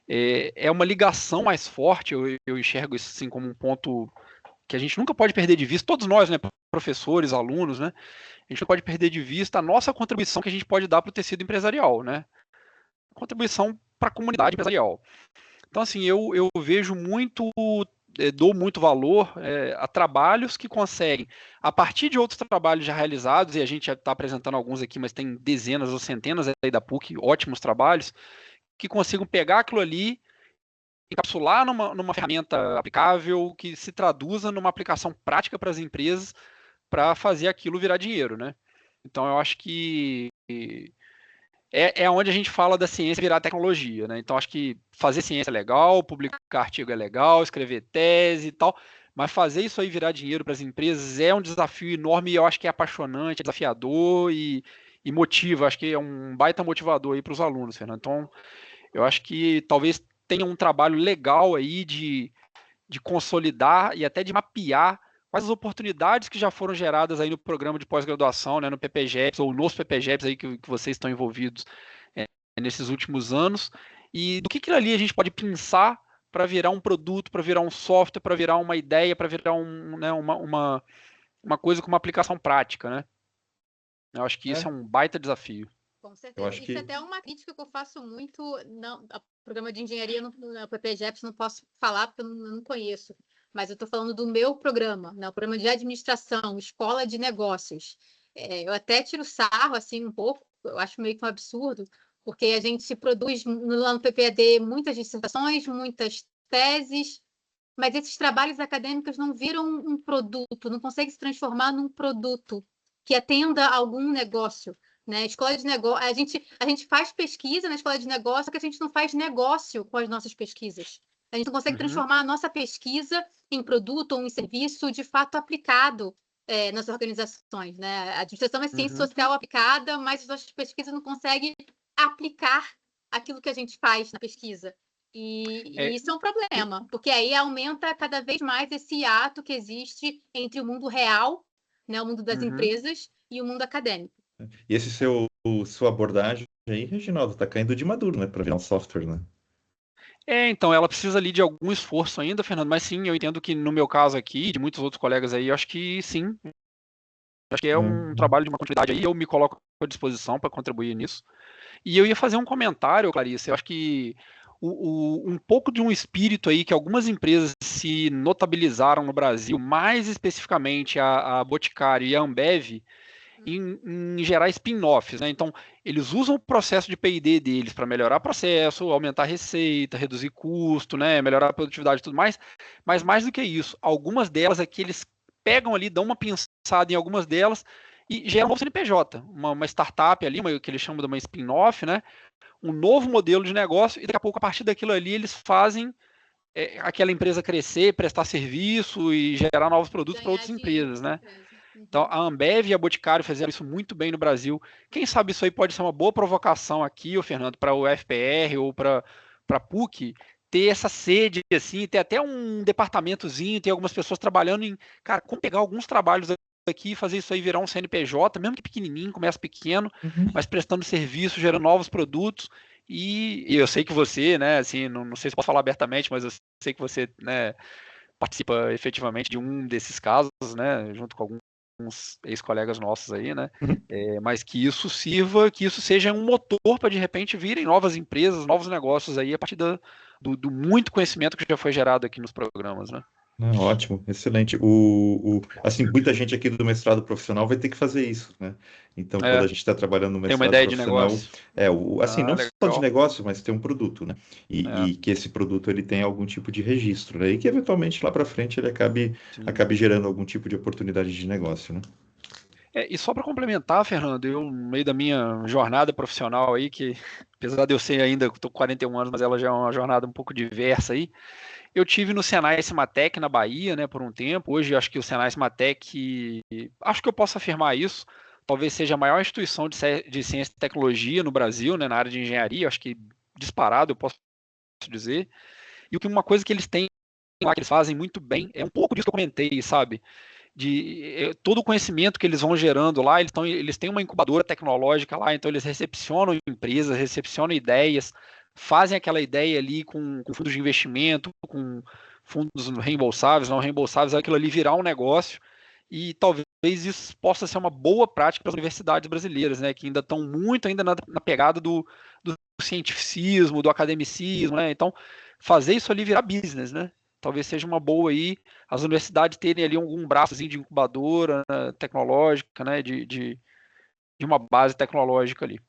é uma ligação mais forte, eu enxergo isso assim como um ponto que a gente nunca pode perder de vista, todos nós, né, professores, alunos, né, a gente não pode perder de vista a nossa contribuição que a gente pode dar para o tecido empresarial, né, contribuição para a comunidade empresarial. Então, assim, eu vejo muito, dou muito valor a trabalhos que conseguem, a partir de outros trabalhos já realizados, e a gente já está apresentando alguns aqui, mas tem dezenas ou centenas aí da PUC, ótimos trabalhos, que consigam pegar aquilo ali, encapsular numa ferramenta aplicável, que se traduza numa aplicação prática para as empresas, para fazer aquilo virar dinheiro, né? Então, eu acho que é onde a gente fala da ciência virar tecnologia, né? Então, acho que fazer ciência é legal, publicar artigo é legal, escrever tese e tal, mas fazer isso aí virar dinheiro para as empresas é um desafio enorme e eu acho que é apaixonante, é desafiador e motiva, acho que é um baita motivador aí para os alunos, Fernando. Então, eu acho que talvez tenha um trabalho legal aí de consolidar e até de mapear quais as oportunidades que já foram geradas aí no programa de pós-graduação, né, no PPGEPS ou nos PPGEPS aí que vocês estão envolvidos nesses últimos anos, e do que ali a gente pode pensar para virar um produto, para virar um software, para virar uma ideia, para virar uma coisa com uma aplicação prática, né? Eu acho que isso é um baita desafio. Com certeza. Isso é até uma crítica que eu faço muito no programa de engenharia no PPGEPS, não posso falar porque eu não conheço, mas eu estou falando do meu programa, né? O programa de administração, escola de negócios. Eu até tiro sarro assim um pouco, eu acho meio que um absurdo, porque a gente produz lá no PPAD muitas dissertações, muitas teses, mas esses trabalhos acadêmicos não viram um produto, não conseguem se transformar num produto que atenda a algum negócio. Né? Escola de negócio, a gente faz pesquisa na escola de negócio, que a gente não faz negócio com as nossas pesquisas. A gente não consegue transformar a nossa pesquisa em produto ou em serviço de fato aplicado nas organizações, né? A administração é ciência social aplicada, mas as nossas pesquisas não conseguem aplicar aquilo que a gente faz na pesquisa. E isso é um problema, porque aí aumenta cada vez mais esse hiato que existe entre o mundo real, né, o mundo das empresas, e o mundo acadêmico. E esse sua abordagem aí, Reginaldo, está caindo de maduro, né, para virar um software, né? Então, ela precisa ali de algum esforço ainda, Fernando, mas sim, eu entendo que no meu caso aqui, de muitos outros colegas aí, eu acho que sim. Acho que é um trabalho de uma continuidade aí, eu me coloco à disposição para contribuir nisso. E eu ia fazer um comentário, Clarice, eu acho que um pouco de um espírito aí que algumas empresas se notabilizaram no Brasil, mais especificamente a Boticário e a Ambev, em gerar spin-offs, né? Então, eles usam o processo de P&D deles para melhorar processo, aumentar a receita, reduzir custo, né? Melhorar a produtividade e tudo mais, mas mais do que isso, algumas delas é que eles pegam ali, dão uma pensada em algumas delas e geram um novo CNPJ, uma startup ali, que eles chamam de uma spin-off, né? Um novo modelo de negócio, e daqui a pouco, a partir daquilo ali, eles fazem aquela empresa crescer, prestar serviço e gerar novos produtos para outras empresas, né? Então, a Ambev e a Boticário fizeram isso muito bem no Brasil. Quem sabe isso aí pode ser uma boa provocação aqui, ô Fernando, para o FPR ou para a PUC, ter essa sede, assim, ter até um departamentozinho, ter algumas pessoas trabalhando em, cara, como pegar alguns trabalhos aqui e fazer isso aí virar um CNPJ, mesmo que pequenininho, começa pequeno, mas prestando serviço, gerando novos produtos. E eu sei que você, né, assim, não sei se posso falar abertamente, mas eu sei que você, né, participa efetivamente de um desses casos, né, junto com alguns ex-colegas nossos aí, né, mas que isso sirva, que isso seja um motor para de repente virem novas empresas, novos negócios aí a partir do muito conhecimento que já foi gerado aqui nos programas, né. Ótimo, excelente. Assim, muita gente aqui do mestrado profissional vai ter que fazer isso, né? Então, quando a gente está trabalhando no tem uma mestrado ideia de profissional, negócio. assim, não só de Legal. negócio, mas ter um produto, né? E que esse produto ele tenha algum tipo de registro, né? E que eventualmente lá para frente ele acabe gerando algum tipo de oportunidade de negócio, né? E só para complementar, Fernando, eu no meio da minha jornada profissional aí, que apesar de eu ser ainda, estou com 41 anos, mas ela já é uma jornada um pouco diversa aí, eu tive no Senai Cimatec, na Bahia, né, por um tempo. Hoje acho que o Senai Cimatec, acho que eu posso afirmar isso, talvez seja a maior instituição de ciência e tecnologia no Brasil, né, na área de engenharia, acho que disparado, eu posso dizer. E uma coisa que eles têm lá, que eles fazem muito bem, é um pouco disso que eu comentei, sabe? Todo o conhecimento que eles vão gerando lá, eles têm uma incubadora tecnológica lá, então eles recepcionam empresas, recepcionam ideias, fazem aquela ideia ali com fundos de investimento, com fundos reembolsáveis, não reembolsáveis, aquilo ali virar um negócio, e talvez isso possa ser uma boa prática para as universidades brasileiras, né, que ainda estão muito ainda na pegada do cientificismo, do academicismo, né, então fazer isso ali virar business, né, talvez seja uma boa aí as universidades terem ali algum braçozinho de incubadora, né, tecnológica, né, de uma base tecnológica ali.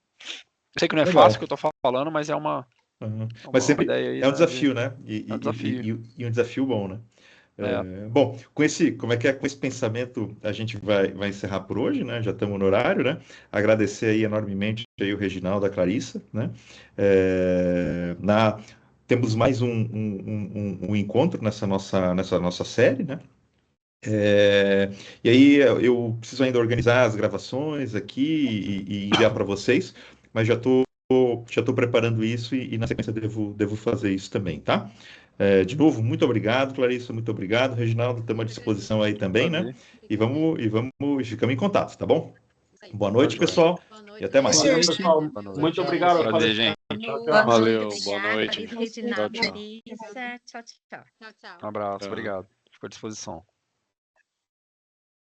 Eu sei que não é fácil o que eu estou falando, mas é uma Mas sempre ideia aí, é um desafio, né? É um desafio. E um desafio bom, né? Bom, com esse pensamento a gente vai encerrar por hoje, né? Já estamos no horário, né? Agradecer aí enormemente aí o Reginaldo, a Clarissa, né? Temos mais um encontro nessa nossa série, né? E aí eu preciso ainda organizar as gravações aqui e enviar para vocês, mas já estou preparando isso e na sequência devo fazer isso também, tá? De novo, muito obrigado, Clarissa, muito obrigado, Reginaldo, estamos à disposição aí também, né? E ficamos em contato, tá bom? Boa noite, pessoal, e até mais. Valeu, pessoal. Muito obrigado. Prazer, gente. Valeu, boa noite. Reginaldo, Larissa. Tchau, tchau. Um abraço, obrigado. Fico à disposição.